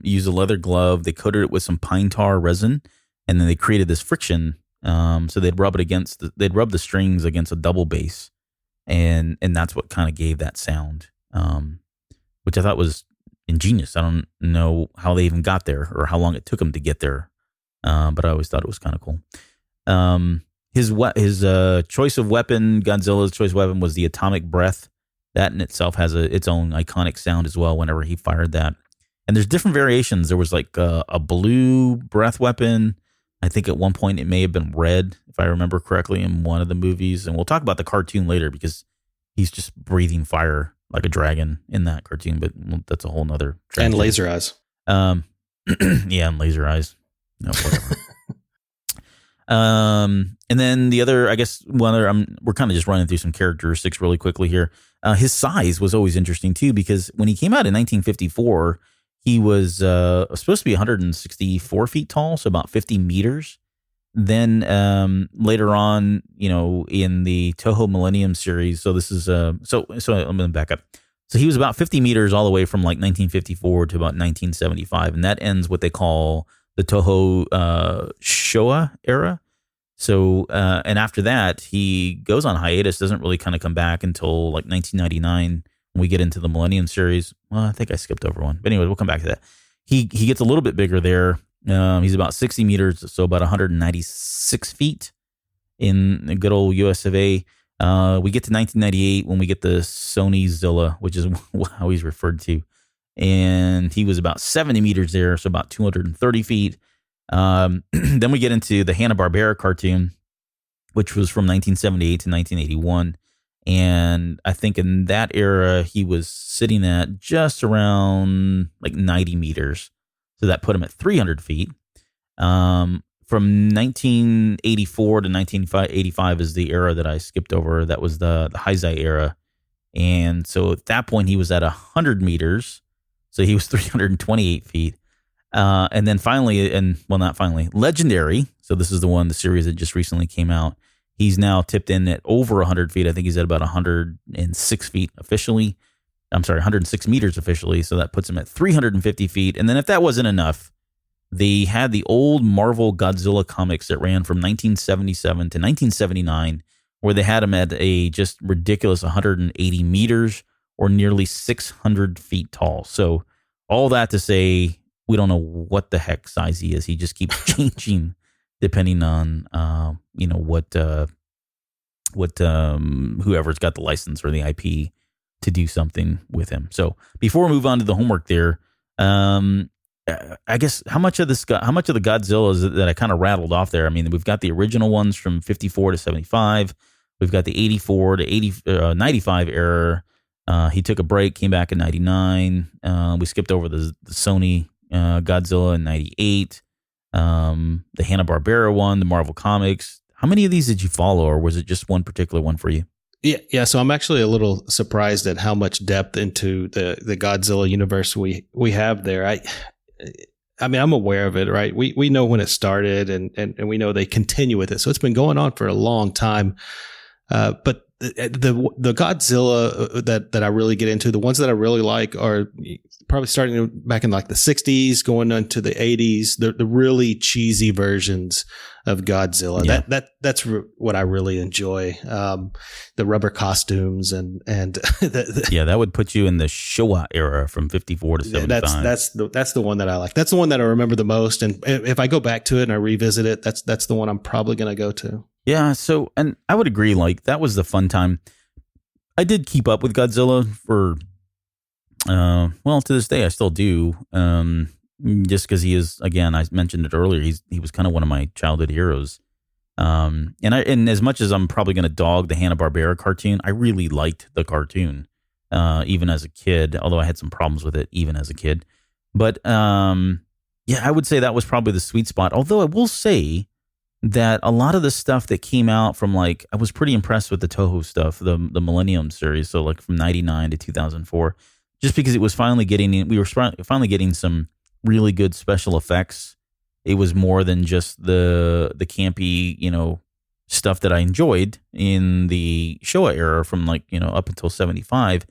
Speaker 1: used a leather glove, they coated it with some pine tar resin, and then they created this friction. So they'd rub the strings against a double bass. And that's what kind of gave that sound, which I thought was ingenious. I don't know how they even got there or how long it took them to get there, but I always thought it was kind of cool. His choice of weapon, Godzilla's choice weapon, was the atomic breath. That in itself has its own iconic sound as well whenever he fired that. And there's different variations. There was like a blue breath weapon. I think at one point it may have been red, if I remember correctly, in one of the movies. And we'll talk about the cartoon later, because he's just breathing fire like a dragon in that cartoon. But that's a whole nother tragedy.
Speaker 2: And laser eyes.
Speaker 1: Yeah, and laser eyes. No, whatever. And then the other, I guess, we're kind of just running through some characteristics really quickly here. His size was always interesting too, because when he came out in 1954, he was supposed to be 164 feet tall, so about 50 meters. Then later on, in the Toho Millennium series, so this is so I'm going to back up. So he was about 50 meters all the way from like 1954 to about 1975, and that ends what they call the Toho Showa era. So and after that, he goes on hiatus, doesn't really kind of come back until like 1999. When we get into the Millennium series. Well, I think I skipped over one. But anyway, we'll come back to that. He gets a little bit bigger there. He's about 60 meters, so about 196 feet in the good old US of A. We get to 1998 when we get the Sony Zilla, which is how he's referred to. And he was about 70 meters there, so about 230 feet. Then we get into the Hanna-Barbera cartoon, which was from 1978 to 1981. And I think in that era, he was sitting at just around like 90 meters. So that put him at 300 feet. From 1984 to 1985 is the era that I skipped over. That was the Heisei era. And so at that point, he was at 100 meters. So he was 328 feet. And then finally, not finally, Legendary. So this is the series that just recently came out. He's now tipped in at over 100 feet. I think he's at about 106 feet officially. I'm sorry, 106 meters officially. So that puts him at 350 feet. And then if that wasn't enough, they had the old Marvel Godzilla comics that ran from 1977 to 1979, where they had him at a just ridiculous 180 meters or nearly 600 feet tall. So all that to say, we don't know what the heck size he is. He just keeps changing depending on whoever's got the license or the IP to do something with him. So before we move on to the homework there, I guess how much of the Godzilla that I kind of rattled off there? I mean, we've got the original ones from 54 to 75. We've got the 84 to 95 era. He took a break, came back in 99. We skipped over the Sony Godzilla in 98. The Hanna-Barbera one, the Marvel Comics. How many of these did you follow, or was it just one particular one for you?
Speaker 2: Yeah. So I'm actually a little surprised at how much depth into the Godzilla universe we have there. I mean, I'm aware of it, right? We know when it started, and we know they continue with it. So it's been going on for a long time. But the Godzilla that I really get into, the ones that I really like, are probably starting back in like the 60s, going into the 80s. The really cheesy versions of Godzilla. Yeah. That's what I really enjoy. The rubber costumes and
Speaker 1: that would put you in the Showa era from 54 to 75.
Speaker 2: That's the one that I like. That's the one that I remember the most. And if I go back to it and I revisit it, that's the one I'm probably going to go to.
Speaker 1: Yeah, so, and I would agree, like, that was the fun time. I did keep up with Godzilla for, to this day, I still do, just because he is, again, I mentioned it earlier, he was kind of one of my childhood heroes. And as much as I'm probably going to dog the Hanna-Barbera cartoon, I really liked the cartoon, even as a kid, although I had some problems with it even as a kid. But, I would say that was probably the sweet spot, although I will say that a lot of the stuff that came out from, like, I was pretty impressed with the Toho stuff, the Millennium series. So like from 99 to 2004, just because it was finally we were finally getting some really good special effects. It was more than just the campy, stuff that I enjoyed in the Showa era from up until 75.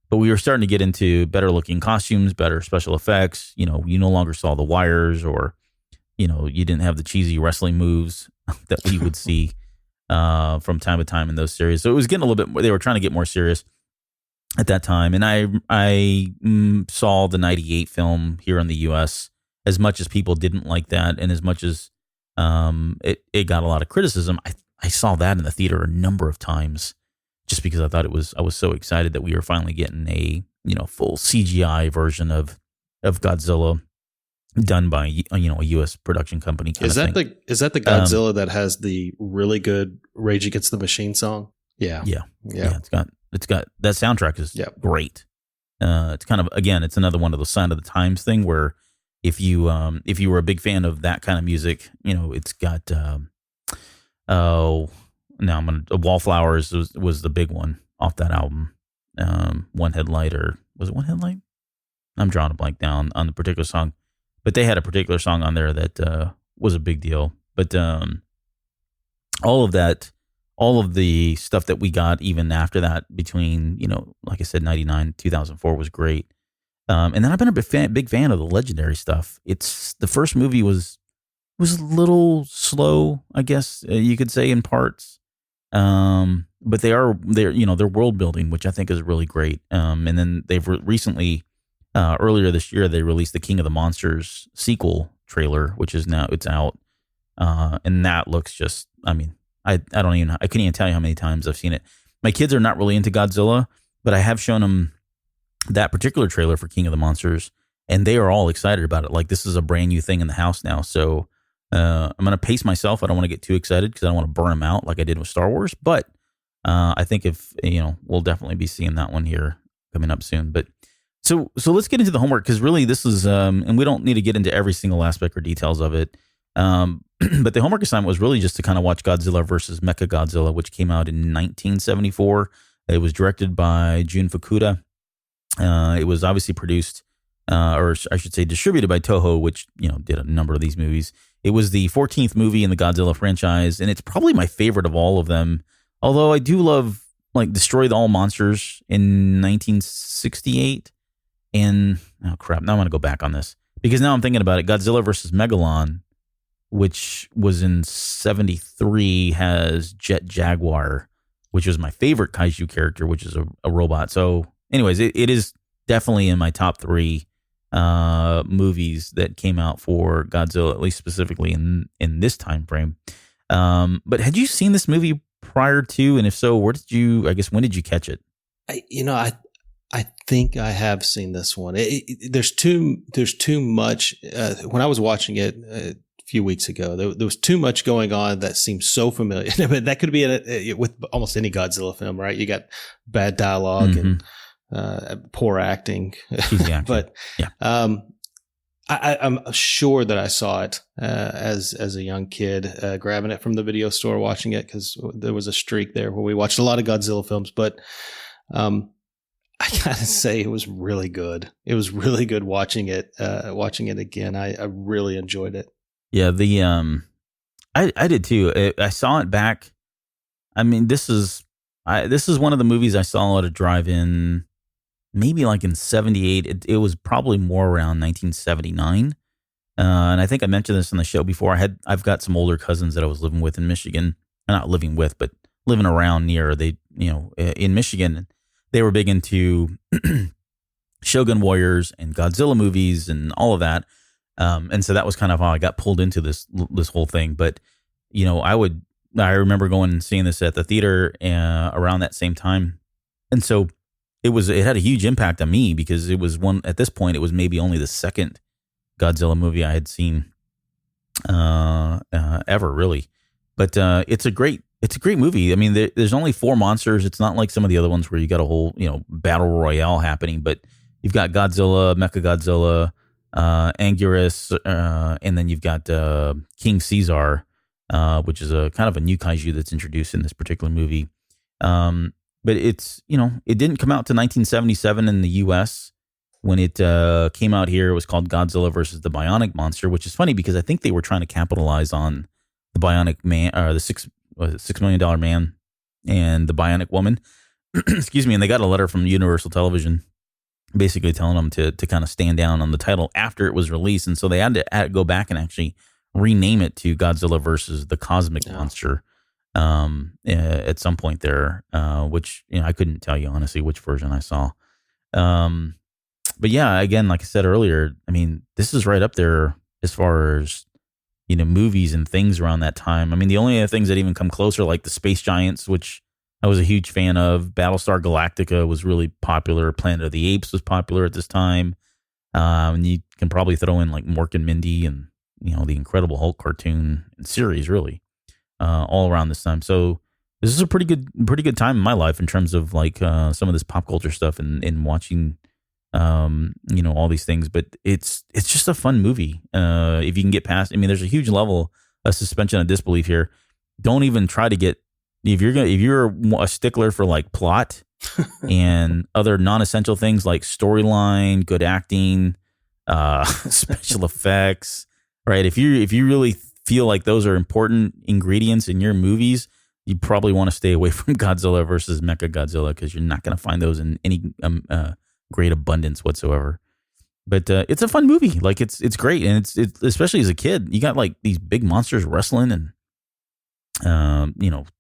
Speaker 1: But we were starting to get into better looking costumes, better special effects. You no longer saw the wires, or you didn't have the cheesy wrestling moves that we would see from time to time in those series. So it was getting a little bit more, they were trying to get more serious at that time. And I saw the 98 film here in the U.S. As much as people didn't like that, and as much as it got a lot of criticism, I saw that in the theater a number of times just because I thought I was so excited that we were finally getting a full CGI version of Godzilla, done by a U.S. production company.
Speaker 2: Is that the Godzilla that has the really good Rage Against the Machine song? Yeah. It's got that soundtrack is great. It's kind of, again, it's another one of those sign of the times thing where if you were a big fan of that kind of music, it's got Wallflowers was the big one off that album. One Headlight, or was it One Headlight? I'm drawing a blank down on the particular song. But they had a particular song on there that was a big deal. But all of the stuff that we got even after that, between, like I said, 99, 2004 was great. And then I've been a big fan of the Legendary stuff. The first movie was a little slow, I guess you could say, in parts. But they're world building, which I think is really great. And then they've recently, earlier this year, they released the King of the Monsters sequel trailer, which is now, it's out. And that looks just, I couldn't even tell you how many times I've seen it. My kids are not really into Godzilla, but I have shown them that particular trailer for King of the Monsters, and they are all excited about it. Like, this is a brand new thing in the house now. So I'm going to pace myself. I don't want to get too excited because I don't want to burn them out like I did with Star Wars. But
Speaker 1: I think if we'll definitely be seeing that one here coming up soon. But so let's get into the homework, because really this is and we don't need to get into every single aspect or details of it. But the homework assignment was really just to kind of watch Godzilla versus Mechagodzilla, which came out in 1974. It was directed by Jun Fukuda. It was obviously produced, or I should say distributed by Toho, which, did a number of these movies. It was the 14th movie in the Godzilla franchise, and it's probably my favorite of all of them. Although I do love, like, Destroy All Monsters in 1968. And, oh crap, now I'm going to go back on this, because now I'm thinking about it. Godzilla versus Megalon, which was in 73, has Jet Jaguar, which was my favorite kaiju character, which is a robot. So anyways, it is definitely in my top 3 movies that came out for Godzilla, at least specifically in this time frame. But had you seen this movie prior to, and if so, when did you catch it?
Speaker 2: I think I have seen this one. There's too much. When I was watching it a few weeks ago, there was too much going on that seemed so familiar. That could be with almost any Godzilla film, right? You got bad dialogue and poor acting. But yeah. I'm sure that I saw it as a young kid, grabbing it from the video store, watching it, because there was a streak there where we watched a lot of Godzilla films. But I gotta say, it was really good. It was really good watching it again. I really enjoyed it.
Speaker 1: Yeah, I did too. I saw it back. I mean, this is one of the movies I saw at a drive-in, maybe like in 78. It was probably more around 1979. And I think I mentioned this on the show before. I've got some older cousins that I was living with in Michigan. Not living with, but living around near. In Michigan, they were big into Shogun Warriors and Godzilla movies and all of that. And so that was kind of how I got pulled into this whole thing. But, I remember going and seeing this at the theater around that same time. And so it had a huge impact on me, because it was at this point, it was maybe only the second Godzilla movie I had seen ever, really. But it's a great movie. I mean, there's only 4 monsters. It's not like some of the other ones where you got a whole, battle royale happening, but you've got Godzilla, Mechagodzilla, Anguirus, and then you've got King Caesar, which is a kind of a new kaiju that's introduced in this particular movie. But it's, it didn't come out to 1977 in the U.S. When it came out here, it was called Godzilla versus the Bionic Monster, which is funny because I think they were trying to capitalize on the Bionic Man, or the $6 Million Man and the Bionic Woman. Excuse me. And they got a letter from Universal Television basically telling them to kind of stand down on the title after it was released. And so they had to go back and actually rename it to Godzilla versus the Cosmic Monster at some point there, which, I couldn't tell you honestly which version I saw. But yeah, again, like I said earlier, I mean, this is right up there as far as, movies and things around that time. I mean, the only other things that even come closer, like the Space Giants, which I was a huge fan of. Battlestar Galactica was really popular. Planet of the Apes was popular at this time. And you can probably throw in like Mork and Mindy and, the Incredible Hulk cartoon and series, really, all around this time. So this is a pretty good time in my life in terms of like some of this pop culture stuff and watching, all these things. But it's just a fun movie. If you can get past, I mean, there's a huge level of suspension of disbelief here. Don't even try to get, if you're a stickler for like plot and other non-essential things like storyline, good acting, special effects, right? If you really feel like those are important ingredients in your movies, you probably want to stay away from Godzilla versus Mechagodzilla, because you're not going to find those in any great abundance whatsoever. But it's a fun movie. Like it's great, and it's especially as a kid, you got like these big monsters wrestling and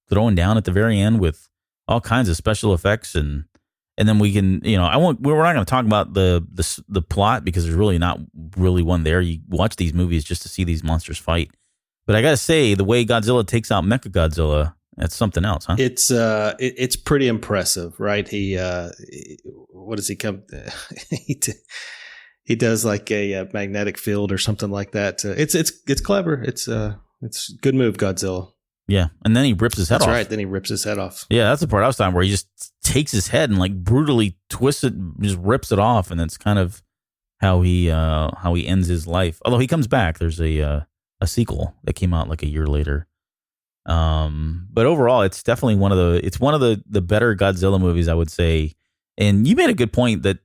Speaker 1: throwing down at the very end with all kinds of special effects, and then we can, we're not going to talk about the plot, because there's really not really one there. You watch these movies just to see these monsters fight. But I got to say, the way Godzilla takes out Mechagodzilla, that's something else, huh?
Speaker 2: It's pretty impressive, right? What does he come? He does like a magnetic field or something like that. It's clever. It's good move, Godzilla.
Speaker 1: Yeah, and then he rips his head off.
Speaker 2: That's right. Then he rips his head off.
Speaker 1: Yeah, that's the part I was talking where he just takes his head and like brutally twists it, just rips it off, and that's kind of how he ends his life. Although he comes back, there's a sequel that came out like a year later. But overall, it's definitely one of the better Godzilla movies, I would say. And you made a good point that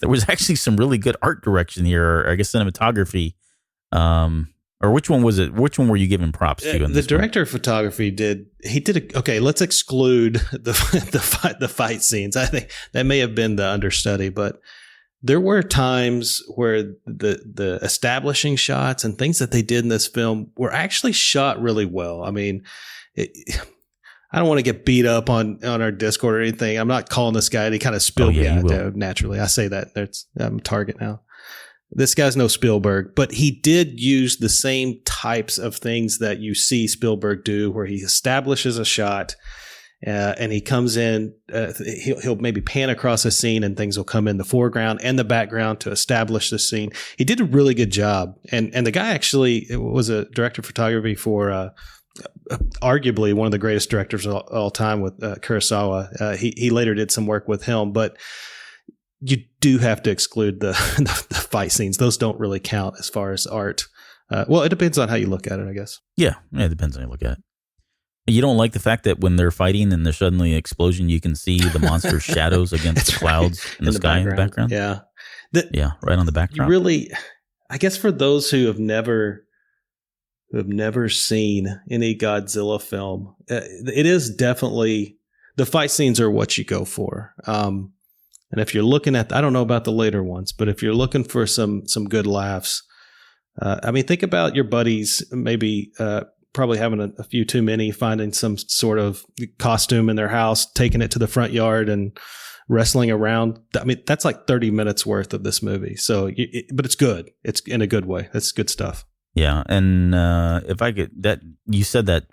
Speaker 1: there was actually some really good art direction here, or I guess cinematography. Or which one was it? Which one were you giving props to?
Speaker 2: The director of photography okay, let's exclude the fight scenes. I think that may have been the understudy, but there were times where the establishing shots and things that they did in this film were actually shot really well. I mean, I don't want to get beat up on our Discord or anything. I'm not calling this guy. He kind of spilled me out naturally. I say that. I'm a target now. This guy's no Spielberg, but he did use the same types of things that you see Spielberg do, where he establishes a shot and he comes in. He'll maybe pan across a scene and things will come in the foreground and the background to establish the scene. He did a really good job. And the guy actually was a director of photography for arguably one of the greatest directors of all time with Kurosawa. He later did some work with him, but you do have to exclude the fight scenes. Those don't really count as far as art. Well, it depends on how you look at it, I guess.
Speaker 1: Yeah, it depends on how you look at it. You don't like the fact that when they're fighting and there's suddenly an explosion, you can see the monster's shadows against the clouds in the sky in the background?
Speaker 2: Yeah.
Speaker 1: Right on the background.
Speaker 2: You really, I guess for those who have never seen any Godzilla film, it is definitely, the fight scenes are what you go for. And if you're looking at, I don't know about the later ones, but if you're looking for some good laughs, I mean, think about your buddies maybe probably having a few too many, finding some sort of costume in their house, taking it to the front yard and wrestling around. I mean, that's like 30 minutes worth of this movie. So, but it's good. It's in a good way. That's good stuff.
Speaker 1: Yeah. And if I get that, you said that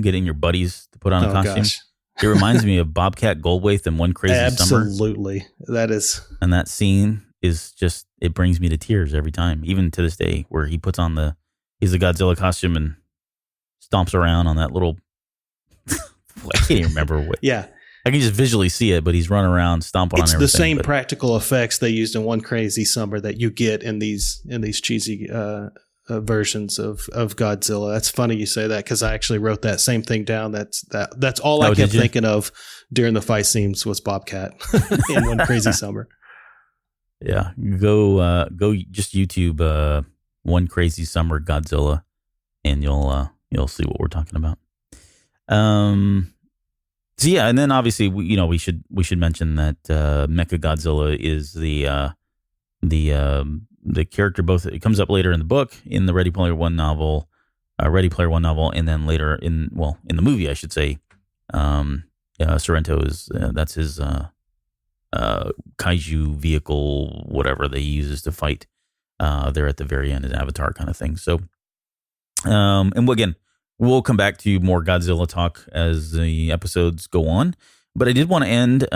Speaker 1: getting your buddies to put on a costume. Gosh. It reminds me of Bobcat Goldthwaite in One Crazy Summer.
Speaker 2: Absolutely. That is.
Speaker 1: And that scene is just, it brings me to tears every time, even to this day, where he puts on he's a Godzilla costume and stomps around on that little, I can't even remember what.
Speaker 2: Yeah.
Speaker 1: I can just visually see it, but he's running around stomping on everything.
Speaker 2: It's the same practical effects they used in One Crazy Summer that you get in these cheesy versions of Godzilla. That's funny you say that, because I actually wrote that same thing down. That's all I kept thinking of during the fight scenes was Bobcat in One Crazy Summer.
Speaker 1: Yeah, go just YouTube One Crazy Summer Godzilla, and you'll see what we're talking about. So yeah, and then obviously we should mention that Mechagodzilla is the character. Both it comes up later in the book, in the Ready Player One novel, and then later in the movie, I should say. Sorrento is that's his kaiju vehicle, whatever they uses to fight. There at the very end, his avatar kind of thing. So, and again, we'll come back to more Godzilla talk as the episodes go on. But I did want to end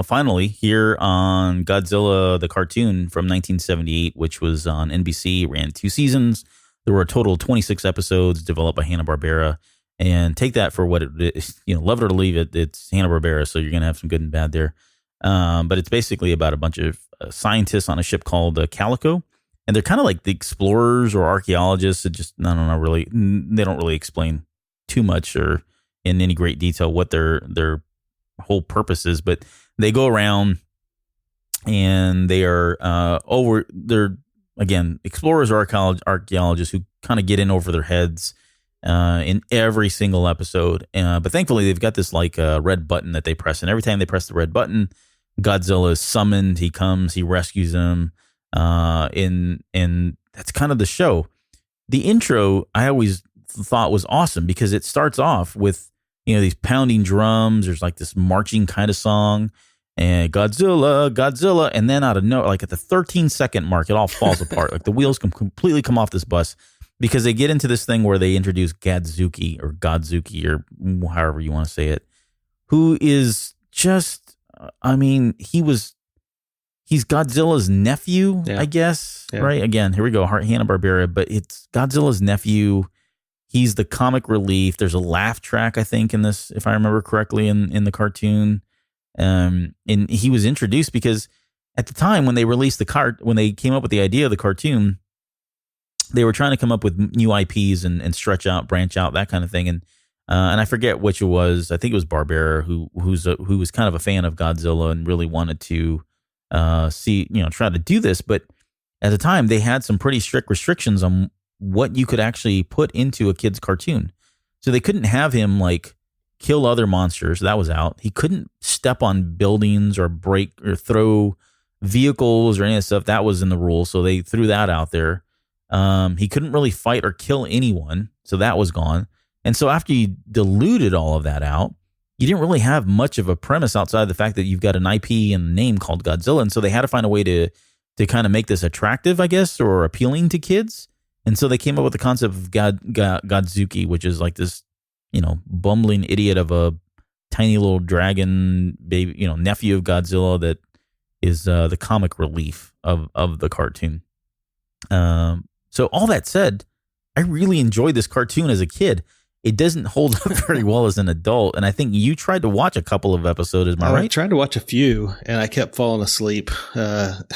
Speaker 1: finally here on Godzilla, the cartoon from 1978, which was on NBC, ran 2 seasons. There were a total of 26 episodes developed by Hanna-Barbera. And take that for what it is, love it or leave it. It's Hanna-Barbera, so you're going to have some good and bad there. But it's basically about a bunch of scientists on a ship called Calico. And they're kind of like the explorers or archaeologists. It just, I don't know, really, they don't really explain too much or in any great detail what their whole purpose is, but they go around and they are they're again explorers or archaeologists who kind of get in over their heads in every single episode. But thankfully they've got this like red button that they press, and every time they press the red button, Godzilla is summoned. He comes, he rescues them, and that's kind of the show. The intro I always thought was awesome because it starts off with these pounding drums. There's like this marching kind of song, and Godzilla, and then out of nowhere, like at the 13-second mark, it all falls apart. Like the wheels completely come off this bus because they get into this thing where they introduce Godzooky or however you want to say it, who is just, he's Godzilla's nephew, I guess, right? Again, here we go, Hanna-Barbera, but it's Godzilla's nephew. He's the comic relief. There's a laugh track, I think, in this, if I remember correctly, in the cartoon. And he was introduced because at the time when they released when they came up with the idea of the cartoon, they were trying to come up with new IPs and stretch out, branch out, that kind of thing. And I forget which it was. I think it was Barbera who was kind of a fan of Godzilla and really wanted to try to do this. But at the time, they had some pretty strict restrictions on what you could actually put into a kid's cartoon. So they couldn't have him like kill other monsters. That was out. He couldn't step on buildings or break or throw vehicles or any of that stuff. That was in the rules. So they threw that out there. He couldn't really fight or kill anyone. So that was gone. And so after you diluted all of that out, you didn't really have much of a premise outside of the fact that you've got an IP and a name called Godzilla. And so they had to find a way to kind of make this attractive, I guess, or appealing to kids. And so they came up with the concept of Godzooky, which is like this, bumbling idiot of a tiny little dragon baby, nephew of Godzilla that is the comic relief of the cartoon. So all that said, I really enjoyed this cartoon as a kid. It doesn't hold up very well as an adult. And I think you tried to watch a couple of episodes. Am I right?
Speaker 2: I tried to watch a few and I kept falling asleep. Dude,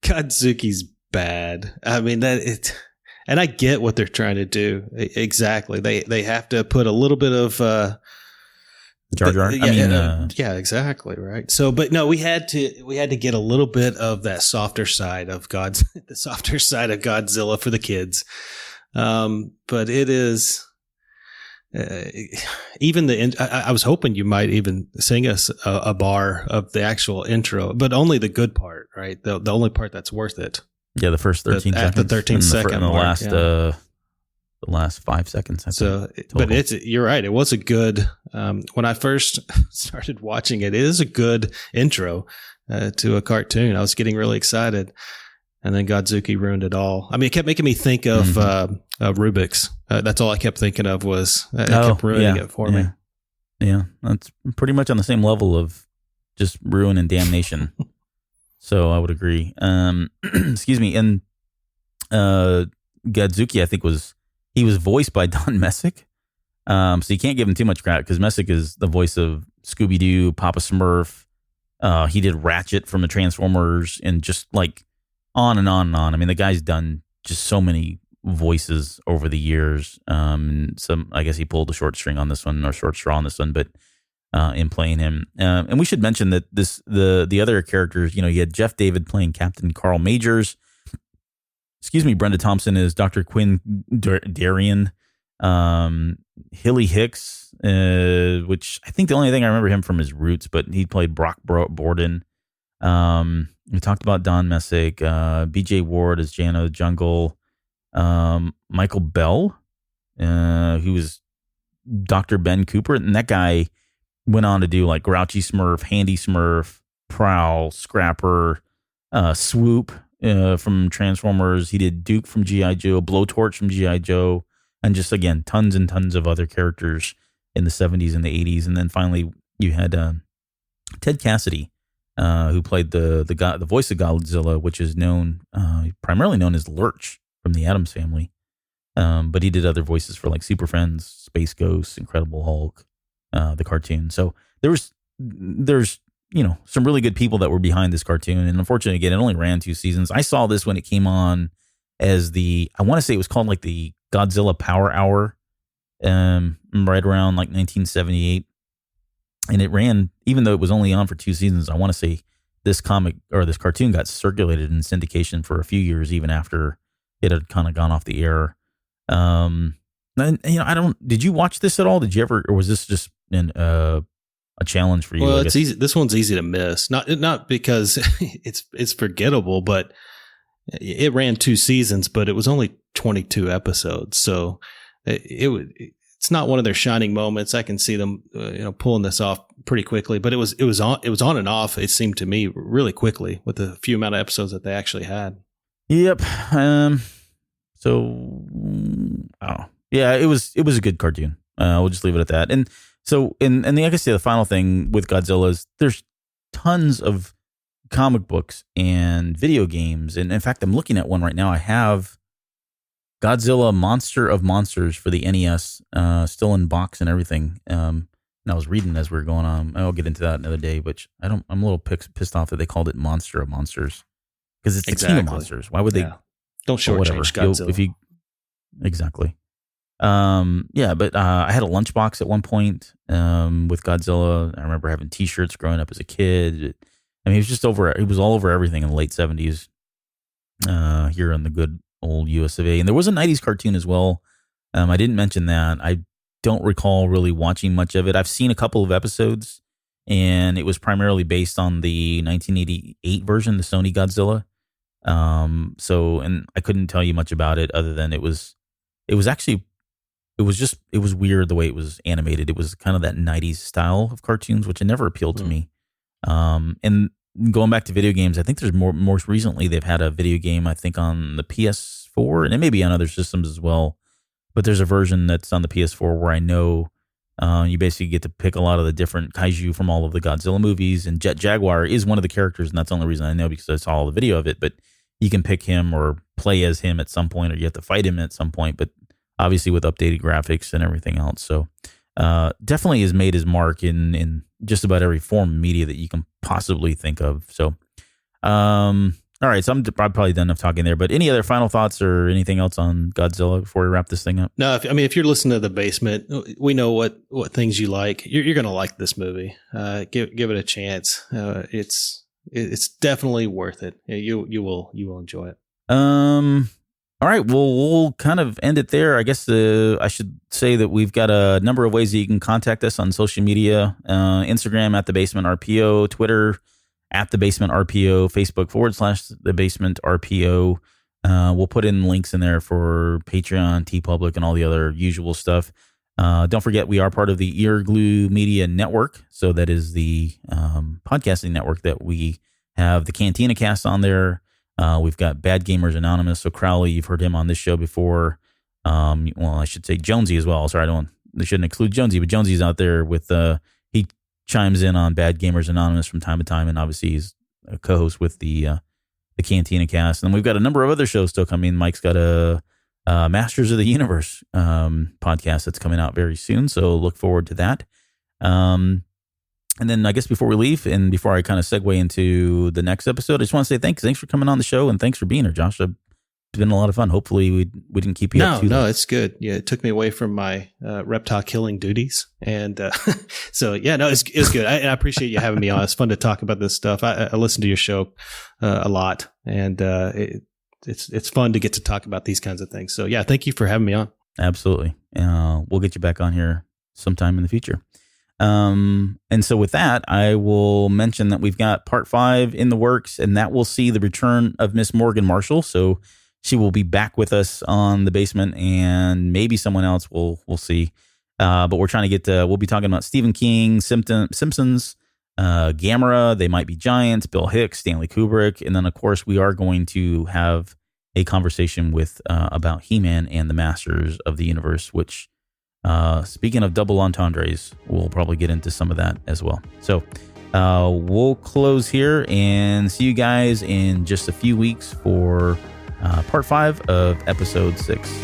Speaker 2: Godzooky's bad. I mean, and I get what they're trying to do. Exactly. They have to put a little bit of
Speaker 1: Jar Jar.
Speaker 2: Yeah, exactly. Right. So, but no, we had to get a little bit of that softer side of the softer side of Godzilla for the kids. But it is even I was hoping you might even sing us a bar of the actual intro, but only the good part, right? The only part that's worth it.
Speaker 1: Yeah, the first 13 seconds.
Speaker 2: At the 13 second mark,
Speaker 1: the last 5 seconds.
Speaker 2: But you're right. It was a good, when I first started watching it, it is a good intro to a cartoon. I was getting really excited. And then Godzooky ruined it all. I mean, it kept making me think of Rubik's. That's all I kept thinking of was it kept ruining it for me.
Speaker 1: Yeah, that's pretty much on the same level of just ruin and damnation. So I would agree. Excuse me. And Godzooky, I think he was voiced by Don Messick. So you can't give him too much credit because Messick is the voice of Scooby-Doo, Papa Smurf. He did Ratchet from the Transformers and just like on and on and on. I mean, the guy's done just so many voices over the years. I guess he pulled a short straw on this one, but in playing him. And we should mention that the other characters, you had Jeff David playing Captain Carl Majors. Brenda Thompson is Dr. Quinn Darien. Hilly Hicks, which I think the only thing I remember him from is Roots, but he played Brock Borden. We talked about Don Messick, B.J. Ward as Jano the Jungle, Michael Bell, who was Dr. Ben Cooper, and that guy went on to do like Grouchy Smurf, Handy Smurf, Prowl, Scrapper, Swoop from Transformers. He did Duke from G.I. Joe, Blowtorch from G.I. Joe, and just again tons and tons of other characters in the 70s and the 80s. And then finally you had Ted Cassidy, who played the voice of Godzilla, which is primarily known as Lurch from the Addams Family. But he did other voices for like Super Friends, Space Ghost, Incredible Hulk, the cartoon. So there's some really good people that were behind this cartoon. And unfortunately, again, it only ran 2 seasons. I saw this when it came on as I want to say it was called like the Godzilla Power Hour, right around like 1978. And it ran, even though it was only on for 2 seasons, I want to say this cartoon got circulated in syndication for a few years, even after it had kind of gone off the air. Did you watch this at all? Did you ever, or was this just a challenge for you?
Speaker 2: Well, it's easy. This one's easy to miss. Not because it's forgettable, but it ran 2 seasons, but it was only 22 episodes. So it's not one of their shining moments. I can see them, pulling this off pretty quickly, but it was on and off. It seemed to me really quickly with the few amount of episodes that they actually had.
Speaker 1: Yep. So, yeah, it was a good cartoon. We'll just leave it at that. And so, and like I say, the final thing with Godzilla is there's tons of comic books and video games. And in fact, I'm looking at one right now. I have Godzilla Monster of Monsters for the NES, still in box and everything. And I was reading as we were going on. I'll get into that another day, but I'm a little pissed off that they called it Monster of Monsters because it's the King of Monsters. Why would they?
Speaker 2: Don't shortchange Godzilla.
Speaker 1: Exactly. But I had a lunchbox at one point with Godzilla. I remember having T-shirts growing up as a kid. I mean, he was all over everything in the late 70s here in the good old US of A. And there was a 90s cartoon as well. I didn't mention that. I don't recall really watching much of it. I've seen a couple of episodes, and it was primarily based on the 1988 version, the Sony Godzilla. And I couldn't tell you much about it other than it was weird the way it was animated. It was kind of that 90s style of cartoons, which never appealed to me. And going back to video games, I think there's more recently they've had a video game, I think on the PS4, and it may be on other systems as well. But there's a version that's on the PS4 where I know you basically get to pick a lot of the different kaiju from all of the Godzilla movies, and Jet Jaguar is one of the characters, and that's the only reason I know because I saw all the video of it. But you can pick him or play as him at some point, or you have to fight him at some point. But obviously with updated graphics and everything else. So definitely has made his mark in just about every form of media that you can possibly think of. So, all right, so I'm probably done enough talking there, but any other final thoughts or anything else on Godzilla before we wrap this thing up?
Speaker 2: No, if you're listening to The Basement, we know what things you like. You're going to like this movie. Give it a chance. It's definitely worth it. You will enjoy it.
Speaker 1: All right, well, we'll kind of end it there. I guess I should say that we've got a number of ways that you can contact us on social media. Instagram at The Basement RPO, Twitter at The Basement RPO, Facebook / The Basement RPO. We'll put in links in there for Patreon, TeePublic, and all the other usual stuff. Don't forget, we are part of the Earglue Media Network. So that is the podcasting network that we have the Cantina Cast on there. We've got Bad Gamers Anonymous. So Crowley, you've heard him on this show before. Well, I should say Jonesy as well. Sorry, they shouldn't include Jonesy, but Jonesy's out there with, he chimes in on Bad Gamers Anonymous from time to time. And obviously he's a co-host with the Cantina Cast. And we've got a number of other shows still coming. Mike's got a Masters of the Universe podcast that's coming out very soon. So look forward to that. And then I guess before we leave and before I kind of segue into the next episode, I just want to say thanks. Thanks for coming on the show and thanks for being here, Josh. It's been a lot of fun. Hopefully we didn't keep you up too long.
Speaker 2: No, it's good. Yeah, it took me away from my reptile killing duties. And so, yeah, no, it's good. I appreciate you having me on. It's fun to talk about this stuff. I listen to your show a lot, and it's fun to get to talk about these kinds of things. So, yeah, thank you for having me on.
Speaker 1: Absolutely. We'll get you back on here sometime in the future. And so with that, I will mention that we've got part 5 in the works, and that will see the return of Miss Morgan Marshall. So she will be back with us on The Basement, and maybe someone else. We'll see. But we're trying to we'll be talking about Stephen King, Simpsons, Gamera, They Might Be Giants, Bill Hicks, Stanley Kubrick. And then of course we are going to have a conversation about He-Man and the Masters of the Universe, which, speaking of double entendres, we'll probably get into some of that as well. So we'll close here and see you guys in just a few weeks for part 5 of episode 6.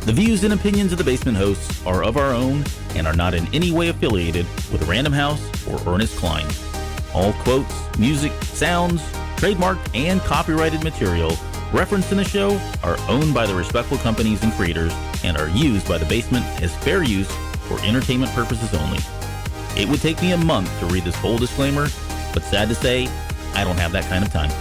Speaker 1: The views and opinions of the Basement hosts are of our own and are not in any way affiliated with Random House or Ernest Cline. All quotes, music, sounds, trademarked, and copyrighted material referenced in the show are owned by the respectful companies and creators and are used by the Basement as fair use for entertainment purposes only. It would take me a month to read this whole disclaimer, but sad to say, I don't have that kind of time.